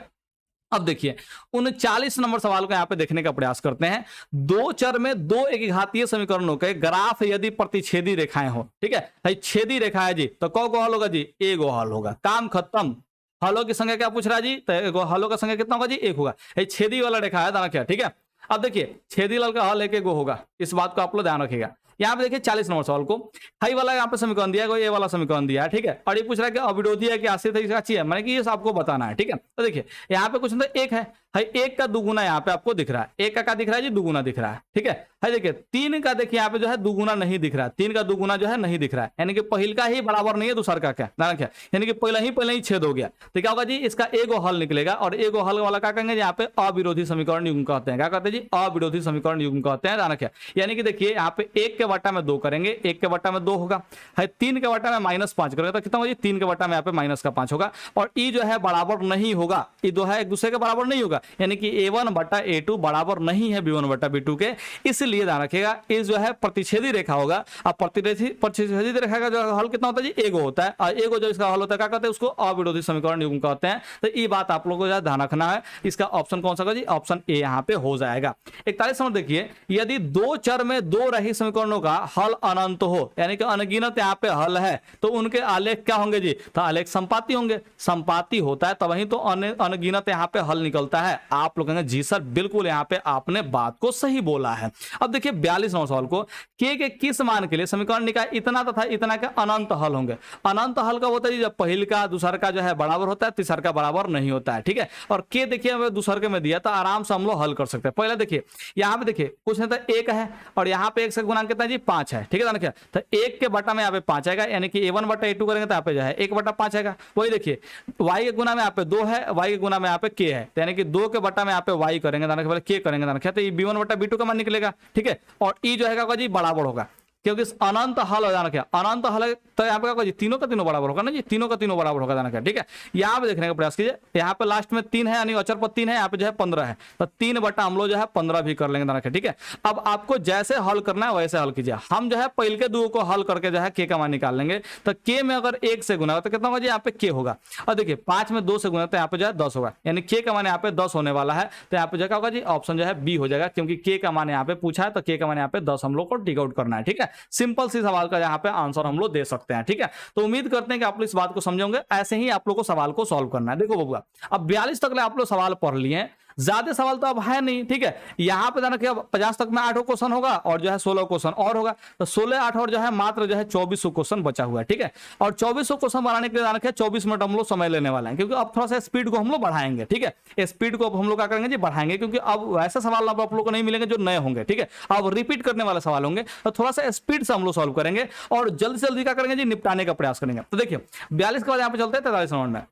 अब देखिए 39 नंबर सवाल को यहाँ पे देखने का प्रयास करते हैं। दो चर में दो एक घातीय समीकरणों के ग्राफ यदि प्रतिच्छेदी रेखाएं हो, ठीक है, भाई छेदी रेखा है जी, तो कौ हल होगा जी? एक हल होगा, काम खत्म। हलों की संख्या क्या पूछ रहा है जी? तो हलों का संख्या कितना होगा जी? एक होगा। छेदी वाला रेखा है दाना क्या, ठीक है। अब देखिए छेदी लाल का हल एक गो होगा, इस बात को आप लोग ध्यान रखिएगा। यहाँ पे देखिए 40 नंबर सवाल को हाई वाला यहाँ पे समीकरण दिया है, ये वाला समीकरण दिया है, ठीक है। और ये पूछ रहा है कि अविरोधी है कि आश्रित है, इसका अच्छी है, मैंने कि ये आपको बताना है, ठीक है। तो देखिए यहाँ पे कुछ मतलब एक है, एक का दुगुना यहाँ पे आपको दिख रहा है, एक का क्या दिख रहा है जी? दुगुना दिख रहा है, ठीक है। देखिए 3 का देखिए यहाँ पे जो है दुगुना नहीं दिख रहा है, 3 का दुगुना जो है नहीं दिख रहा है, यानी कि पहिल का ही बराबर नहीं है दूसर का, क्या क्या, यानी कि पहले ही छेद हो गया। तो क्या होगा जी? इसका एगो हल निकलेगा, और एगो हल वाला क्या कहेंगे? यहाँ पे अविरोधी समीकरण युग्म कहते हैं। क्या कहते हैं जी? अविरोधी समीकरण युग्म कहते हैं, क्या। यानी कि देखिए यहाँ पे 1 के बट्टा में 2 करेंगे, 1 के बट्टा में 2 होगा, 3 के बट्टा में -5 करेंगे, तो कितना होगा जी? 3 के बट्टा में यहाँ पे -5 होगा। और ई जो है बराबर नहीं होगा, ये दो है एक दूसरे के बराबर नहीं होगा, यानी कि A1 बटा A2 बराबर नहीं है B1 बटा B2 के, इसलिए ध्यान रखिएगा इस जो है प्रतिच्छेदी रेखा होगा। अब प्रतिच्छेदी रेखा का जो हल कितना होता है जी? एगो होता है, और एगो जो इसका हल होता है क्या कहते हैं? उसको अविरोधी समीकरण युग्म कहते हैं। तो ये बात आप लोगों को ध्यान रखना है। इसका ऑप्शन कौन सा होगा जी? ऑप्शन ए यहाँ पे हो जाएगा। 41 नंबर देखिए, यदि दो चर में दो रहित समीकरणों का हल अनंत हो, यानी कि अनगिनत यहाँ पे हल है, तो उनके आलेख क्या होंगे जी? तो आलेख संपाती होंगे, संपाती होता है तब वही तो अनगिनत यहाँ पे हल निकलता है। आप लोग कहेंगे जी सर बिल्कुल यहाँ पे आपने बात को सही बोला है। अब देखिए 42 नंबर सवाल को, के किस मान के लिए समीकरण निकाय इतना तथा इतना के अनंत हल होंगे? अनंत हल का होता है जब पहिल का दूसर का जो है बराबर होता है, तीसर का बराबर नहीं होता है, ठीक है। और के देखिए हमें दूसर के में दिया तो आराम से हम लोग हल कर सकते हैं। पहले देखिए यहाँ पे देखिए कुछ नहीं था, 1 है, और यहाँ पे 1 से गुणा कितना जी? 5 है, ठीक है ना क्या। तो 1 के बटा में यहाँ पे 5 आएगा, यानी कि A1 बटा A2 करेंगे तो यहाँ पे जो है 1 बटा 5 आएगा। वही देखिए y के गुना में यहाँ पे 2 है, y के गुना में यहाँ पे k है, यानी कि 2 के बटा में यहाँ पे y करेंगे, k करेंगे, तो ये B1 बटा B2 का मान निकलेगा, ठीक है। और ई जो है जी बराबर होगा, क्योंकि अनंत हल हो जाना क्या? अनंत हल है, तो यहाँ पे क्या जी? तीनों का तीनों बराबर होगा ना जी, तीनों का तीनों बराबर होगा जाना क्या, ठीक है। यहाँ पे देखने का प्रयास कीजिए, यहाँ पे लास्ट में 3 है, यानी अचर पर 3 है, यहाँ पे जो है 15 है, तो 3 बटा हम लोग जो है 15 भी कर लेंगे जाना क्या, ठीक है। अब आपको जैसे हल करना है वैसे हल कीजिए। हम जो है पहले के दो को हल करके जो है के का मान निकाल लेंगे। तो के में अगर 1 से गुना तो कितना होगा जी? यहाँ पे के होगा। और देखिए 5 में 2 से गुना तो यहाँ पे जो है 10 होगा, यानी के का मान यहाँ पे 10 होने वाला है। तो यहाँ पे जो क्या होगा जी? ऑप्शन जो है बी हो जाएगा, क्योंकि के का मान यहाँ पे पूछा है, तो के का मान यहाँ पे 10 हम लोग को टिक आउट करना है, ठीक है। सिंपल सी सवाल का यहाँ पे आंसर हम लोग दे सकते हैं, ठीक है। तो उम्मीद करते हैं कि आप लोग इस बात को समझोगे, ऐसे ही आप लोग को सवाल को सॉल्व करना है। देखो बबुआ, अब 42 तक आप लोग सवाल पढ़ लिए हैं, ज्यादा सवाल तो अब है नहीं, ठीक है। यहाँ पे जाना क्या 50 तक में 8 क्वेश्चन होगा, और जो है 16 क्वेश्चन और होगा, तो 16 8 और जो है मात्र जो है 2400 क्वेश्चन बचा हुआ है, ठीक है। और 2400 क्वेश्चन बनाने के लिए जाना क्या 24 मिनट हम लोग समय लेने वाले हैं, क्योंकि अब थोड़ा सा स्पीड को हम लोग बढ़ाएंगे, ठीक है। स्पीड को अब हम लोग क्या करेंगे जी? बढ़ाएंगे, क्योंकि अब वैसे सवाल अब आप लोग को नहीं मिलेंगे जो नए होंगे, ठीक है। अब रिपीट करने वाले सवाल होंगे, तो थोड़ा सा स्पीड से हम लोग सॉल्व करेंगे, और जल्दी से जल्दी क्या करेंगे जी? निपटाने का प्रयास करेंगे। तो देखिए 42 के बाद यहाँ पे चलते हैं 43 नंबर में।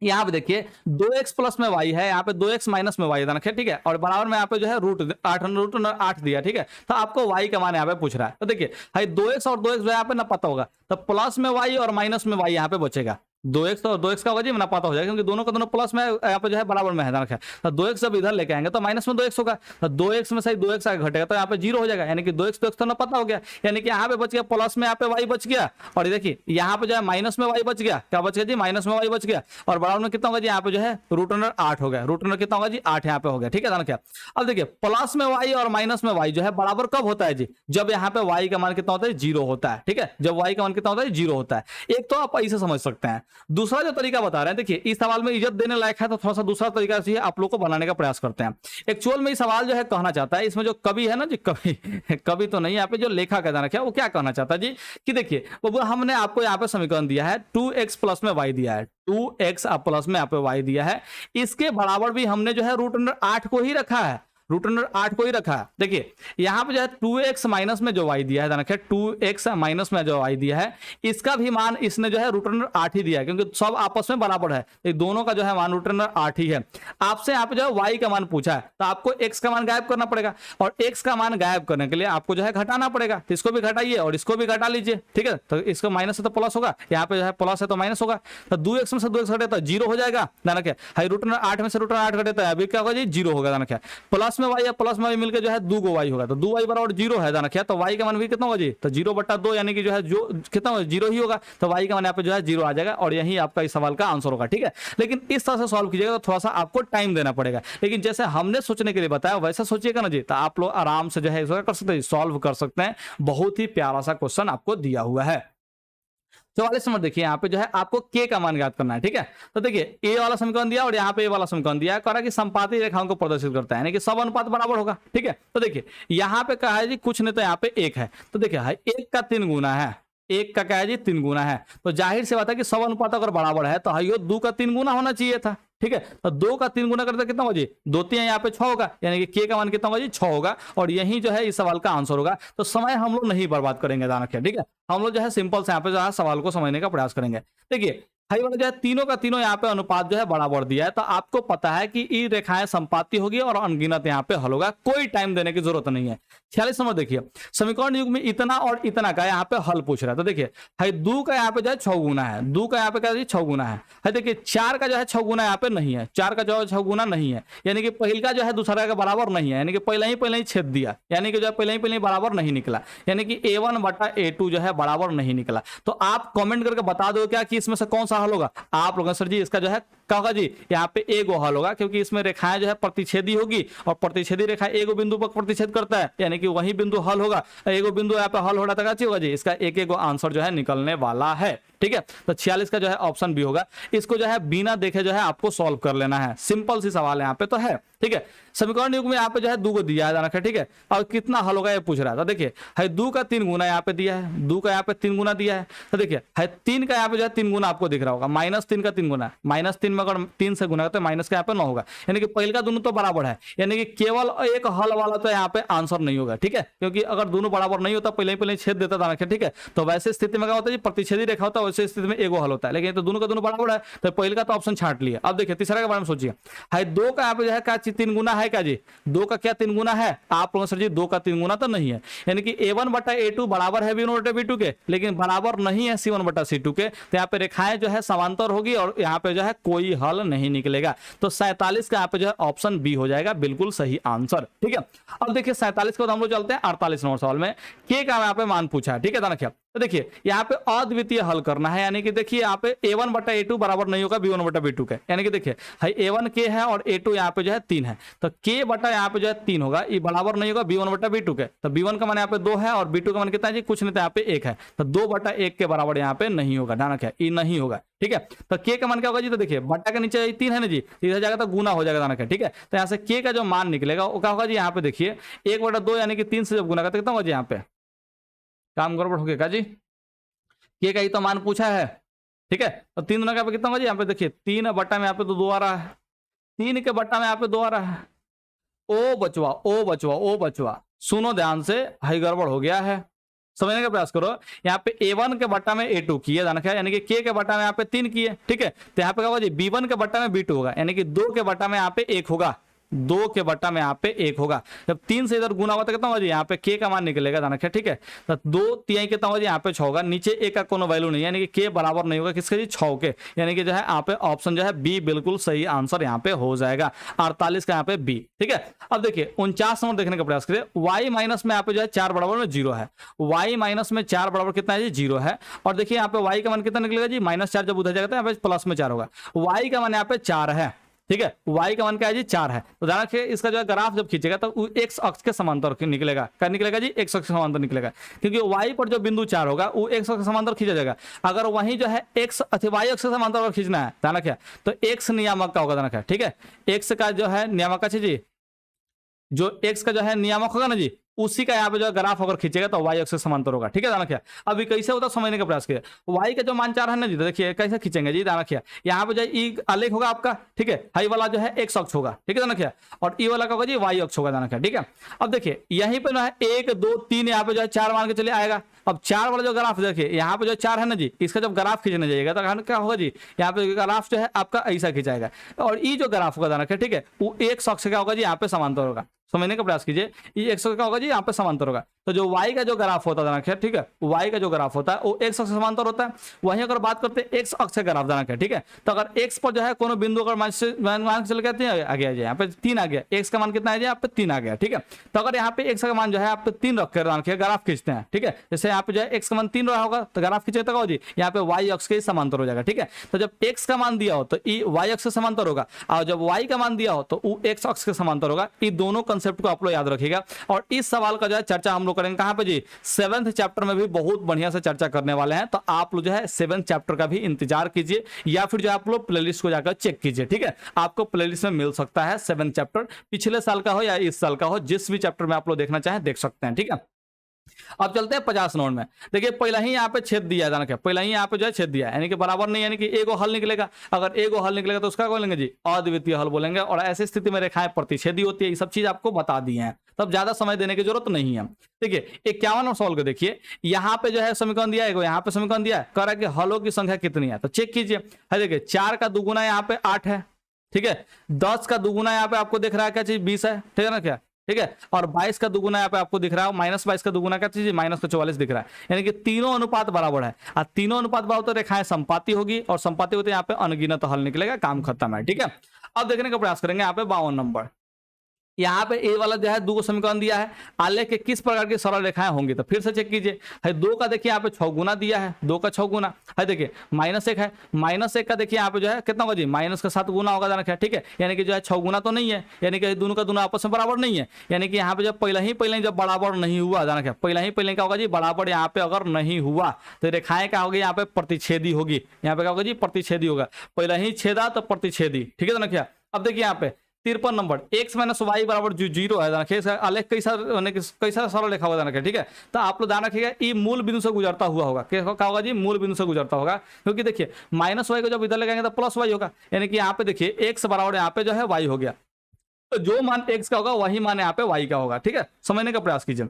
यहाँ पे देखिए 2x प्लस में y है, यहाँ पे 2x माइनस में y देना है, ठीक है। और बराबर में यहाँ पे जो है √8 दिया, ठीक है। तो आपको y का मान यहाँ पे पूछ रहा है। तो देखिए भाई 2x और 2x जो यहाँ पे ना पता होगा, तो प्लस में y और माइनस में y यहाँ पे बचेगा, 2x तो 2x का होगा जी, ना पता हो जाएगा क्योंकि दोनों का दोनों प्लस में यहाँ पे जो है बराबर में है, ध्यान रखें। तो 2x जब इधर लेके आएंगे तो माइनस में 2x होगा, तो 2x में सही 2x आगे घटेगा तो यहाँ पे 0 हो जाएगा, यानी कि 2x तो ना पता हो गया, यानी कि यहाँ पे बच गया प्लस में, यहाँ पे y बच गया, और देखिए यहाँ पे जो है माइनस में y बच गया, क्या बच गया जी, माइनस में y बच गया, और बराबर में कितना होगा जी, यहाँ पे जो है रूट अंडर 8 हो गया, रूट अंडर कितना होगा जी 8 यहाँ पे हो गया, ठीक है ध्यान रखें। अब देखिए प्लस में y और माइनस में y जो है बराबर कब होता है जी, जब यहाँ पे y का मान कितना होता है 0 होता है, ठीक है, जब y का मान कितना होता है 0 होता है। एक तो आप ऐसे समझ सकते हैं। दूसरा जो तरीका बता रहे हैं, देखिए इस सवाल में इज्जत देने लायक है तो थोड़ा सा दूसरा तरीका से आप लोग को बनाने का प्रयास करते हैं। एक्चुअल में ये सवाल जो है कहना चाहता है, इसमें जो कवि है ना जी, कवि तो नहीं, यहाँ पे जो लेखक है क्या, वो क्या कहना चाहता है जी कि देखिए वो हमने आपको यहाँ पे समीकरण दिया है 2x प्लस में y दिया है, 2x प्लस में यहाँ पे y दिया है, इसके बराबर भी हमने जो है रूट अंडर 8 को ही रखा है, रूट अंडर 8 को ही रखा है। देखिए यहाँ पे जो है 2x माइनस में जो y दिया है, देखिए 2x माइनस में जो y दिया है, इसका भी मान इसने जो है रूट अंडर 8 ही दिया है, क्योंकि सब आपस में बराबर है, ये दोनों का जो है मान रूट अंडर 8 ही है। आपसे यहाँ पे जो है y का मान पूछा है, तो आपको x का मान गायब करना पड़ेगा, और x का मान गायब करने के लिए आपको जो है घटाना पड़ेगा, तो इसको भी घटाइए और इसको भी घटा लीजिए, ठीक है, तो इसको माइनस है तो प्लस होगा, यहाँ पे जो है प्लस है तो माइनस होगा, तो 2x में से 2x घटे तो 0 हो जाएगा, ध्यान रखिए, हाई रूट अंडर 8 में से रूट अंडर 8 घटे तो अभी क्या होगा जी 0 होगा, ध्यान रखिए, प्लस में y या प्लस में y मिलकर जो है 2 y होगा, तो 2y बराबर 0 है, ध्यान रखिए, तो y का मान भी कितना होगा जी, तो 0/2 यानी कि जो है जो कितना होगा 0 ही होगा, तो y का मान यहाँ पे जो है 0 आ जाएगा, और यही आपका इस सवाल का आंसर होगा, ठीक है। लेकिन इस तरह से सॉल्व कीजिएगा तो थोड़ा सा आपको टाइम देना पड़ेगा, लेकिन जैसे हमने सोचने के लिए बताया वैसा सोचिएगा ना जी, तो आप लोग आराम से जो है इसका कर सकते हैं, सॉल्व कर सकते हैं। बहुत ही प्यारा सा क्वेश्चन आपको दिया हुआ है। 44 नंबर देखिए, यहाँ पे जो है आपको k का मान ज्ञात करना है, ठीक है। तो देखिए a वाला समीकरण दिया और यहाँ पे a वाला समीकरण दिया है, कह रहा है कि संपाती रेखाओं को प्रदर्शित करता है, यानी कि सब अनुपात बराबर होगा, ठीक है। तो देखिए यहाँ पे कहा है जी कुछ नहीं तो यहाँ पे 1 है, तो देखिए 1 का 3 गुना है, 1 का क्या है जी 3 गुना है, तो जाहिर सी बात है कि सब अनुपात अगर बराबर है तो हाइयो 2 का 3 गुना होना चाहिए था, ठीक है। तो 2 का 3 गुना करते कितना होगा जी, 2 3 यहाँ पे 6 होगा, यानी कि k का मान कितना होगा जी 6 होगा, और यही जो है इस सवाल का आंसर होगा। तो समय हम लोग नहीं बर्बाद करेंगे, ध्यान रखिए, ठीक है, हम लोग जो है सिंपल से यहाँ पे जो है सवाल को समझने का प्रयास करेंगे। देखिए हाई वाला जो है तीनों का तीनों यहाँ पे अनुपात जो है बराबर दिया है, तो आपको पता है कि ये रेखाएं संपाती होगी और अनगिनत यहाँ पे हल होगा, कोई टाइम देने की जरूरत नहीं है। 46 नंबर देखिए, समीकरण युग में इतना और इतना का यहाँ पे हल पूछ रहा है, तो देखिए हाई 2 का यहाँ पे जो है 6 गुना है, 2 का यहाँ पे क्या 6 गुना है, देखिए 4 का जो है 6 गुना यहाँ पे नहीं है, 4 का जो है 6 गुना नहीं है, यानी कि पहले का जो है दूसरा का बराबर नहीं है, यानी कि पहले ही छेद दिया, यानी कि जो है पहले ही बराबर नहीं निकला, यानी कि a1/a2 जो है बराबर नहीं निकला। तो आप कमेंट करके बता दो क्या कि इसमें से कौन सा हल होगा। आप लोग सर जी इसका जो है क्या होगा जी, यहाँ पे एगो हल होगा, क्योंकि इसमें रेखाएं जो है प्रतिच्छेदी होगी, और प्रतिच्छेदी रेखा एगो बिंदु पर प्रतिच्छेद करता है, यानी कि वही बिंदु हल होगा, एगो बिंदु यहाँ पे हल हो रहा था होगा जी, इसका एक एक आंसर जो है निकलने वाला है, ठीक है। तो 46 का जो है ऑप्शन बी होगा, इसको जो है बिना देखे जो है आपको सॉल्व कर लेना है, सिंपल सी सवाल है यहाँ पे तो है, ठीक है। समीकरण युग में यहाँ पे जो है 2 को दिया है, ठीक है, और कितना हल होगा ये पूछ रहा था। देखिए है 2 का 3 गुना यहाँ पे दिया है, 2 का यहाँ पे 3 गुना दिया है, तो देखिए है 3 का यहाँ पे जो है 3 गुना आपको दिख रहा होगा, -3 का 3 गुना, -3 में अगर 3 से गुना करते हैं माइनस का यहाँ पे 9 होगा, यानी कि पहले का दोनों तो बराबर है, यानी कि केवल एक हल वाला तो यहाँ पे आंसर नहीं होगा, ठीक है, क्योंकि अगर दोनों बराबर नहीं होता पहले छेद देता था, ठीक है। तो वैसे स्थिति में क्या होता है, प्रतिच्छेदी रेखा होता है, वैसे स्थिति में एगो हल होता है, लेकिन तो दोनों का दोनों बराबर है, तो पहले का तो ऑप्शन छांट लिया। अब देखिए तीसरा के बारे में सोचिए, है 2 का यहाँ पे जो है क्या 3 गुना है क्या जी, 2 का क्या 3 गुना है, आप लोगों सर जी 2 का 3 गुना तो नहीं है, यानी कि a1/a2 बराबर है b1/b2 के, लेकिन बराबर नहीं है c1/c2 के, तो यहाँ पे रेखाएं जो है समांतर होगी और यहाँ पे जो है कोई हल नहीं निकलेगा। तो 47 का यहाँ पे जो है ऑप्शन बी हो जाएगा बिल्कुल सही आंसर, ठीक है। अब देखिए 47 के बाद हम लोग चलते हैं 48 नंबर सवाल में, के का यहाँ पे मान पूछा है, ठीक है, ध्यान रखिए। तो देखिए यहाँ पे अद्वितीय हल करना है, यानी कि देखिए यहाँ पे a1/a2 बराबर नहीं होगा b1/b2 के, यानी कि देखिए a1 k है और a2 यहाँ पे जो है 3 है, तो k बटा यहाँ पे जो है 3 होगा, ये बराबर नहीं होगा b1/b2 के, तो b1 का मान यहाँ पे 2 है और b2 का मान कितना है जी, कुछ नहीं, तो यहाँ पे 1 है, तो 2/1 के बराबर यहाँ पे नहीं होगा, ध्यान रखिए ये नहीं होगा, ठीक है। तो k का मान क्या होगा जी, तो देखिए बटा के नीचे 3 है ना जी, इधर जाएगा तो गुना हो जाएगा, ध्यान रखिए, ठीक है। तो यहाँ से k का जो मान निकलेगा वो क्या होगा जी, यहाँ पे देखिए 1/2 यानी कि 3 से जब गुना करते कितना होगा जी, यहाँ पे काम गड़बड़ हो गया जी, के का ही तो मान पूछा है, ठीक है। तो 3 गुना का कितना होगा जी, यहाँ पे देखिए 3 बट्टा में यहाँ पे तो 2 आ रहा है, 3 के बट्टा में यहाँ पे 2 आ रहा है, ओ बचवा सुनो ध्यान से, हाई गड़बड़ हो गया है, समझने का प्रयास करो। यहाँ पे a1 के बट्टा में a2 किए, यानी कि k के बट्टा में यहाँ पे 3 किए, ठीक है। तो यहाँ पे क्या होगा जी, b1 के बट्टा में b2 होगा, यानी कि 2 के बट्टा में यहाँ पे 1 होगा, 2 के बट्टा में यहाँ पे 1 होगा। जब 3 से इधर गुना होगा तो कितना होगा जी, यहाँ पे k का मान निकलेगा, ध्यान रखिए, ठीक है। तो 2 3 कितना होगा जी, यहाँ पे 6 होगा, नीचे a का कोनो वैल्यू नहीं, यानी कि k बराबर नहीं होगा किसके जी, 6 के, यानी कि जो है यहाँ पे ऑप्शन जो है बी बिल्कुल सही आंसर यहाँ पे हो जाएगा, 48 का यहाँ पे बी, ठीक है। अब देखिए 49 नंबर देखने का प्रयास करिए, y माइनस में यहाँ पे जो है 4 बराबर में 0 है, y माइनस में 4 बराबर कितना है जी, 0 है। और देखिए यहाँ पे y का मान कितना निकलेगा जी, -4 जब उधर जाएगा तो यहाँ पे प्लस में 4 होगा, y का मान यहाँ पे 4 है, ठीक है, y का मान क्या है जी, 4 है। तो ध्यान रखिए इसका जो है ग्राफ जब खींचेगा तो x अक्ष के समांतर निकलेगा, क्या निकलेगा जी, x अक्ष के समांतर निकलेगा, क्योंकि y पर जो बिंदु 4 होगा वो x अक्ष के समांतर खींचा जाएगा। अगर वहीं जो है x अथवा y अक्ष के समांतर खींचना है, ध्यान रखिए, तो x नियामक का होगा, ध्यान रखिए, ठीक है, x का जो है नियामक अच्छा जी, जो x का जो है नियामक होगा ना जी, उसी का यहाँ पे जो ग्राफ अगर खींचेगा तो y अक्ष से समांतर होगा, ठीक है, ध्यान रखिए। अभी कैसे होता है समझने का प्रयास किया, y का जो मान 4 है ना जी, तो देखिए कैसे खींचेंगे जी, ध्यान रखिए, यहाँ पे जो ई आलेख होगा आपका, ठीक है, हाई वाला जो है x अक्ष होगा, ठीक है, ध्यान रखिए, और ई वाला का होगा जी y अक्ष होगा, ध्यान रखिए, ठीक है। अब देखिए यहीं पे जो है 1 2 3 यहाँ पे जो है 4 मान के चलिए आएगा। अब 4 वाला जो ग्राफ देखिए यहाँ पे जो 4 है ना जी, इसका जब ग्राफ खींचने जाइएगा तो क्या होगा जी, यहाँ पे ग्राफ जो है आपका ऐसा खिंचाएगा, और ई जो ग्राफ होगा, ध्यान रखिए, ठीक है, वो एक अक्ष का होगा जी, यहाँ पे समांतर होगा, समझने का प्रयास कीजिए, ये 100 का होगा जी, यहाँ पे समांतर होगा। तो जो y का जो ग्राफ होता है, ठीक है, y का जो ग्राफ होता है वो x अक्ष से समांतर होता है। वहीं अगर बात करते हैं x अक्ष का ग्राफ देना है, ठीक है, तो अगर x पर जो है कोनो बिंदु अगर मान के चल गए आ गया यहाँ पे 3 आ गया, x का मान कितना है यहाँ पे 3 आ गया, ठीक है। तो अगर यहाँ पे x का मान जो है आप 3 रख कर ग्राफ खींचते हैं, ठीक है, जैसे यहाँ पे जो है x का मान 3 रहा होगा तो ग्राफ खींचे तो जी यहाँ पे y अक्ष के समांतर हो जाएगा, ठीक है। तो जब x का मान दिया हो तो y अक्ष से समांतर होगा, और जब y का मान दिया हो तो x अक्ष के समांतर होगा। ये दोनों कंसेप्ट को आप लोग याद रखिएगा, और इस सवाल का जो है चर्चा हम लोग करेंगे कहाँ पे जी, 7th चैप्टर में भी बहुत बढ़िया से चर्चा करने वाले हैं। तो आप लोग जो है 7th चैप्टर का भी इंतजार कीजिए, या फिर जो आप लोग प्लेलिस्ट को जाकर चेक कीजिए, ठीक है, आपको प्लेलिस्ट में मिल सकता है 7th चैप्टर, पिछले साल का हो या इस साल का हो, जिस भी चैप्टर में आप लोग देखना चाहें देख सकते हैं, ठीक है। अब चलते हैं 50 नंबर में, देखिए पहला ही यहाँ पे छेद दिया है, क्या पहला ही यहाँ पे जो है छेद दिया है, यानी कि बराबर नहीं, यानी कि एगो हल निकलेगा, अगर एगो हल निकलेगा तो उसका बोलेंगे जी अद्वितीय हल बोलेंगे, और ऐसी स्थिति में रेखाएं प्रतिच्छेदी होती है। ये सब चीज आपको बता दी है, तब ज्यादा समय देने की जरूरत नहीं है। देखिए 51 नंबर सवाल को देखिए, यहाँ पे जो है समीकरण दिया है, यहाँ पे समीकरण दिया है, कह रहा है कि हलों की संख्या कितनी है, तो चेक कीजिए, है देखिए 4 का दुगुना यहाँ पे 8 है, ठीक है, 10 का दुगुना यहाँ पे आपको दिख रहा है क्या चीज 20 है, ठीक है ना, क्या ठीक है, और 22 का दुगुना यहाँ पे आपको दिख रहा है, -22 का दुगुना क्या चीज -44 दिख रहा है, यानी कि तीनों अनुपात बराबर है, और तीनों अनुपात बराबर तो रेखाएं संपाती होगी, और संपाती होते यहाँ पे अनगिनत हल निकलेगा, काम खत्म है, ठीक है। अब देखने का प्रयास करेंगे यहाँ पे 52 नंबर, यहाँ पे ए वाला जो है 2 समीकरण दिया है, आलेख के किस प्रकार की सरल रेखाएं होंगी, तो फिर से चेक कीजिए, है 2 का देखिए यहाँ पे 6 गुना दिया है, 2 का 6 गुना है, देखिए -1 है, -1 का देखिए यहाँ पे जो है कितना होगा जी, माइनस का 7 गुना होगा, जाना क्या, ठीक है, यानी कि जो है 6 गुना तो नहीं है, यानी कि दोनों का दोनों आपस में बराबर नहीं है, यानी कि यहाँ पे जब पहले ही जब बराबर नहीं हुआ, जाना क्या पहले ही क्या होगा जी, बराबर यहाँ पे अगर नहीं हुआ तो रेखाएं क्या होगी, यहाँ पे प्रतिच्छेदी होगी, यहाँ पे क्या होगा जी, प्रतिच्छेदी होगा, पहले ही छेदा तो प्रतिच्छेदी, ठीक है, जाना क्या। अब देखिए यहाँ पे 53 नंबर, x - y बराबर 0 है, इसका आलेख कैसा सरल रेखा होगा, ठीक है। तो आप लोग ध्यान रखिएगा, ये मूल बिंदु से गुजरता हुआ होगा, क्या होगा जी, मूल बिंदु से गुजरता होगा, क्योंकि देखिए -y को जब इधर लगाएंगे तो +y होगा, यानी कि यहाँ पे देखिए x बराबर यहाँ पे जो है y हो गया, तो जो मान x का होगा वही मान यहाँ पे y का होगा, ठीक है, समझने का प्रयास कीजिए।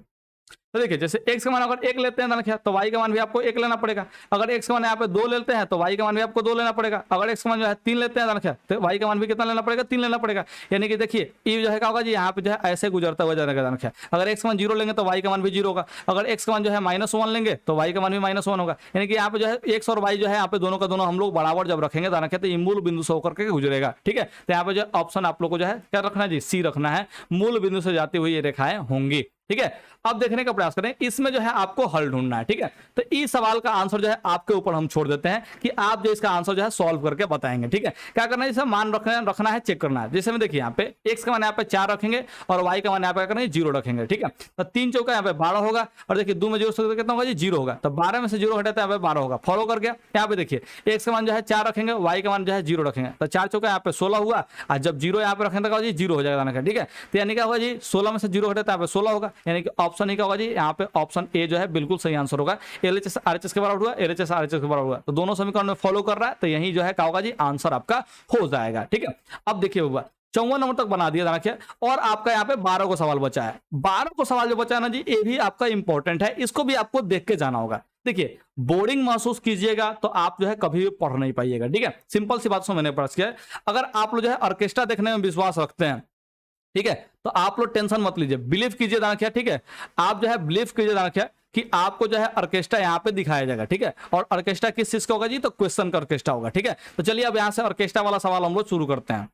तो देखिए जैसे x का मान अगर 1 लेते हैं तो y का मान भी आपको 1 लेना पड़ेगा, अगर x का मान यहाँ पे 2 लेते हैं तो y का मान भी आपको 2 लेना पड़ेगा, अगर x का मान जो है 3 लेते हैं तो y का मान भी कितना लेना पड़ेगा, 3 लेना पड़ेगा, यानी कि देखिए ये जो है क्या होगा जी, यहाँ पे जो है ऐसे गुजरता हुआ जाएगा, अगर x का मान 0 लेंगे तो y का मान भी 0 होगा, अगर x का मान जो है -1 लेंगे तो y का मान भी -1 होगा, यानी कि यहाँ पे जो है x और y जो है यहाँ पे दोनों का दोनों हम लोग बराबर जब रखेंगे तो ये मूल बिंदु से होकर के गुजरेगा, ठीक है। तो यहाँ पे जो ऑप्शन आप लोग को जो है क्या रखना है जी, सी रखना है, मूल बिंदु से जाती हुई ये रेखाएं होंगी, ठीक है। अब देखने का प्रयास करें, इसमें जो है आपको हल ढूंढना है, ठीक है। तो इस सवाल का आंसर जो है आपके ऊपर हम छोड़ देते हैं कि आप जो इसका आंसर जो है सॉल्व करके बताएंगे, ठीक है। क्या करना है, इसे मान रखना है, चेक करना है। जैसे में देखिए यहाँ पे x का मान यहाँ पे 4 रखेंगे और y का मान यहाँ पे करना है 0 रखेंगे, ठीक है। तो 3 चौका यहाँ पे 12 होगा, और देखिए 2 में 0 से कितना होगा जी, 0 होगा, तो 12 में से 0 हटे तो यहाँ पे 12 होगा, फॉलो कर गया। यहाँ पे देखिए x का मान जो है 4 रखेंगे, y का मान जो है 0 रखेंगे, तो 4 चौका यहाँ पे 16 हुआ, और जब 0 यहाँ पे रखेंगे तो जी 0 हो जाएगा, ठीक है। तो यानी क्या होगा जी, 16 में से 0 हटे तो यहाँ पे 16 होगा, यानी कि ऑप्शन ही क्या होगा जी, यहाँ पे ऑप्शन ए जो है बिल्कुल सही आंसर होगा। एलएचएस आरएचएस के बराबर हुआ, एलएचएस आरएचएस के बराबर हुआ, तो दोनों समीकरण में फॉलो कर रहा है, तो यही जो है क्या होगा जी, आंसर आपका हो जाएगा, ठीक है। अब देखिए हुआ 54 नंबर तक बना दिया, देखिए, और आपका यहाँ पे 12 को सवाल बचा है। 12 को सवाल जो बचा है ना जी, ये भी आपका इंपॉर्टेंट है, इसको भी आपको देख के जाना होगा। देखिए बोरिंग महसूस कीजिएगा तो आप जो है कभी भी पढ़ नहीं पाइएगा, ठीक है। सिंपल सी बात समझने पर, अगर आप लोग जो है ऑर्केस्ट्रा देखने में विश्वास रखते हैं ठीक है। तो आप लोग टेंशन मत लीजिए, बिलीव कीजिए दानख्या, ठीक है। आप जो है बिलीव कीजिए दानख्या कि आपको जो है ऑर्केस्ट्रा यहाँ पे दिखाया जाएगा, ठीक है। और ऑर्केस्ट्रा किस चीज का होगा जी, तो क्वेश्चन का ऑर्केस्ट्रा होगा, ठीक है। तो चलिए अब यहाँ से ऑर्केस्ट्रा वाला सवाल हम लोग शुरू करते हैं।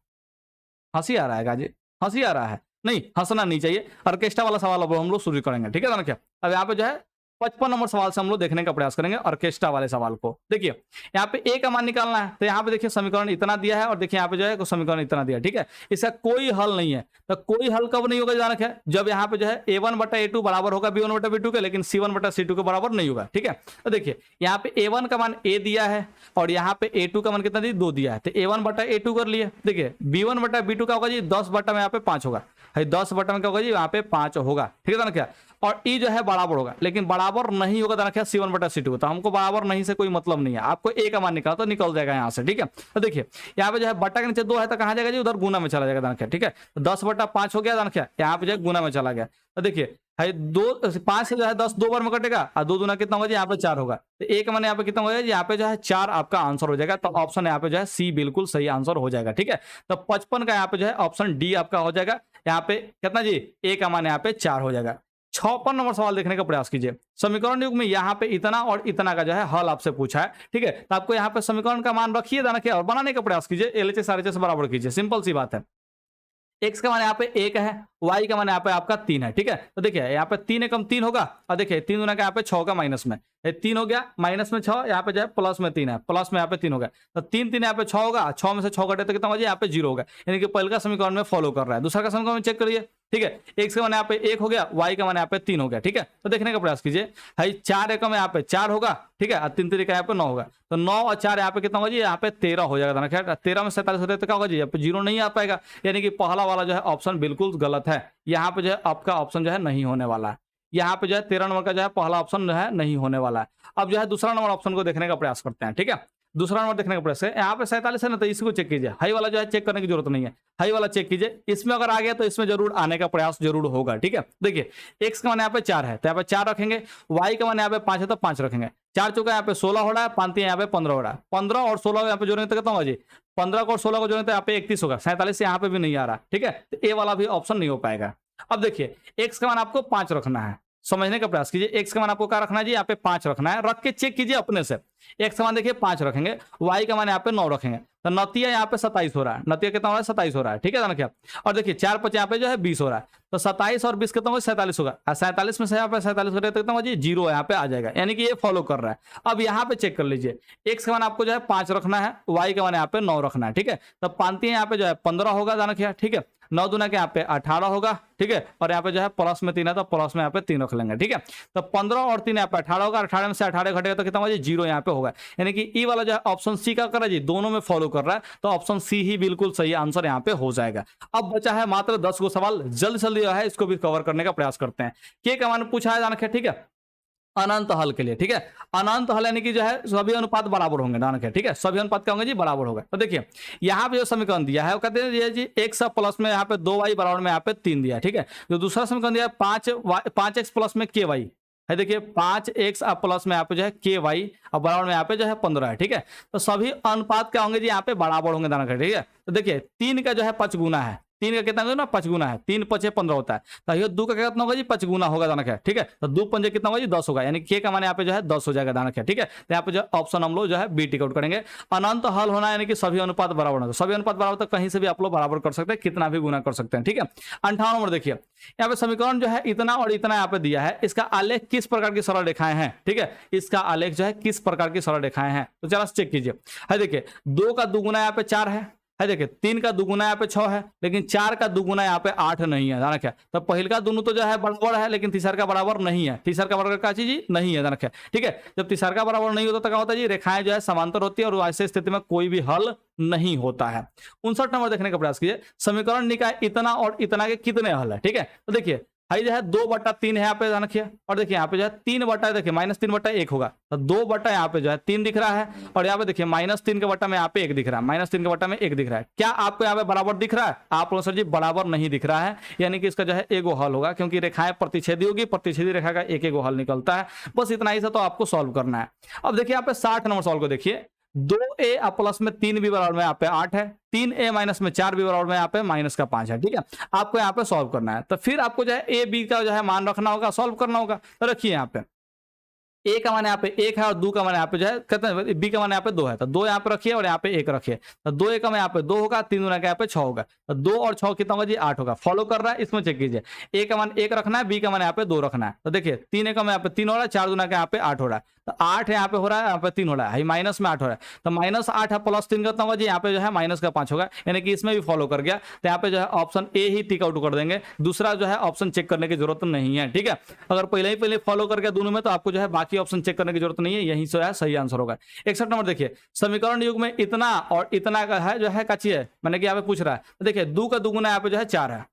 हंसी आ रहा है गाजी, हंसी आ रहा है, नहीं हंसना नहीं चाहिए। ऑर्केस्ट्रा वाला सवाल अब हम लोग शुरू करेंगे, ठीक है दानख्या। अब यहाँ पे जो है 55 नंबर सवाल से हम लोग देखने का प्रयास करेंगे ऑर्केस्ट्रा वाले सवाल को। देखिए यहाँ पे ए का मान निकालना है, तो यहाँ पे देखिए समीकरण इतना दिया है और देखिए यहाँ पे जो है समीकरण इतना दिया है, ठीक है। इसका कोई हल नहीं है। तो कोई हल कब नहीं होगा ध्यान रखें, जब यहाँ पे जो है a1/a2 बराबर होगा b1/b2 के, लेकिन c1/c2 के बराबर नहीं होगा, ठीक है। तो देखिए यहाँ पे a1 का मान a दिया है और यहाँ पे a2 का मान कितना दिया, 2 दिया है, तो a1/a2 कर लिए। देखिए b1/b2 का होगा जी 10 में यहाँ पे 5 होगा, 10 में क्या होगा जी, यहाँ पे 5 होगा, ठीक है ना क्या। और ई जो है बराबर होगा, लेकिन बराबर नहीं होगा दाना क्या, c1/c2। तो हमको बराबर नहीं से कोई मतलब नहीं है, आपको ए का मान निकाला तो निकल जाएगा यहाँ से, ठीक है। तो देखिए यहाँ पे जो है बट्टा के नीचे 2 है तो कहाँ जाएगा जी, उधर गुना में चला जाएगा दाना क्या, ठीक है। तो 10/5 हो गया दाना क्या, यहाँ पे जो है गुना में चला गया। तो देखिए है 5 से जो है 10 2 बार में कटेगा और 2 दूना कितना होगा जी, यहाँ पे 4 होगा। तो एक मान यहाँ पे कितना हो जाएगा, यहाँ पे जो है 4 आपका आंसर हो जाएगा। तो ऑप्शन यहाँ पे जो है सी बिल्कुल सही आंसर हो जाएगा, ठीक है। तो 55 का यहाँ पे जो है ऑप्शन डी आपका हो जाएगा। यहाँ पे कितना जी, ए का मान यहाँ पे 4 हो जाएगा। 56 नंबर सवाल देखने का प्रयास कीजिए। समीकरण युग में यहाँ पे इतना और इतना का जो है हल आपसे पूछा है, ठीक है। तो आपको यहाँ पे समीकरण का मान रखिए दाना क्या और बनाने का प्रयास कीजिए, एलएचएस आरएचएस बराबर कीजिए, सिंपल सी बात है। x का मान यहाँ पे 1 है, y का मान यहाँ पे आपका 3 है, ठीक है। तो देखिए यहाँ पे 3 एकम 3 होगा और देखिए 3 गुना का यहाँ पे 6 का माइनस में 3 हो गया, माइनस में 6, यहाँ पे जो है प्लस में 3 है, प्लस में यहाँ पे 3 हो गया। तो 3 3 यहाँ पे 6 होगा, 6 में से 6 घटे तो कितना होगा, यहाँ पे 0 होगा, यानी कि पहले का समीकरण में फॉलो कर रहा है। दूसरा का समीकरण चेक करिए, ठीक है। x का मान यहाँ पे 1 हो गया, y का मान यहाँ पे 3 हो गया, ठीक है। तो देखने का प्रयास कीजिए, भाई 4 एकम यहाँ पे 4 होगा, ठीक है, और 3 3 का यहाँ पे 9 होगा। तो 9 और 4 यहाँ पे कितना होगा जी, यहाँ पे 13 हो जाएगा। 13 में 47 होते तो क्या होगा जी, यहाँ पे 0 नहीं आ पाएगा, यानी कि पहला वाला जो है ऑप्शन बिल्कुल गलत है। यहाँ पे जो है आपका ऑप्शन जो है नहीं होने वाला है, यहाँ पे जो है 13 नंबर का जो है पहला ऑप्शन जो है नहीं होने वाला है। अब जो है दूसरा नंबर ऑप्शन को देखने का प्रयास करते हैं, ठीक है। दूसरा नंबर देखने का प्रयास है, यहाँ पे 47 है ना, तो इसको चेक कीजिए, हाई वाला जो है चेक करने की जरूरत नहीं है, हाई वाला चेक कीजिए। इसमें अगर आ गया तो इसमें जरूर आने का प्रयास जरूर होगा, ठीक है। देखिए x का मान यहाँ पे 4 है तो यहाँ पे 4 रखेंगे, y का मान यहाँ पे 5 है तो 5 रखेंगे। 4 चौका यहाँ पे 16 हो रहा है, 5 यहाँ पे 15 हो रहा है, 15 और 16 यहाँ पे जोड़ेंगे तो कितना होगा जी, 15 को और 16 को जोड़ेंगे तो यहाँ पे 31 होगा। 47 यहाँ पे भी नहीं आ रहा, ठीक है। तो ए वाला भी ऑप्शन नहीं हो पाएगा। अब देखिए x का मान आपको 5 रखना है, समझने का प्रयास कीजिए। x का मान आपको क्या रखना है जी, यहाँ पे 5 रखना है, रख के चेक कीजिए अपने से। x का मान देखिए 5 रखेंगे, y का मान यहाँ पे 9 रखेंगे, तो नतिया यहाँ पे 27 हो रहा है, नतिया कितना हो रहा है, 27 हो रहा है, ठीक है ना क्या। और देखिए 4 5 यहाँ पे जो है 20 हो रहा है, तो 27 और 20 कितना होगा, 47 होगा। 47 में से यहाँ पे 47 हो रहा है तो कितना होगा जी, 0 यहाँ पे आ जाएगा, यानी कि ये फॉलो कर रहा है। अब यहाँ पे चेक कर लीजिए, x का मान आपको जो है 5 रखना है, y का मान यहाँ पे 9 रखना है, ठीक है। तो 5 यहाँ पे जो है 15 होगा दाना क्या, ठीक है। 9 दूना के यहाँ पे 18 होगा, ठीक है। और यहाँ पे जो है प्लस में 3 है तो प्लस में यहाँ पे 3 रख लेंगे, ठीक है। तो 15 और 3 यहाँ पे 18 होगा, 18 में से 18 घटेगा तो कितना होगा जी, 0 यहाँ पे होगा, यानी कि ई वाला जो है ऑप्शन सी का कर रहा है जी, दोनों में फॉलो कर रहा है, तो ऑप्शन सी ही बिल्कुल सही आंसर यहाँ पे हो जाएगा। अब बचा है मात्र 10 गो सवाल, जल्द जल्दी जो है इसको भी कवर करने का प्रयास करते हैं। के का मान पूछा है दानख, ठीक है, अनंत हल के लिए, ठीक है। अनंत हल यानी कि जो है सभी अनुपात बराबर होंगे दानख, ठीक है, सभी अनुपात क्या होंगे जी, बराबर होगा। तो देखिए यहाँ पे जो समीकरण दिया है वो कहते हैं जी x प्लस में यहाँ पे 2y बराबर में यहाँ पे 3 दिया है, ठीक है। जो दूसरा समीकरण दिया है 5x प्लस में ky है, देखिए 5x प्लस में यहाँ पे जो है ky और बराबर में यहाँ पे जो है 15 है, ठीक है। तो सभी अनुपात क्या होंगे जी, यहाँ पे बराबर होंगे दानख, ठीक है। तो देखिए 3 का जो है 5 गुना है, 3 का कितना ना 5 गुना है, 3 5 15 होता है, तो ये 2 का कितना होगा जी, 5 गुना होगा दानख, ठीक है। तो 2 पंजे कितना होगा जी, 10 होगा, यानी के का मान यहाँ पे जो है 10 हो जाएगा दानख, ठीक है। तो यहाँ पे जो ऑप्शन हम लोग जो है बी टिक आउट करेंगे। अनंत हल होना यानी कि सभी अनुपात बराबर होना, सभी अनुपात बराबर तो कहीं से भी आप लोग बराबर कर सकते हैं, कितना भी गुना कर सकते हैं, ठीक है। 58 नंबर देखिए, यहाँ पे समीकरण जो है इतना और इतना यहाँ पे दिया है, इसका आलेख किस प्रकार की सरल रेखाएं हैं, ठीक है। इसका आलेख जो है किस प्रकार की सरल रेखाएं हैं, तो चलो चेक कीजिए। है देखिए 2 का दुगुना यहाँ पे 4 है देखिए 3 का दुगुना यहाँ पे 6 है, लेकिन 4 का दुगुना यहाँ पे 8 नहीं है, जाना क्या। तो पहल का दोनों तो जो है बराबर है, लेकिन तीसर का बराबर नहीं है, तीसर का बराबर का चीज नहीं है, जाना क्या, ठीक है। जब तीसर का बराबर नहीं होता तो क्या होता है जी, रेखाएं जो है समांतर होती है और ऐसे स्थिति में कोई भी हल नहीं होता है। 59 नंबर देखने का प्रयास कीजिए, समीकरण निकाय इतना और इतना के कितने हल है, ठीक है। तो देखिए भाई जो है 2/3 है यहाँ पे ध्यान रखिए, और देखिए यहाँ पे जो है 3 बटा, देखिए -3/1 होगा, तो 2 बटा यहाँ पे जो है 3 दिख रहा है, और यहाँ पे देखिए -3 के बटा में यहाँ पे 1 दिख रहा है, -3 के बटा में 1 दिख रहा है। क्या आपको यहाँ पे बराबर दिख रहा है? आप लोग सर जी बराबर नहीं दिख रहा है, यानी कि इसका जो है एगो हल होगा, क्योंकि रेखाएं प्रतिच्छेदी होगी, प्रतिच्छेदी रेखा का एक हल निकलता है। बस इतना ही सा तो आपको सॉल्व करना है। अब देखिए यहाँ पे 60 नंबर सवाल को देखिए, 2a प्लस में 3 b बराबर में यहाँ पे 8 है, 3a माइनस में 4 b बराबर में यहाँ पे माइनस का 5 है। ठीक है, आपको यहाँ पे सॉल्व करना है। तो फिर आपको जो है a b का जो है मान रखना होगा, सॉल्व करना होगा। तो रखिए यहाँ पे a का मान यहाँ पे 1 है और 2 का मान यहाँ पे जो है कहते हैं b का मान यहाँ पे 2 है, तो 2 यहाँ पे रखिए और यहाँ पे 1 रखिए। तो 2 का मान यहाँ पे 2 होगा, 3 दूना का यहाँ पे 6 होगा, तो 2 और 6 कितना होगा जी 8 होगा। फॉलो कर रहा है, इसमें चेक कीजिए। a का मान 1 रखना है, b का मान यहाँ पे 2 रखना है। तो देखिए 3 का मान यहाँ पे 3 हो रहा है, 4 दूना का यहाँ पे 8 हो रहा है, तो 8 यहाँ पे हो रहा है, यहाँ पे 3 हो रहा है, माइनस में 8 हो रहा है। तो -8 है प्लस 3 कितना होगा जी यहाँ पे जो है माइनस का 5 होगा, यानी कि इसमें भी फॉलो कर गया। तो यहाँ पे जो है option A he tick out कर देंगे, दूसरा जो है ऑप्शन चेक करने की जरूरत नहीं है। ठीक है, अगर पहले फॉलो कर गया दोनों में तो आपको जो है बाकी ऑप्शन चेक करने की जरूरत नहीं है, यही से है सही आंसर होगा। 61 नंबर देखिए, समीकरण युग में इतना और इतना का है जो है काची है, मैंने कि यहाँ पे पूछ रहा है। तो देखिए 2 का दुगुना यहाँ पे जो है 4 है।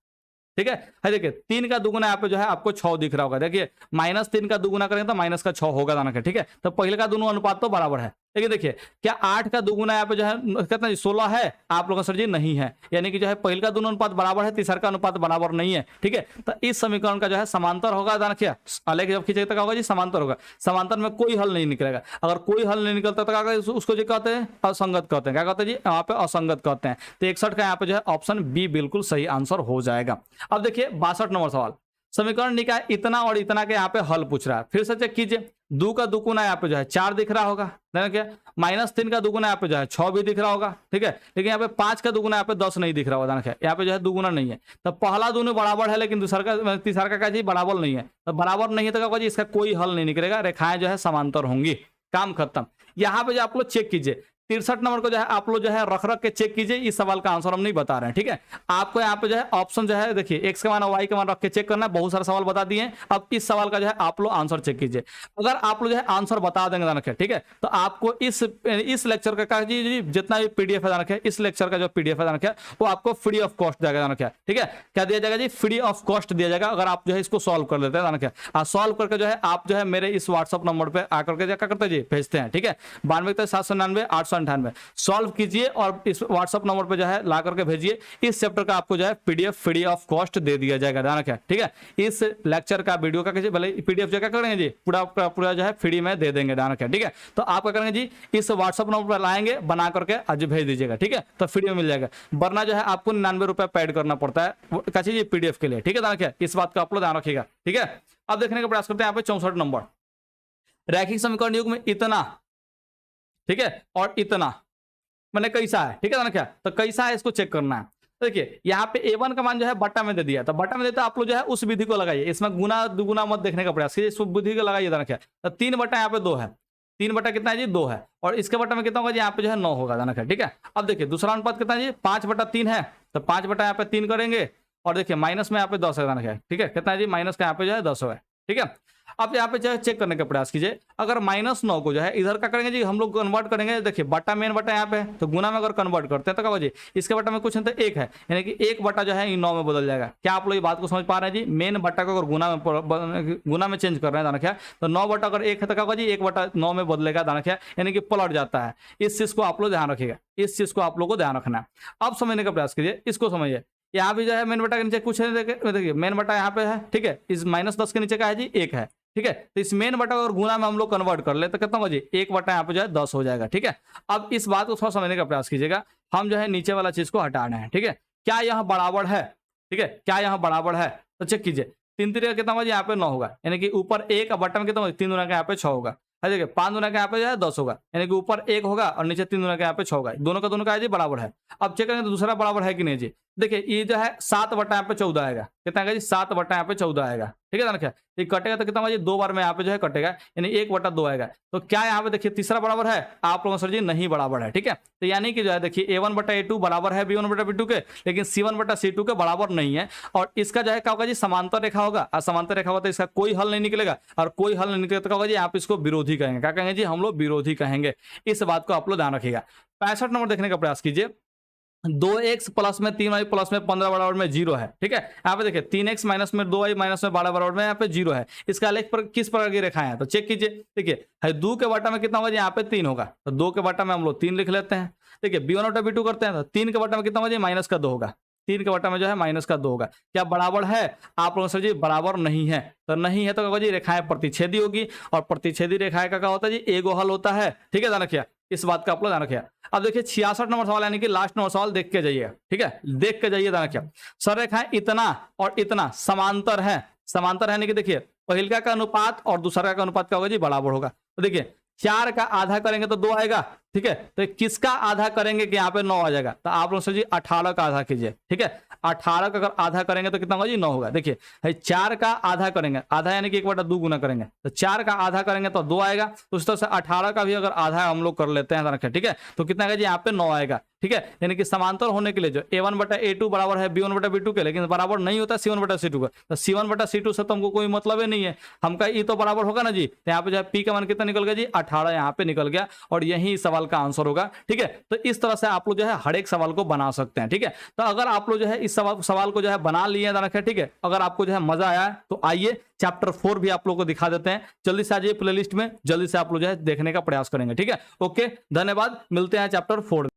ठीक है, देखिए 3 का दुगुना यहाँ पे जो है आपको 6 दिख रहा होगा। देखिए -3 का दुगुना करेंगे तो माइनस का 6 होगा दाना का। ठीक है, तो पहले का दोनों अनुपात तो बराबर है, लेकिन देखिए क्या 8 का दुगुना यहाँ पे जो है कितना 16 है, आप लोगों का सर जी नहीं है, यानी कि जो है पहले का दोनों अनुपात बराबर है, तीसरा का अनुपात बराबर नहीं है। ठीक है, तो इस समीकरण का जो है समांतर होगा दाना क्या अलग जब खींचेगा तो क्या होगा जी समांतर होगा। समांतर में कोई हल नहीं निकलेगा, अगर कोई हल नहीं निकलता तो क्या कहते हैं उसको जो कहते हैं असंगत कहते हैं। क्या कहते हैं जी यहाँ पे असंगत कहते हैं। तो 61 का यहाँ पे जो है ऑप्शन बी बिल्कुल सही आंसर हो जाएगा। अब देखिए 62 नंबर सवाल, समीकरण निकाय इतना और इतना के यहाँ पे हल पूछ रहा है। फिर से चेक कीजिए, 2 का दुगुना यहाँ पे जो है 4 दिख रहा होगा, क्या -3 का दुगुना यहाँ पे जो है 6 भी दिख रहा होगा। ठीक है, लेकिन यहाँ पे 5 का दुगुना यहाँ पे 10 नहीं दिख रहा होगा, यहाँ पे जो है दुगुना नहीं है। तो पहला दोनों बराबर है, लेकिन तीसरा का जी बराबर नहीं है। तो बराबर नहीं है तो क्या जी इसका कोई हल नहीं निकलेगा, रेखाएं जो है समांतर होंगी, काम खत्म। यहाँ पे जो आप लोग चेक कीजिए 63 नंबर को जो है आप लोग जो है रख रख के चेक कीजिए, इस सवाल का आंसर हम नहीं बता रहे हैं। ठीक है, आपको यहाँ पे जो है ऑप्शन जो है देखिए x का मान और y का मान रख के चेक करना है, बहुत सारे सवाल बता दिए। अब इस सवाल का जो है आप लोग आंसर चेक कीजिए। अगर आप लोग जो है आंसर बता देंगे दानक है, ठीक है, तो आपको इस लेक्चर का जी जितना भी पीडीएफ है दानक है, इस लेक्चर का जो पीडीएफ है दानक है वो आपको फ्री ऑफ कॉस्ट जाएगा दानक है। ठीक है, क्या दिया जाएगा जी फ्री ऑफ कॉस्ट दिया जाएगा, अगर आप जो है इसको सॉल्व कर लेते हैं दानक है। सॉल्व करके जो है आप जो है मेरे इस व्हाट्सअप नंबर पर आकर के क्या करते हैं जी भेजते हैं। ठीक है, 92 799 898 सॉल्व कीजिए और इस व्हाट्सएप नंबर पे जो है ला करके भेजिए। इस चैप्टर का आपको जो है पीडीएफ फ्री ऑफ कॉस्ट दे दिया जाएगा, ध्यान रखें। ठीक है, इस लेक्चर का वीडियो का कैसे भले पीडीएफ जो क्या करेंगे जी पूरा जो है फ्री में दे देंगे, ध्यान रखें। ठीक है, तो आप क्या करेंगे जी इस व्हाट्सएप नंबर पर लाएंगे, बना करके आज भेज दीजिएगा। ठीक है, तो फ्री में मिल जाएगा, वरना जो है आपको 99 रुपये पेड करना पड़ता है कैसे जी पीडीएफ के लिए। ठीक है, ध्यान रखें, इस बात का आप लोग ध्यान रखिएगा। ठीक है, अब देखने का प्रयास करते हैं यहाँ पे 64 नंबर, रैखिक समीकरण युग में इतना, ठीक है, और इतना मैंने कैसा है। ठीक है ना, क्या तो कैसा है इसको चेक करना है। देखिए यहाँ पे a1 का मान जो है बट्टा में दे दिया, तो बट्टा में देते आप लोग जो है उस विधि को लगाइए, इसमें गुना दुगुना मत देखने का प्रयास कीजिए, इस विधि को लगाइए। क्या तो 3 बट्टा यहाँ पे 2 है, 3 बट्टा कितना है जी 2 है, और इसके बट्टा में कितना होगा जी यहाँ पे जो है 9 होगा दाना। ठीक है, अब देखिए दूसरा अनुपात कितना है जी 5/3 है, तो 5 बट्टा यहाँ पे 3 करेंगे, और देखिए माइनस में यहाँ पे 10 है दाना। ठीक है, कितना है जी माइनस का यहाँ पे जो है 10 है। ठीक है, अब यहाँ पे जो है चेक करने का प्रयास कीजिए, अगर -9 को जो है इधर का करेंगे जी हम लोग कन्वर्ट करेंगे। देखिए बट्टा मेन बट्टा यहाँ पे, तो गुना में अगर कन्वर्ट करते हैं तो क्या जी इसके बट्टा में कुछ नहीं तो 1 है, यानी कि 1 बट्टा जो है 9 में बदल जाएगा। क्या आप लोग ये बात को समझ पा रहे हैं जी, मेन बट्टा को अगर गुना में चेंज कर रहे हैं दाना क्या, तो 9 बट्टा अगर 1 है तो क्या जी 1/9 में बदलेगा दाना क्या, यानी कि पलट जाता है। इस चीज को आप लोग ध्यान रखिएगा, इस चीज को आप लोग को ध्यान रखना है। अब समझने का प्रयास कीजिए, इसको समझिए। यहाँ भी जो है मेन बट्टा के नीचे कुछ नहीं, देखिए मेन बट्टा यहाँ पे है। ठीक है, इस -10 के नीचे का है जी 1 है। ठीक है, तो इस मेन बटा और गुना में हम लोग कन्वर्ट कर ले तो कितना होगा जी 1 बटा यहाँ पे जो है 10 हो जाएगा। ठीक है, अब इस बात को थोड़ा समझने का प्रयास कीजिएगा, हम जो है नीचे वाला चीज को हटाना है। ठीक है, क्या यह बराबर है? ठीक है, क्या यह बराबर है? तो चेक कीजिए, 3 3 का कितना होगा यहाँ पे 9 होगा, यानी कि ऊपर 1 और बटा में कितना होगा 3 दूना का यहाँ पे 6 होगा। देखिए 5 दूना का यहाँ पे जो है 10 होगा, यानी कि ऊपर 1 होगा और नीचे 3 दूना का यहाँ पे 6 होगा, दोनों का दोनों का है जी बराबर है। अब चेक करेंगे तो दूसरा बराबर है कि नहीं जी। देखिए ये जो है 7 बटा यहाँ पे 14 आएगा, कितना आएगा जी 7 बटा यहाँ पे 14 आएगा। ठीक है ना, क्या ये कटेगा तो कितना होगा जी 2 बार में यहाँ पे जो है कटेगा, यानी 1/2 आएगा। तो क्या यहाँ पे देखिए तीसरा बराबर है? आप लोगों सर जी नहीं बराबर है। ठीक है, तो यानी कि जो है देखिए a1/a2 बराबर है b1/b2 के, लेकिन c1/c2 के बराबर नहीं है। और इसका जो है क्या होगा जी समांतर रेखा होगा, और समांतर रेखा होगा तो इसका कोई हल नहीं निकलेगा, और कोई हल नहीं निकलेगा तो क्या होगा जी आप इसको विरोधी कहेंगे। क्या कहेंगे जी हम लोग विरोधी कहेंगे। इस बात को आप लोग ध्यान रखिएगा। 65 नंबर देखने का प्रयास कीजिए, 2x प्लस में 3y प्लस में 15 बराबर में 0 है। ठीक है, यहाँ पे देखिए 3x माइनस में 2y माइनस में 12 बराबर में यहाँ पे 0 है। इसका आलेख पर किस प्रकार की रेखाएं हैं तो चेक कीजिए। देखिए 2 के बटा में कितना होगा यहाँ पे 3 होगा, तो 2 के बटा में हम लोग 3 लिख लेते हैं। देखिए b1/b2 करते हैं तो 3 के बटा में कितना होगा माइनस का 2 होगा, 3 के बटा में जो है माइनस का 2 होगा। क्या बराबर है? आप लोगों से जी बराबर नहीं है, तो नहीं है तो क्या जी रेखाएं प्रतिच्छेदी होगी, और प्रतिच्छेदी रेखाएं का क्या होता है जी एगो हल होता है। ठीक है, ध्यान रखिए, इस बात का आप लोग ध्यान रखिए। अब देखिए 66 नंबर सवाल यानी कि लास्ट नंबर सवाल देख के जाइए, ठीक है, देख के जाइए, ध्यान रखिए। सररेखाएं इतना और इतना समांतर है, समांतर है यानी कि देखिए पहिलका का अनुपात और दूसरा का अनुपात क्या होगा जी, बराबर होगा। तो देखिए 4 का आधा करेंगे तो 2 आएगा, ठीक है, तो किसका आधा करेंगे कि यहाँ पे 9 आ जाएगा, तो आप लोग जी 18 का आधा कीजिए, ठीक है, 18 का अगर आधा करेंगे तो कितना होगा जी, 9 होगा। देखिए 4 का आधा करेंगे, आधा यानी कि 1/2 गुना करेंगे, तो 4 का आधा करेंगे तो 2 आएगा। तो उस तरह से 18 का भी अगर आधा हम लोग कर लेते हैं, ठीक है, तो कितना आएगा जी, यहाँ पे 9 आएगा, ठीक है। यानी कि समांतर होने के लिए जो A1/A2 बराबर है B1/B2 के, लेकिन बराबर नहीं होता C1/C2 का, तो C1/C2 से तो हमको कोई मतलब ही नहीं है, हमका ई तो बराबर होगा ना जी। तो यहाँ पे जो है P का मान कितना निकल गया जी, 18 यहाँ पे निकल गया, और यही सवाल का आंसर होगा, ठीक है। तो इस तरह से आप लोग जो है हर एक सवाल को बना सकते हैं, ठीक है। तो अगर आप लोग जो है इस सवाल को जो है बना लिए हैं, ठीक है, अगर आपको जो है मजा आया तो आइए चैप्टर 4 भी आप लोग को दिखा देते हैं, जल्दी से आ जाइए प्लेलिस्ट में, जल्दी से आप लोग जो है देखने का प्रयास करेंगे, ठीक है। ओके, धन्यवाद, मिलते हैं चैप्टर 4।